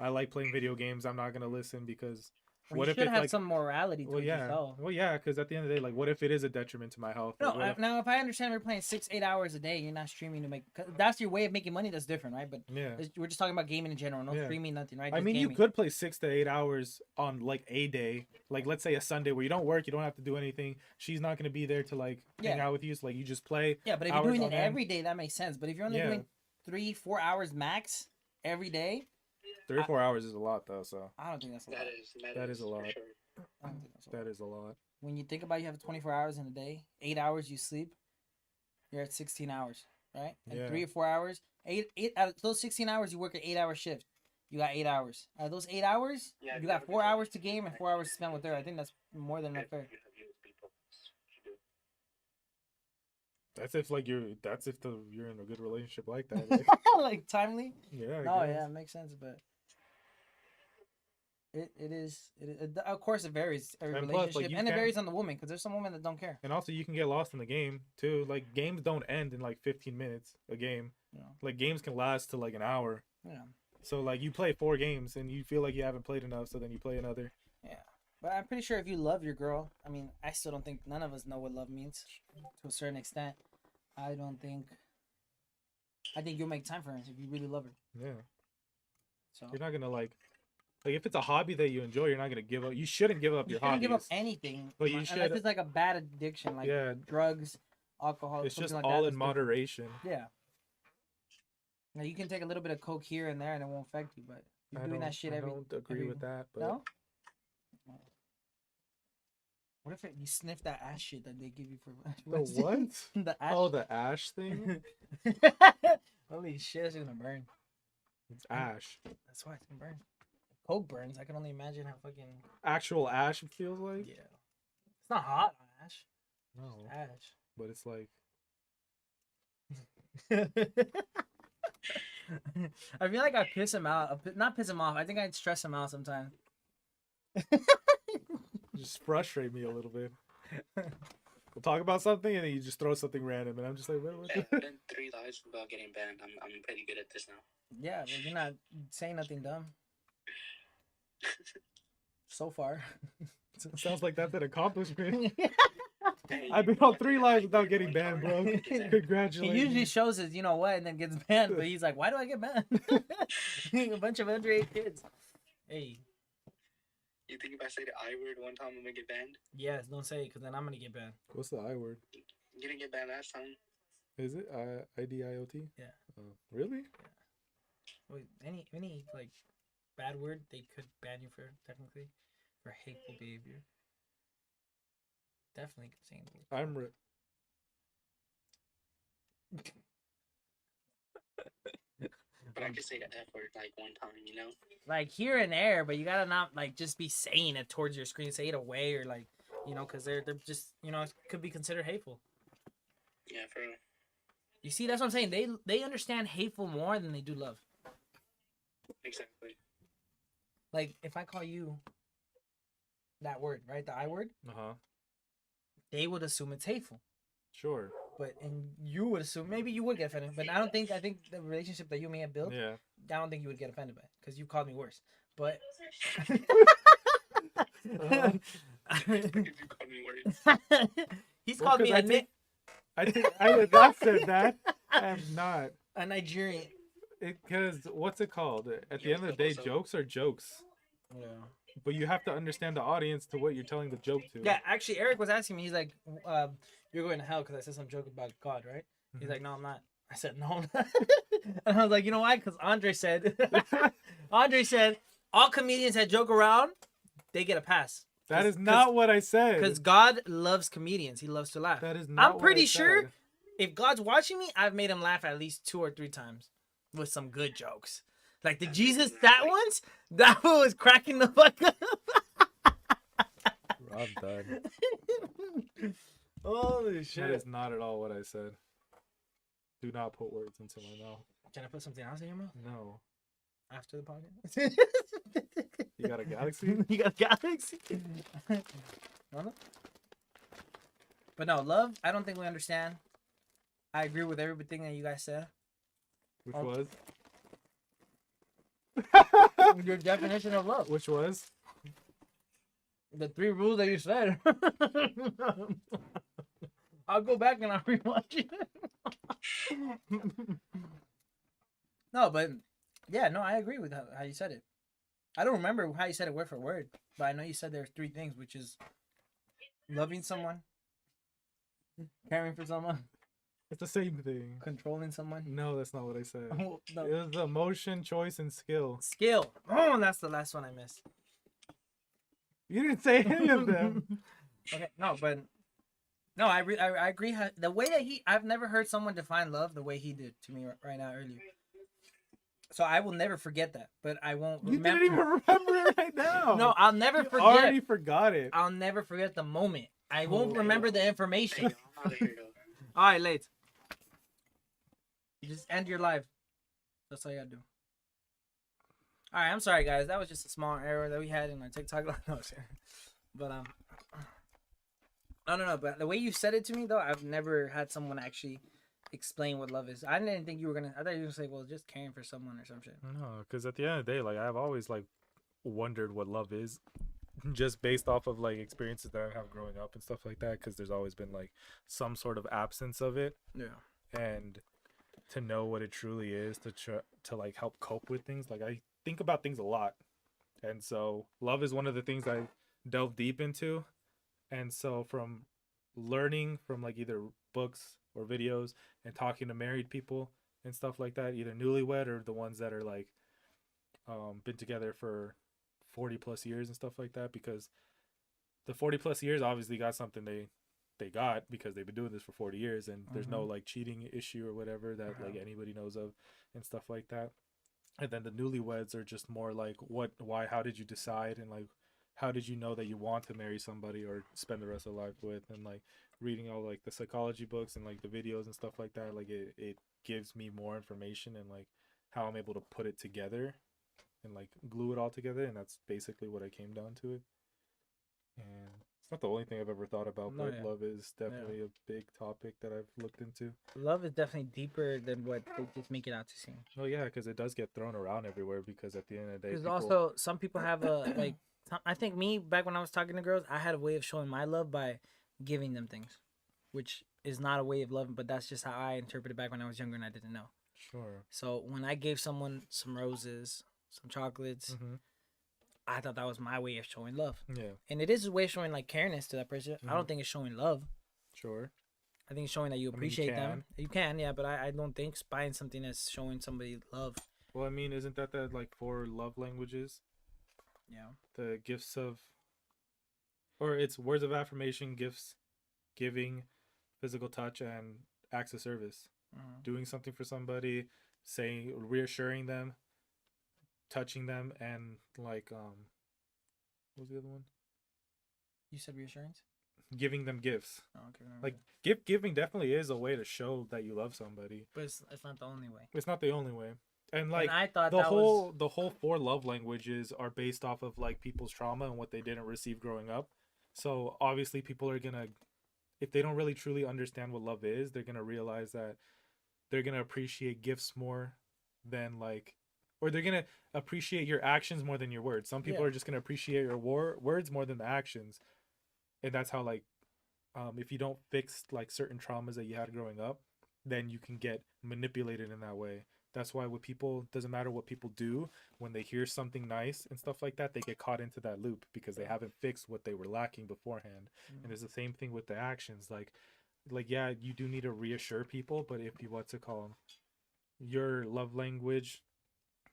like playing video games. I'm not gonna listen because Well, What you if should it's have like, some morality well, towards yeah, yourself. well, yeah, because at the end of the day, like, what if it is a detriment to my health? No, Like, what if- now if I understand you're playing 6-8 hours a day, you're not streaming to make. 'Cause that's your way of making money. That's different, right? But yeah. we're just talking about gaming in general. No Yeah. streaming, nothing, right? I Just mean, you gaming. could play 6 to 8 hours on like a day, like let's say a Sunday where you don't work, you don't have to do anything. She's not gonna be there to like hang Yeah. out with you. So like you just play. Yeah, but if you're hours doing on it end. every day, that makes sense. But if you're only Yeah. doing 3-4 hours max every day, 3 or 4 hours is a lot though. So I don't think that's a lot. That is a for lot. Sure. I don't think that's a lot. that is a lot. When you think about it, you have 24 hours in a day, 8 hours you sleep, you're at 16 hours, right? And Yeah. 3 or 4 hours, eight out of those 16 hours, you work an 8-hour shift. You got 8 hours. Out of those 8 hours, Yeah, you got 4 hours to game and 4 hours to spend with her. I think that's more than enough fair. That's if like you're you're in a good relationship like that. Like, Like timely. yeah. I No, guess. yeah, it makes sense, but it is of course it varies every And plus, like, relationship, you and it can't- varies on the woman because there's some women that don't care. And also, you can get lost in the game too. Like games don't end in like 15 minutes. A game, You know? like games can last to like an hour. Yeah, So like you play 4 games and you feel like you haven't played enough, so then you play another. yeah. But I'm pretty sure if you love your girl, I mean, I still don't think none of us know what love means to a certain extent. I think you'll make time for her if you really love her. Yeah. So You're not gonna like if it's a hobby that you enjoy, you're not gonna give up. You shouldn't give up you your shouldn't hobbies. give up anything, But you unless should- it's like a bad addiction, like yeah, drugs, alcohol. it's just something like all that, in that's different. moderation. Yeah. Now you can take a little bit of coke here and there, and it won't affect you. But you're I doing don't, that shit I every. don't agree every- with that. But No. What if you sniff that ash shit that they give you for the what? the ash. Oh, the ash thing. Holy shit, it's gonna burn. It's ash. That's why it's gonna burn. Coke burns. I can only imagine how fucking Actual ash. It feels like. yeah. It's not hot on ash. No, Ash. but it's like I feel like I piss him out. Not piss him off. I think I'd stress him out sometimes. just frustrate me a little bit. We'll talk about something and then you just throw something random, and I'm just like, what? I've been 3 lives without getting banned. I'm pretty good at this now. Yeah, but you're not saying nothing dumb. So far. Sounds like that's an accomplishment. I've been on 3 lives without getting banned, bro. He Congratulations. usually shows us, you know what, and then gets banned. But he's like, why do I get banned? A bunch of underage kids. Hey, You think if I say the I word one time, I'm gonna get banned? yes, don't say it, because then I'm gonna get banned. What's the I word? You didn't get banned last time. Is it IDIOT? Yeah. Oh, really? Wait, any like bad word they could ban you for technically for hateful behavior. Definitely saying the word. I'm. But I could say the F word like one time, you know? Like here and there, but you gotta not like just be saying it towards your screen. Say it away or like, you know, because they're just, you know, it could be considered hateful. Yeah, for real. You see, that's what I'm saying. They understand hateful more than they do love. Exactly. Like if I call you that word, right, the I word, Uh huh. they would assume it's hateful. Sure. But and you would assume maybe you would get offended. But I think the relationship that you may have built, Yeah. I don't think you would get offended by it because you called me worse. But Uh-huh. You called me worse. he's Well, called me 'cause I think I did not say that. I am not. a Nigerian. Because what's it called? At the end of the day, jokes are jokes. Yeah. But you have to understand the audience to what you're telling the joke to. Yeah, actually, Eric was asking me. He's like, "You're going to hell because I said some joke about God, right?" He's Mhm. like, "No, I'm not." I said, "No, I'm not." And I was like, "You know why?" Because Andre said, all comedians that joke around, they get a pass. That is not what I said. Because God loves comedians. He loves to laugh. That is not. I'm pretty what I sure said. if God's watching me, I've made him laugh at least 2 or 3 times with some good jokes. Like the Jesus that ones, that one was cracking the fuck up. I'm done. Holy That shit. is not at all what I said. Do not put words into my mouth. Can I put something else in your mouth No. after the podcast? You got a galaxy? You got a galaxy? No? But no, love, I don't think we understand. I agree with everything that you guys said. Which Oh. was? Your definition of love. Which was? The 3 rules that you said. I'll go back and I'll rewatch it. No, but yeah, no, I agree with how you said it. I don't remember how you said it word for word, but I know you said there's 3 things, which is loving someone, caring for someone, It's the same thing. controlling someone. No, that's not what I said. Oh, no. It was emotion, choice, and skill. Skill. Oh, that's the last one I missed. You didn't say any of them. Okay, no, but no, I agree. The way that I've never heard someone define love the way he did to me right now earlier. So I will never forget that, but I won't. You didn't even remember it right now. No, I'll never You forget. already forgot it. I'll never forget the moment. I won't remember the information. Oh, there you go. All right, late. You just end your life. That's all you gotta do. All right, I'm sorry, guys. That was just a small error that we had in our TikTok. No, but no. But the way you said it to me, though, I've never had someone actually explain what love is. I didn't think you were gonna. I thought you were gonna say, "Well, just caring for someone or some shit." No, because at the end of the day, like I've always like wondered what love is, just based off of like experiences that I have growing up and stuff like that. Because there's always been like some sort of absence of it, Yeah. and to know what it truly is to like help cope with things. Like I think about things a lot, and so love is one of the things I delve deep into, and so from learning from like either books or videos and talking to married people and stuff like that, either newlywed or the ones that are like been together for 40 plus years and stuff like that, because the 40 plus years obviously got something they got because they've been doing this for 40 years, and there's no like cheating issue or whatever that like anybody knows of and stuff like that. And then the newlyweds are just more like why, how did you decide, and like how did you know that you want to marry somebody or spend the rest of life with, and like reading all like the psychology books and like the videos and stuff like that, like it gives me more information and like how I'm able to put it together and like glue it all together, and that's basically what I came down to it. And it's not the only thing I've ever thought about, No, but yeah. love is definitely a big topic that I've looked into. Love is definitely deeper than what they just make it out to seem. Oh yeah, because it does get thrown around everywhere, because at the end of the day, Because also some people have a like. I think me back when I was talking to girls, I had a way of showing my love by giving them things, which is not a way of loving, but that's just how I interpreted back when I was younger and I didn't know. Sure. So when I gave someone some roses, some chocolates, I thought that was my way of showing love. Yeah. And it is a way of showing like careness to that person. I don't think it's showing love. Sure. I think it's showing that you I mean, appreciate them. You can, yeah, but I don't think buying something that's showing somebody love. Well, I mean, isn't that like 4 love languages? Yeah. The gifts of, or it's words of affirmation, gifts, giving, physical touch, and acts of service. Doing something for somebody, saying, reassuring them, touching them, and like what was the other one? You said reassurance? Giving them gifts. Oh, okay. Like gift giving definitely is a way to show that you love somebody. But it's not the only way. It's not the only way. And like And I thought the whole 4 love languages are based off of like people's trauma and what they didn't receive growing up. So obviously people are gonna, if they don't really truly understand what love is, they're gonna realize that they're gonna appreciate gifts more than like, or they're gonna appreciate your actions more than your words. Some people are just gonna appreciate your words more than the actions, and that's how like if you don't fix like certain traumas that you had growing up, then you can get manipulated in that way. That's why with people, doesn't matter what people do, when they hear something nice and stuff like that, they get caught into that loop because they haven't fixed what they were lacking beforehand. And it's the same thing with the actions. Like yeah, you do need to reassure people, but if you your love language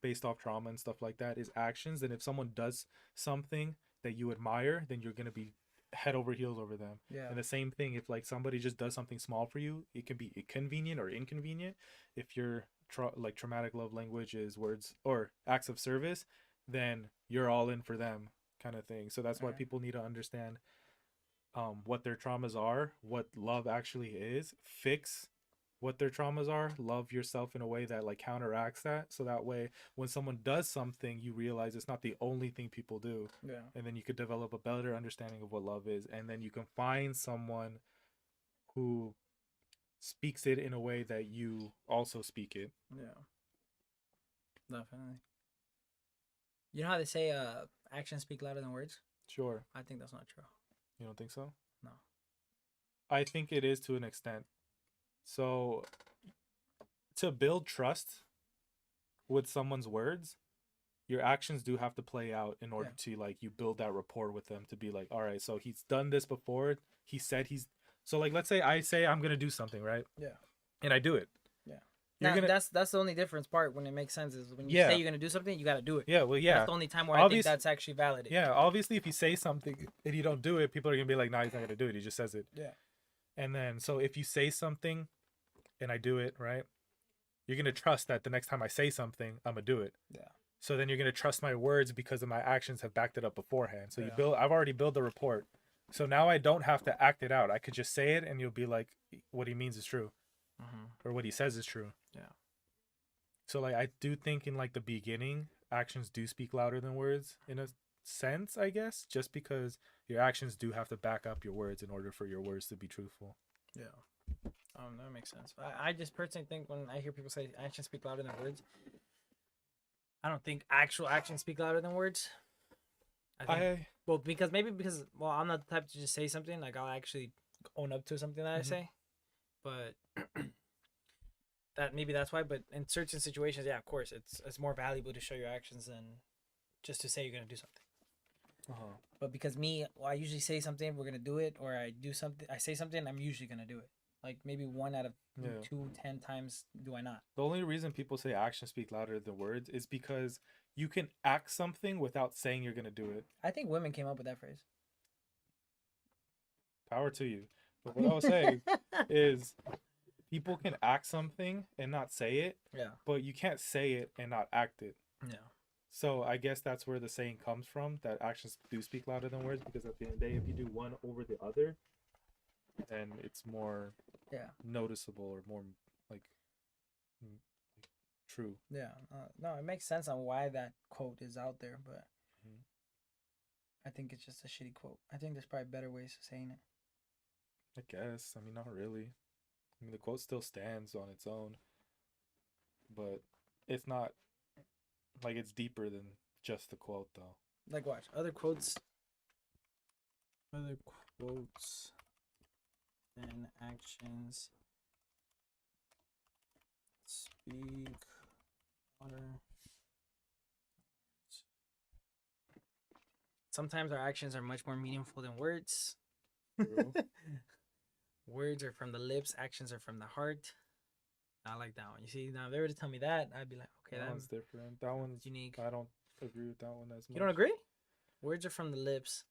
based off trauma and stuff like that is actions, and if someone does something that you admire, then you're gonna be head over heels over them. Yeah. And the same thing, if like somebody just does something small for you, it can be convenient or inconvenient. If your traumatic love language is words or acts of service, then you're all in for them, kind of thing. So that's why people need to understand what their traumas are, what love actually is, fix what their traumas are, love yourself in a way that like counteracts that, so that way when someone does something, you realize it's not the only thing people do. Yeah. And then you could develop a better understanding of what love is, and then you can find someone who speaks it in a way that you also speak it. Yeah. Definitely. You know how they say actions speak louder than words? Sure. I think that's not true. You don't think so? No. I think it is to an extent. So to build trust with someone's words, your actions do have to play out in order to like you build that rapport with them to be like, all right, so he's done this before. He said he's so like let's say I say I'm gonna do something, right? Yeah. And I do it. Yeah. You're Now, gonna that's the only difference part when it makes sense is when you Yeah. say you're gonna do something, you gotta do it. Yeah, well yeah. That's the only time where I think Obvious- that's actually validated. Yeah, obviously if you say something and you don't do it, people are gonna be like, nah, he's not gonna do it. He just says it. Yeah. And then so if you say something and I do it, right? You're gonna trust that the next time I say something, I'm gonna do it. Yeah. So then you're gonna trust my words because of my actions have backed it up beforehand. So Yeah. I've already built the report. So now I don't have to act it out. I could just say it and you'll be like, what he means is true. Or what he says is true. Yeah. So like I do think in like the beginning, actions do speak louder than words in a sense, I guess, just because your actions do have to back up your words in order for your words to be truthful. Yeah. That makes sense. I just personally think when I hear people say actions speak louder than words, I don't think actual actions speak louder than words. I think, because I'm not the type to just say something. Like I'll actually own up to something that I say. But that's why. But in certain situations, yeah, of course, it's more valuable to show your actions than just to say you're gonna do something. But because I usually say something, we're gonna do it, or I do something, I say something, I'm usually gonna do it. Like maybe 1 out of 10 times do I not. The only reason people say actions speak louder than words is because you can act something without saying you're gonna do it. I think women came up with that phrase. Power to you. But what I was saying is people can act something and not say it, Yeah. but you can't say it and not act it. Yeah. So I guess that's where the saying comes from, that actions do speak louder than words, because at the end of the day, if you do one over the other, then it's more noticeable or more like true. Yeah. No, it makes sense on why that quote is out there, but I think it's just a shitty quote. I think there's probably better ways of saying it. I guess. I mean, not really. I mean, the quote still stands on its own, but it's not like it's deeper than just the quote, though. Like, watch other quotes and actions speak louder. Sometimes our actions are much more meaningful than words. True. Words are from the lips, actions are from the heart. I like that one. You see, now if they were to tell me that, I'd be like, okay, That one's different. That one's unique. I don't agree with that one as much. You don't agree? Words are from the lips,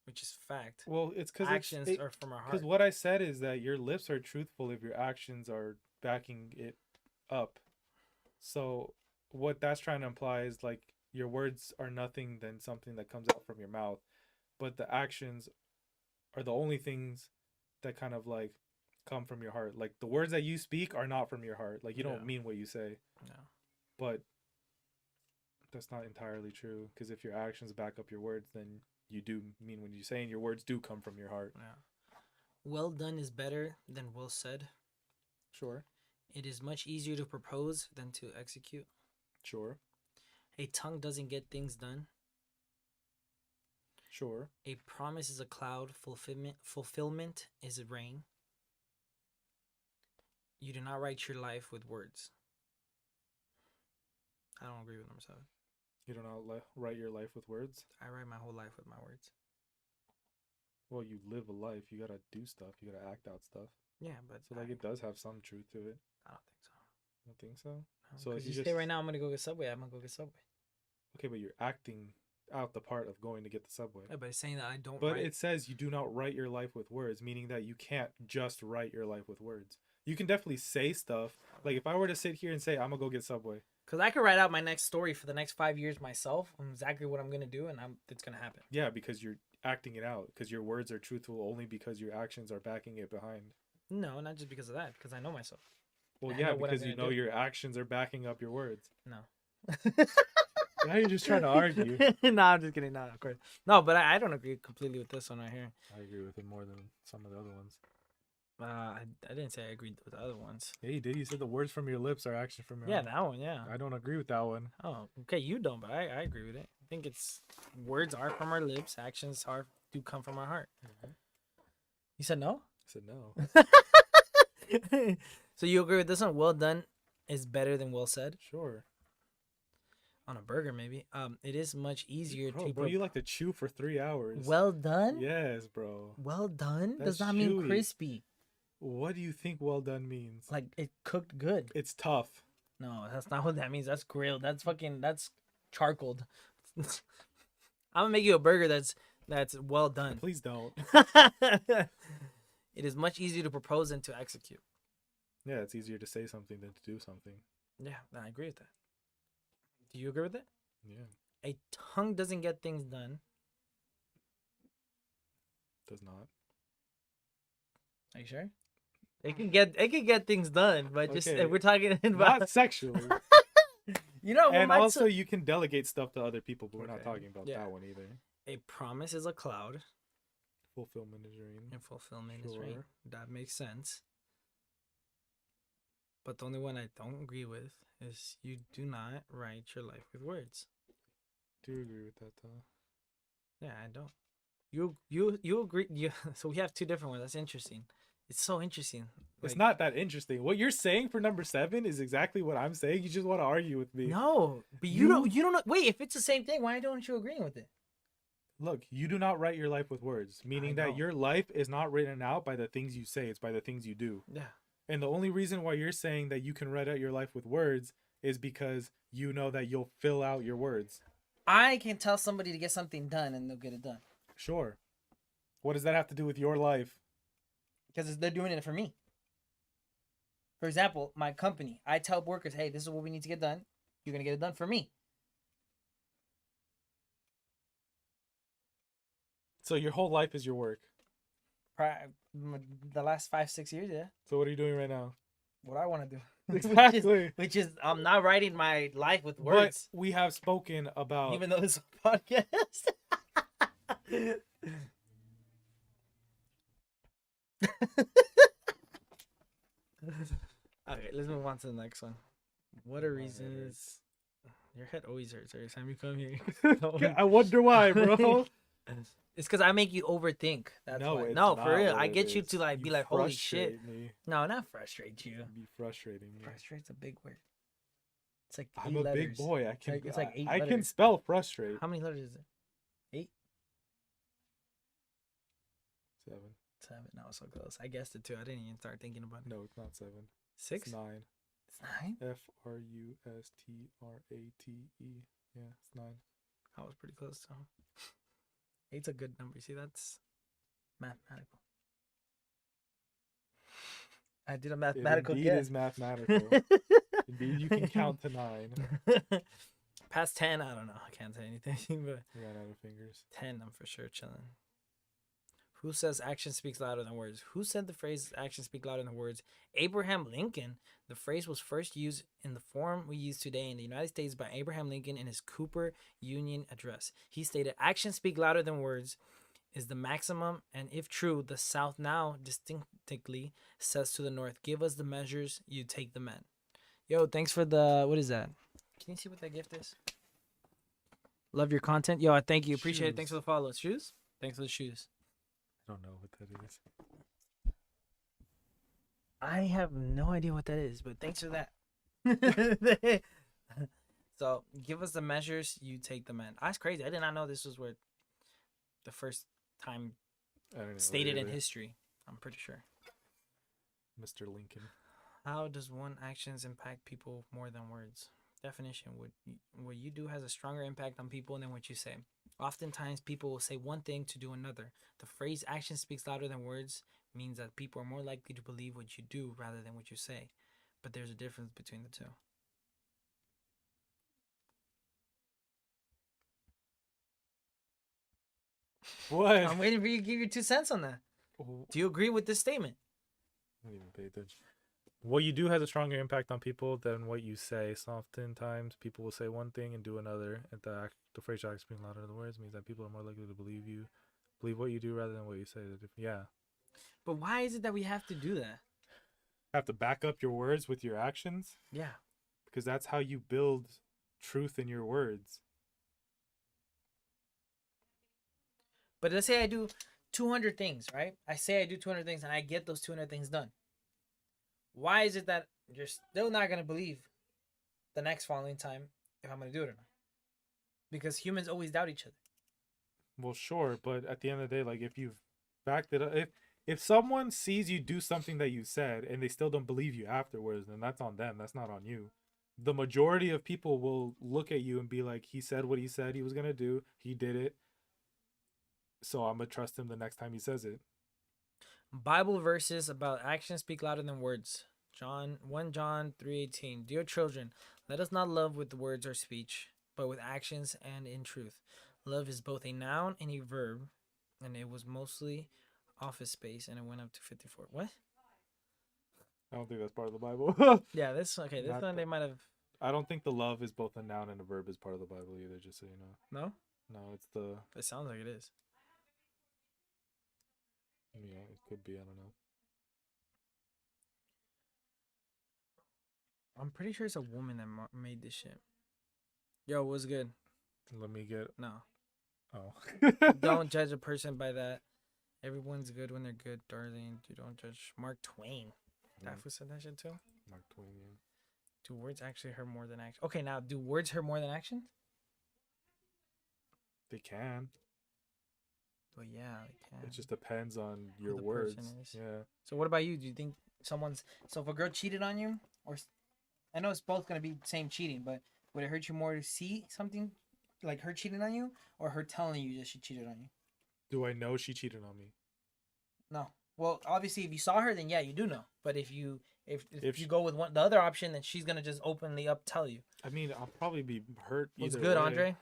which is fact. Well, it's because Actions are from our heart. Because what I said is that your lips are truthful if your actions are backing it up. So what that's trying to imply is like your words are nothing than something that comes out from your mouth, but the actions are the only things that kind of like come from your heart. Like the words that you speak are not from your heart. Like you don't mean what you say. No. But that's not entirely true, because if your actions back up your words, then you do mean what you say, and your words do come from your heart. Yeah. Well done is better than well said. Sure. It is much easier to propose than to execute. Sure. A tongue doesn't get things done. Sure. A promise is a cloud. Fulfillment is a rain. You do not write your life with words. I don't agree with number 7. You don't write your life with words? I write my whole life with my words. Well, you live a life. You gotta do stuff. You gotta act out stuff. Yeah, but So like it does have some truth to it. I don't think so. You don't think so? No, So 'cause if you you say just- right now I'm gonna go get Subway. I'm gonna go get Subway. Okay, but you're acting out the part of going to get the Subway. Yeah, but it's saying that I don't. But write. it says you do not write your life with words, meaning that you can't just write your life with words. You can definitely say stuff. Like if I were to sit here and say I'm gonna go get Subway. Because I could write out my next story for the next 5 years myself on exactly what I'm gonna do, and it's gonna happen. Yeah, because you're acting it out. Because your words are truthful only because your actions are backing it behind. No, not just because of that. Because I know myself. Well, I yeah, know what I'm because you gonna know do. your actions are backing up your words. No. Now you're just trying to argue. No, I'm just kidding. No, of course. No, but I don't agree completely with this one right here. I agree with it more than some of the other ones. I didn't say I agreed with the other ones. Yeah, you did. You said the words from your lips are action from your Yeah, heart. that one. Yeah. I don't agree with that one. Oh, okay. You don't, but I agree with it. think it's words are from our lips, actions do come from our heart. You said no? I said no. So you agree with this one? Well done is better than well said Sure. on a burger, maybe. It is much easier Bro, to. you like to chew for 3 hours. Well done. Yes, bro. Well done does That's not mean chewy. crispy. What do you think well done means? Like it cooked good. It's tough. No, that's not what that means. That's grilled. That's charcoaled. I'm gonna make you a burger that's well done. Please don't. It is much easier to propose than to execute. Yeah, it's easier to say something than to do something. Yeah, I agree with that. Do you agree with that? Yeah, A tongue doesn't get things done. does not. Are you sure? It can get things done, but just Okay. if we're talking about Not sexually. you know, And my also, you can delegate stuff to other people, but we're not Okay. talking about Yeah. that one either. a promise is a cloud Fulfillment is rain. and fulfillment is rain. Sure. That makes sense. But the only one I don't agree with is you do not write your life with words. Do you agree with that, though? Yeah, I don't. You agree? So we have two different ones. That's interesting. It's so interesting. It's Like, not that interesting. What you're saying for number 7 is exactly what I'm saying. You just want to argue with me. No, but you don't know. Wait, if it's the same thing, why don't you agree with it? Look, you do not write your life with words, meaning that know. your life is not written out by the things you say, it's by the things you do. Yeah. And the only reason why you're saying that you can write out your life with words is because you know that you'll fill out your words. I can tell somebody to get something done and they'll get it done Sure. What does that have to do with your life? because they're doing it for me. For example, my company, I tell workers, "Hey, this is what we need to get done. You're gonna get it done for me." So your whole life is your work. The last 5-6 years, yeah. So what are you doing right now? What I want to do, Exactly. which is I'm not writing my life with But words, we have spoken about even though this is a podcast. Okay, let's move on to the next one. What are My head reasons? Your head always hurts every time you come here. I wonder why, bro. It's because I make you overthink. That's No, why. it's No, not for real. what I it get you is. to like be You like, holy shit. frustrate me. No, not frustrate you. You be frustrating me. Frustrate's a big word. It's like I'm 8 a letters. big boy. I can. it's like 8 I can letters. spell frustrate. How many letters is it? 7. 7. No, so close. I guessed it too. I didn't even start thinking about it. No, it's not 7. 6? It's 9. It's 9? FRUSTRATE. Yeah, it's 9. I was pretty close to 8's a good number. See, that's mathematical. I did a mathematical It indeed guess. is mathematical. Indeed, you can count to 9. Past 10, I don't know. I can't say anything, but Ran out of fingers. 10, I'm for sure chilling. Who says action speaks louder than words? Who said the phrase action speak louder than words? Abraham Lincoln. The phrase was first used in the form we use today in the United States by Abraham Lincoln in his Cooper Union Address. He stated, "Actions speak louder than words is the maximum, and if true, the South now distinctly says to the North, give us the measures, you take the men." Yo, thanks for the, what is that? Can you see what that gift is? Love your content. Yo, I thank you. Appreciate it. Thanks for Shoes. the follow. Shoes? Thanks for the shoes. I don't know what that is. I have no idea what that is, but thanks for that. So, give us the measures, you take the men. That's crazy. I did not know this was where the first time I don't know. stated in either. history. I'm pretty sure. Mr. Lincoln. How does one actions impact people more than words? Definition: what you do has a stronger impact on people than what you say. Oftentimes, people will say one thing to do another. The phrase "action speaks louder than words" means that people are more likely to believe what you do rather than what you say. But there's a difference between the two. What? I'm waiting for you to give your 2 cents on that. Oh, Do you agree with this statement? I didn't even pay attention. What you do has a stronger impact on people than what you say. So oftentimes people will say one thing and do another. And the phrase "action speaks louder than words" means that people are more likely to believe what you do rather than what you say. Yeah. But why is it that we have to do that? Have to back up your words with your actions Yeah. because that's how you build truth in your words. But let's say I do 200 things, right? I say I do 200 things and I get those 200 things done. Why is it that you're still not going to believe the next following time if I'm going to do it or not? Because humans always doubt each other. Well, sure, but at the end of the day, like if you've backed it up, if someone sees you do something that you said and they still don't believe you afterwards, then that's on them. That's not on you. The majority of people will look at you and be like, he said what he said he was gonna do. He did it. So I'm gonna trust him the next time he says it. Bible verses about actions speak louder than words. 1 John 3:18. Dear children, let us not love with words or speech, but with actions and in truth. Love is both a noun and a verb, and it was mostly office space, and it went up to 54. What? I don't think that's part of the Bible. Yeah, this okay. This Not one the- they might have. I don't think the love is both a noun and a verb is part of the Bible either, just so you know. No, No, it's the it sounds like it is. yeah, it could be, I don't know. I'm pretty sure it's a woman that made this shit. Yo, what's good? Let me get No, oh. don't judge a person by that. Everyone's good when they're good, darling. You don't judge. Mark Twain. That fool said that shit too. Mark Twain, yeah. Do words actually hurt more than action? Okay, now do words hurt more than actions? They can. Well, yeah, they can. It just depends on your the words. person is. Yeah. So what about you? Do you think someone's so if a girl cheated on you, or I know it's both gonna be same cheating, but would it hurt you more to see something like her cheating on you, or her telling you that she cheated on you? Do I know she cheated on me? No. Well, obviously, if you saw her, then yeah, you do know. But if you If you she- go with the other option, then she's gonna just openly up tell you. I mean, I'll probably be hurt. What's either good, way. Andre?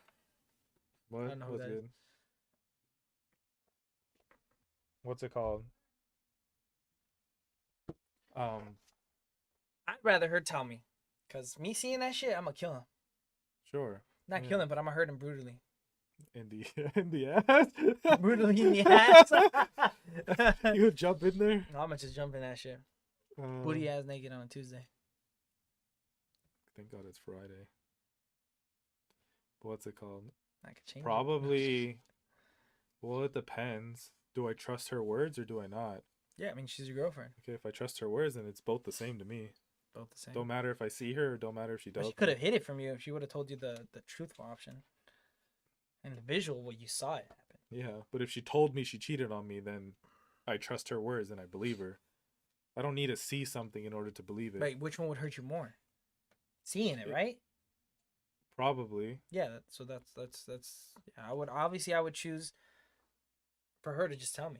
What? I don't know who What's that is. good? What's it called? I'd rather her tell me, cause me seeing that shit, I'm gonna kill him. Sure. Not Yeah. kill him, but I'm gonna hurt him brutally. In the in the ass. Brutally in the ass. You would jump in there. No, I'm gonna just jump in that shit. Um, Booty ass naked on a Tuesday. Thank God it's Friday. But what's it called? I could change. it. Probably. Well, it depends. Do I trust her words or do I not? Yeah, I mean she's your girlfriend. Okay, if I trust her words, then it's both the same to me. Both the same. Don't matter if I see her or don't matter if she But does. she could have hid it from you if she would have told you the truthful option. And the visual, what you saw it happen. Yeah, but if she told me she cheated on me, then I trust her words and I believe her. I don't need to see something in order to believe it. Right? Which one would hurt you more? Seeing it, right? Probably. Yeah. So that's. Yeah, I would choose for her to just tell me,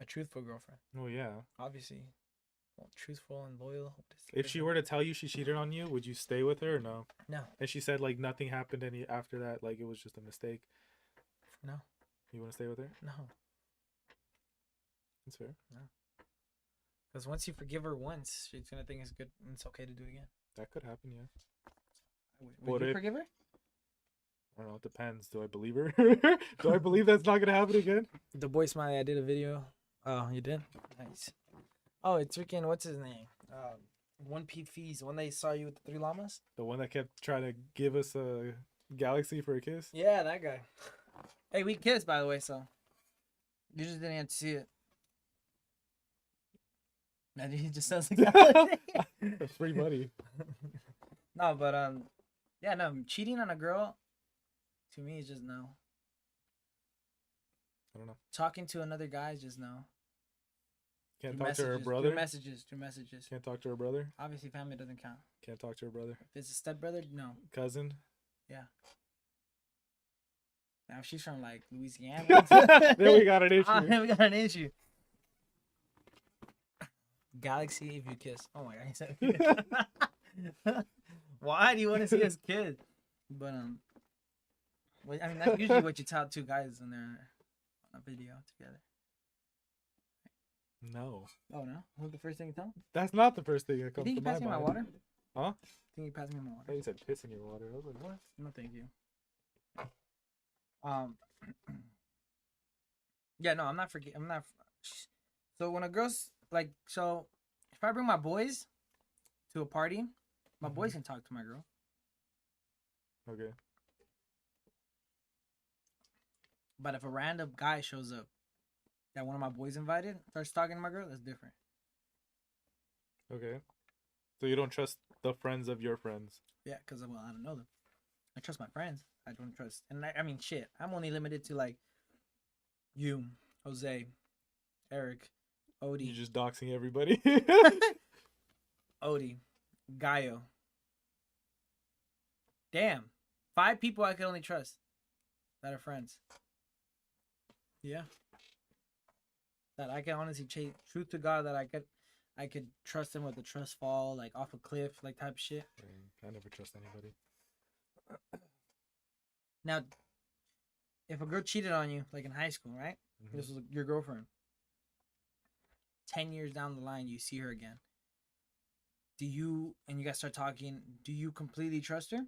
a truthful girlfriend. Oh yeah. Obviously, well, truthful and loyal. If she were to tell you she cheated on you, would you stay with her or no? No. And she said like nothing happened any after that, like it was just a mistake. No. You want to stay with her? No. That's fair. Because once you forgive her once, she's gonna think it's good and it's okay to do it again. That could happen, yeah. Would What you if- forgive her? I don't know. It depends. Do I believe her? Do I believe that's not gonna happen again? The boy Smiley, I did a video. Oh, you did? Nice. Oh, it's freaking, what's his name? One P Fees, the one they saw you with the 3 llamas? The one that kept trying to give us a galaxy for a kiss. Yeah, that guy. Hey, we kissed, by the way, so. You just didn't have to see it. And he just sounds like That's free money. No, but, yeah, no, cheating on a girl, to me, is just no. I don't know. Talking to another guy is just no. Can't Through talk to her messages, brother. Through messages. Can't talk to her brother. Obviously, family doesn't count. Can't talk to her brother. If it's a stepbrother, no. Cousin. Now, if she's from, like, Louisiana. There we got an issue. Then we got an issue. Galaxy if you kiss. Oh my god, he said. Why do you want to see us kiss? But well, I mean that's usually what you tell 2 guys when they're on a video together. No, Oh no, what's the first thing you tell? 'Em? that's not the first thing that You comes think to you my pass me my mind. water? Huh? Think you pass me my I water? thought you said piss in your water. I was like, what? No, thank you. Yeah, no, I'm not. So when a girl's like, so if I bring my boys to a party, my boys can talk to my girl. Okay. But if a random guy shows up that one of my boys invited, starts talking to my girl, that's different. Okay. So you don't trust the friends of your friends. Yeah, because, well, I don't know them. I trust my friends. I don't trust. And I mean, shit. I'm only limited to, like, you, Jose, Eric, You're Odie, just doxing everybody. Odie, Gaio. Damn. 5 people I can only trust that are friends. Yeah. That I can honestly truth to God, that I could trust them with a trust fall, like off a cliff, like type shit. I never trust anybody. Now, if a girl cheated on you, like in high school, right? Mhm. This was your girlfriend. 10 years down the line, you see her again. And you guys start talking, do you completely trust her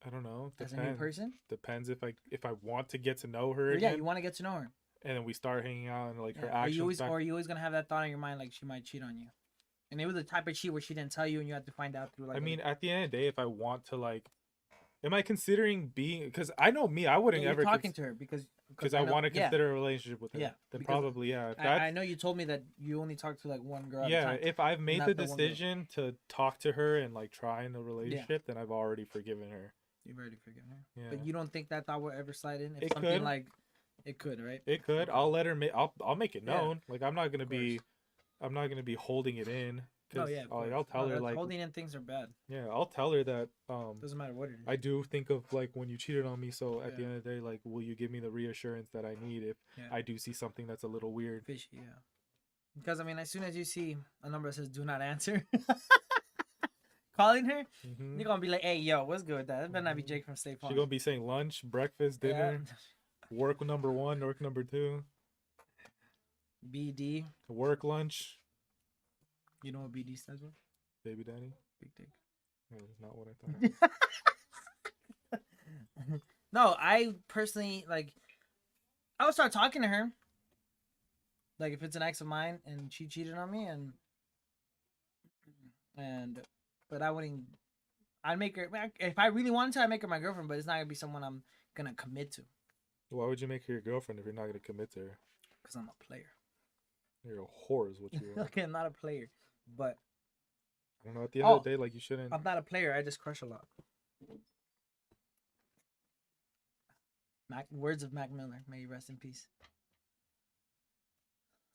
I don't know. as a new person? Depends if I want to get to know her Or, again. yeah, you want to get to know her. And then we start hanging out and like her Yeah. actions. Are you always gonna have that thought in your mind, like she might cheat on you? And it was the type of cheat where she didn't tell you, and you had to find out through like. I mean, at the end of the day, if I want to like, am I considering being? Because I know me, I wouldn't you're ever talking to her because I know- want to yeah. consider a relationship with her. Yeah, Then because probably yeah. If I know you told me that you only talk to like one girl. At a yeah, time. if I've made not the the one girl. decision to talk to her and like try in a relationship, then I've already forgiven her. You've already forgiven her. Yeah. But you don't think that thought will ever slide in? If It something could. like it could, right? It could. I'll let her. I'll make it Yeah. known. Like I'm not gonna Of be. course. I'm not gonna be holding it in. Oh 'Cause yeah, of I'll course. tell her that's- like holding in things are bad. yeah. I'll tell her that Doesn't matter what it is. I do think of like when you cheated on me. So at the Yeah. end of the day, like, will you give me the reassurance that I need if Yeah. I do see something that's a little weird? Fishy, yeah. Because I mean, as soon as you see a number that says "Do not answer," calling her, Mm-hmm. you're gonna be like, "Hey, yo, what's good with that? That better not be Mhm. Jake from State Farm." She's gonna be saying lunch, breakfast, dinner, work number 1, work number 2, BD. work lunch. You know what BD stands for? Baby daddy. Big dick. No, that's not what I thought. No, I personally like. I would start talking to her. Like if it's an ex of mine and she cheated on me but I wouldn't. I'd make her if I really wanted to. I'd make her my girlfriend, but it's not gonna be someone I'm gonna commit to. Why would you make her your girlfriend if you're not gonna commit to her? Cause I'm a player. You're a whore, is what you are. Okay, I'm not a player, but I don't know. At the end of the day, like you shouldn't. I'm not a player. I just crush a lot. Words of Mac Miller. May he rest in peace.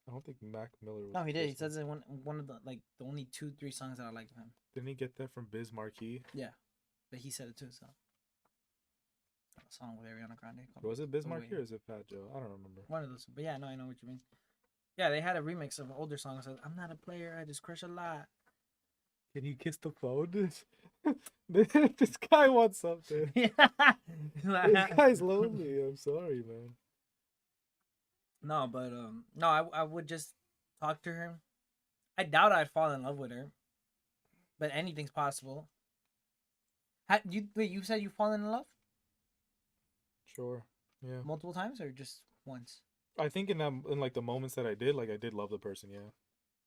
I don't think Mac Miller was. No, he the did. He first one. says in one of the the only 2-3 songs that I like of him. Didn't he get that from Biz Markie? But he said it too. So a song with Ariana Grande. called Was it Biz Oh, Markie Wait. or is it Fat Joe? I don't remember. One of those. But yeah, no, I know what you mean. Yeah, they had a remix of an older song that says, "I'm not a player. I just crush a lot." Can you kiss the phone? This guy wants something. This guy's lonely. I'm sorry, man. No, but no, I would just talk to her. I doubt I'd fall in love with her, but anything's possible. You said you've fallen in love Sure. Yeah. multiple times or just once? I think in like the moments that I did love the person. Yeah.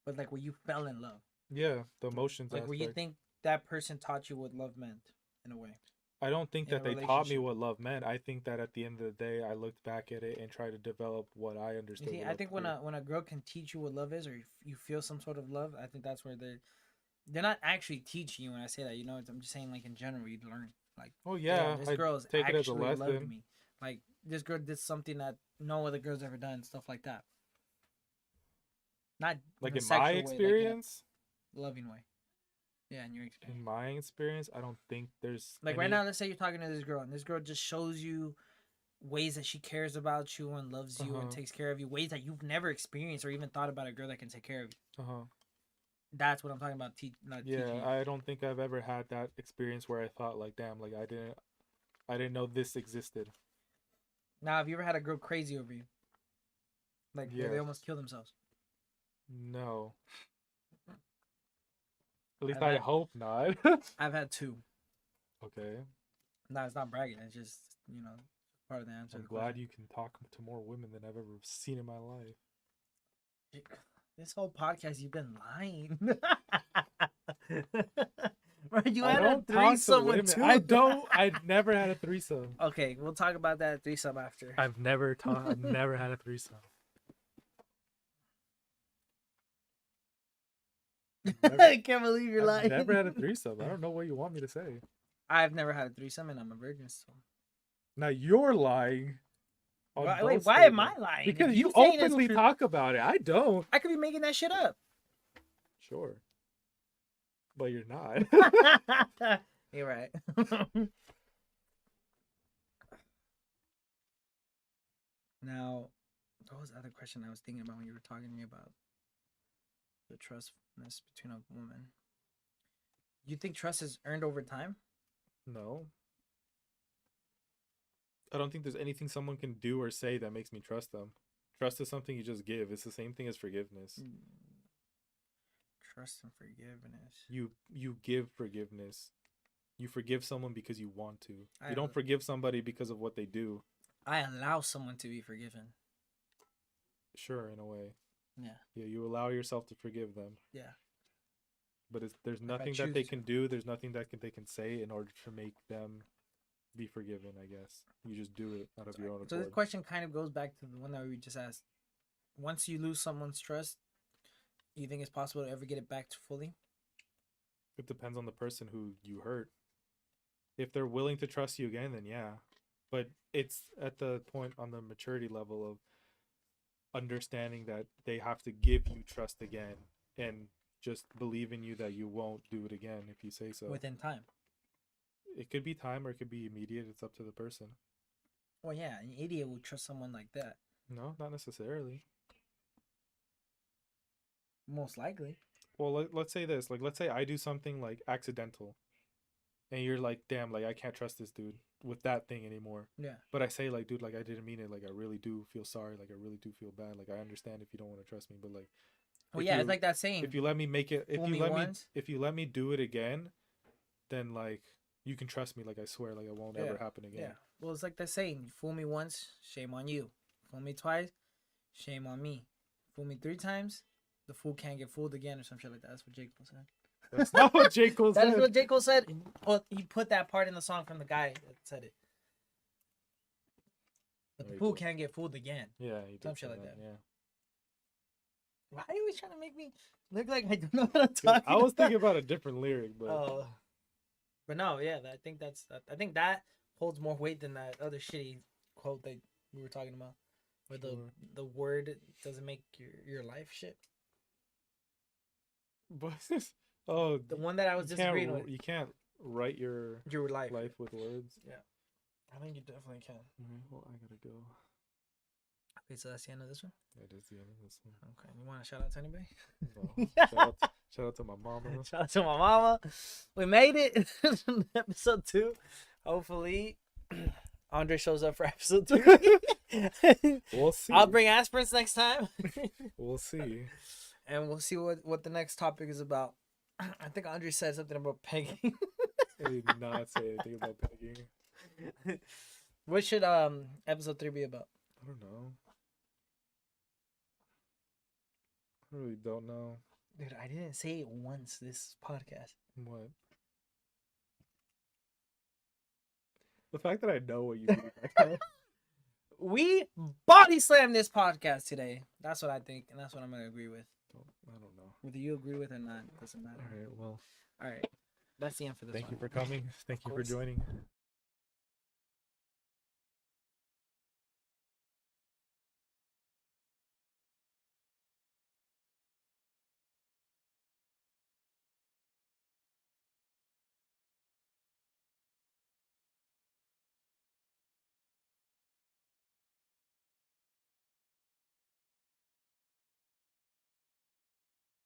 But like where you fell in love, Yeah. The emotions. like where you aspect. think that person taught you what love meant in a way. I don't think in that a they taught me relationship. what love meant. I think that at the end of the day, I looked back at it and tried to develop what I You understood. see, what I love think to when be. a girl can teach you what love is, or you feel some sort of love, I think that's where they're not actually teaching you. When I say that, I'm just saying like in general, you'd learn like, Oh yeah, this I girl has take it as a actually loved lesson. me. Like this girl did something that no other girl's ever done, stuff like that. Not Like a in sexual my way, like, experience, in a loving way. Yeah, in your experience. in my experience, I don't think there's Like right any- now, let's say you're talking to this girl, and this girl just shows you ways that she cares about you and loves you and Uh-huh. takes care of you, ways that you've never experienced or even thought about a girl that can take care of you. Uh-huh. That's what I'm talking about. Not Yeah, teaching you. I don't think I've ever had that experience where I thought like, damn, like I didn't know this existed. Now, have you ever had a girl crazy over you? Like where they Yes. almost kill themselves? No. At least I've I had- hope not. I've had 2. Okay. No, it's not bragging. It's just part of the answer. I'm to the glad question. you can talk to more women than I've ever seen in my life. This whole podcast, you've been lying. Bro, you I had a don't talk to threesome women. with two. I don't. I've never had a threesome. Okay, we'll talk about that threesome after. I've never had a threesome. I can't believe you're I've lying. never had a threesome. I don't know what you want me to say. I've never had a threesome, and I'm a virgin. So. Now you're lying. on Wait, both why am I statements. lying? Because If you saying it's openly true- talk about it. I don't. I could be making that shit up. Sure. But you're not. You're right. Now, what was the other question I was thinking about when you were talking to me about the trustness between a woman? You think trust is earned over time? No. I don't think there's anything someone can do or say that makes me trust them. Trust is something you just give. It's the same thing as forgiveness. Trust and forgiveness. You give forgiveness. You forgive someone because you want to. I You don't forgive somebody because of what they do. I allow someone to be forgiven. Sure, in a way. Yeah. Yeah, you allow yourself to forgive them. Yeah. But there's I nothing choose that they to. can do. There's nothing that they can say in order to make them be forgiven, I guess. You just do it out of your own So this accord. question kind of goes back to the one that we just asked. Once you lose someone's trust, you think it's possible to ever get it back to fully? It depends on the person who you hurt. If they're willing to trust you again, then yeah. But it's at the point on the maturity level of understanding that they have to give you trust again and just believe in you that you won't do it again if you say so. Within time. It could be time or it could be immediate. It's up to the person. Well, yeah, an idiot would trust someone like that. No, not necessarily. Most likely. Well, let's say this. Like, let's say I do something like accidental. And you're like, damn, like, I can't trust this dude with that thing anymore. Yeah. But I say, like, dude, like, I didn't mean it. Like, I really do feel sorry. Like, I really do feel bad. Like, I understand if you don't want to trust me. But, like, Well, if yeah, you- it's like that saying. if you let me make it, Fool me once. if you let me do it again, then, like, you can trust me. Like, I swear, like, it won't ever happen again. Yeah. Well, it's like that saying. You fool me once, shame on you. Fool me twice, shame on me. Fool me 3 times, the fool can't get fooled again or some shit like that. That's what J. Cole said. That's not what J. Cole That said. is what J. Cole said. Well, he put that part in the song from the guy that said it. But the Very fool cool. can't get fooled again. Yeah, he did Some say shit like that. Yeah. Why are you always trying to make me look like I don't know what I'm talking I was about? thinking about a different lyric, but Oh. But no, yeah, I think I think that holds more weight than that other shitty quote that we were talking about, where Sure. the word doesn't make your life shit. but oh, The one that I was you disagreeing can't, with, you can't write your your life. life with words. I think you definitely can. Well, I gotta go. Okay, so that's the end of this one. That is the end of this one. Okay, you want to shout out to anybody? No. shout out to my mama. Shout out to my mama. We made it. Episode 2. Hopefully, Andre shows up for episode 3. We'll see. I'll bring aspirins next time. We'll see. And we'll see what the next topic is about. I think Andre said something about pegging. I did not say anything about pegging. What should episode 3 be about? I don't know. I really don't know. Dude, I didn't say it once this podcast. What? The fact that I know what you mean. Right now. We body slammed this podcast today. That's what I think, and that's what I'm gonna agree with. I don't know. Whether you agree with it or not, doesn't matter. All right. Well, All right, that's the end for this thank one. you for coming. Thank you for course. joining.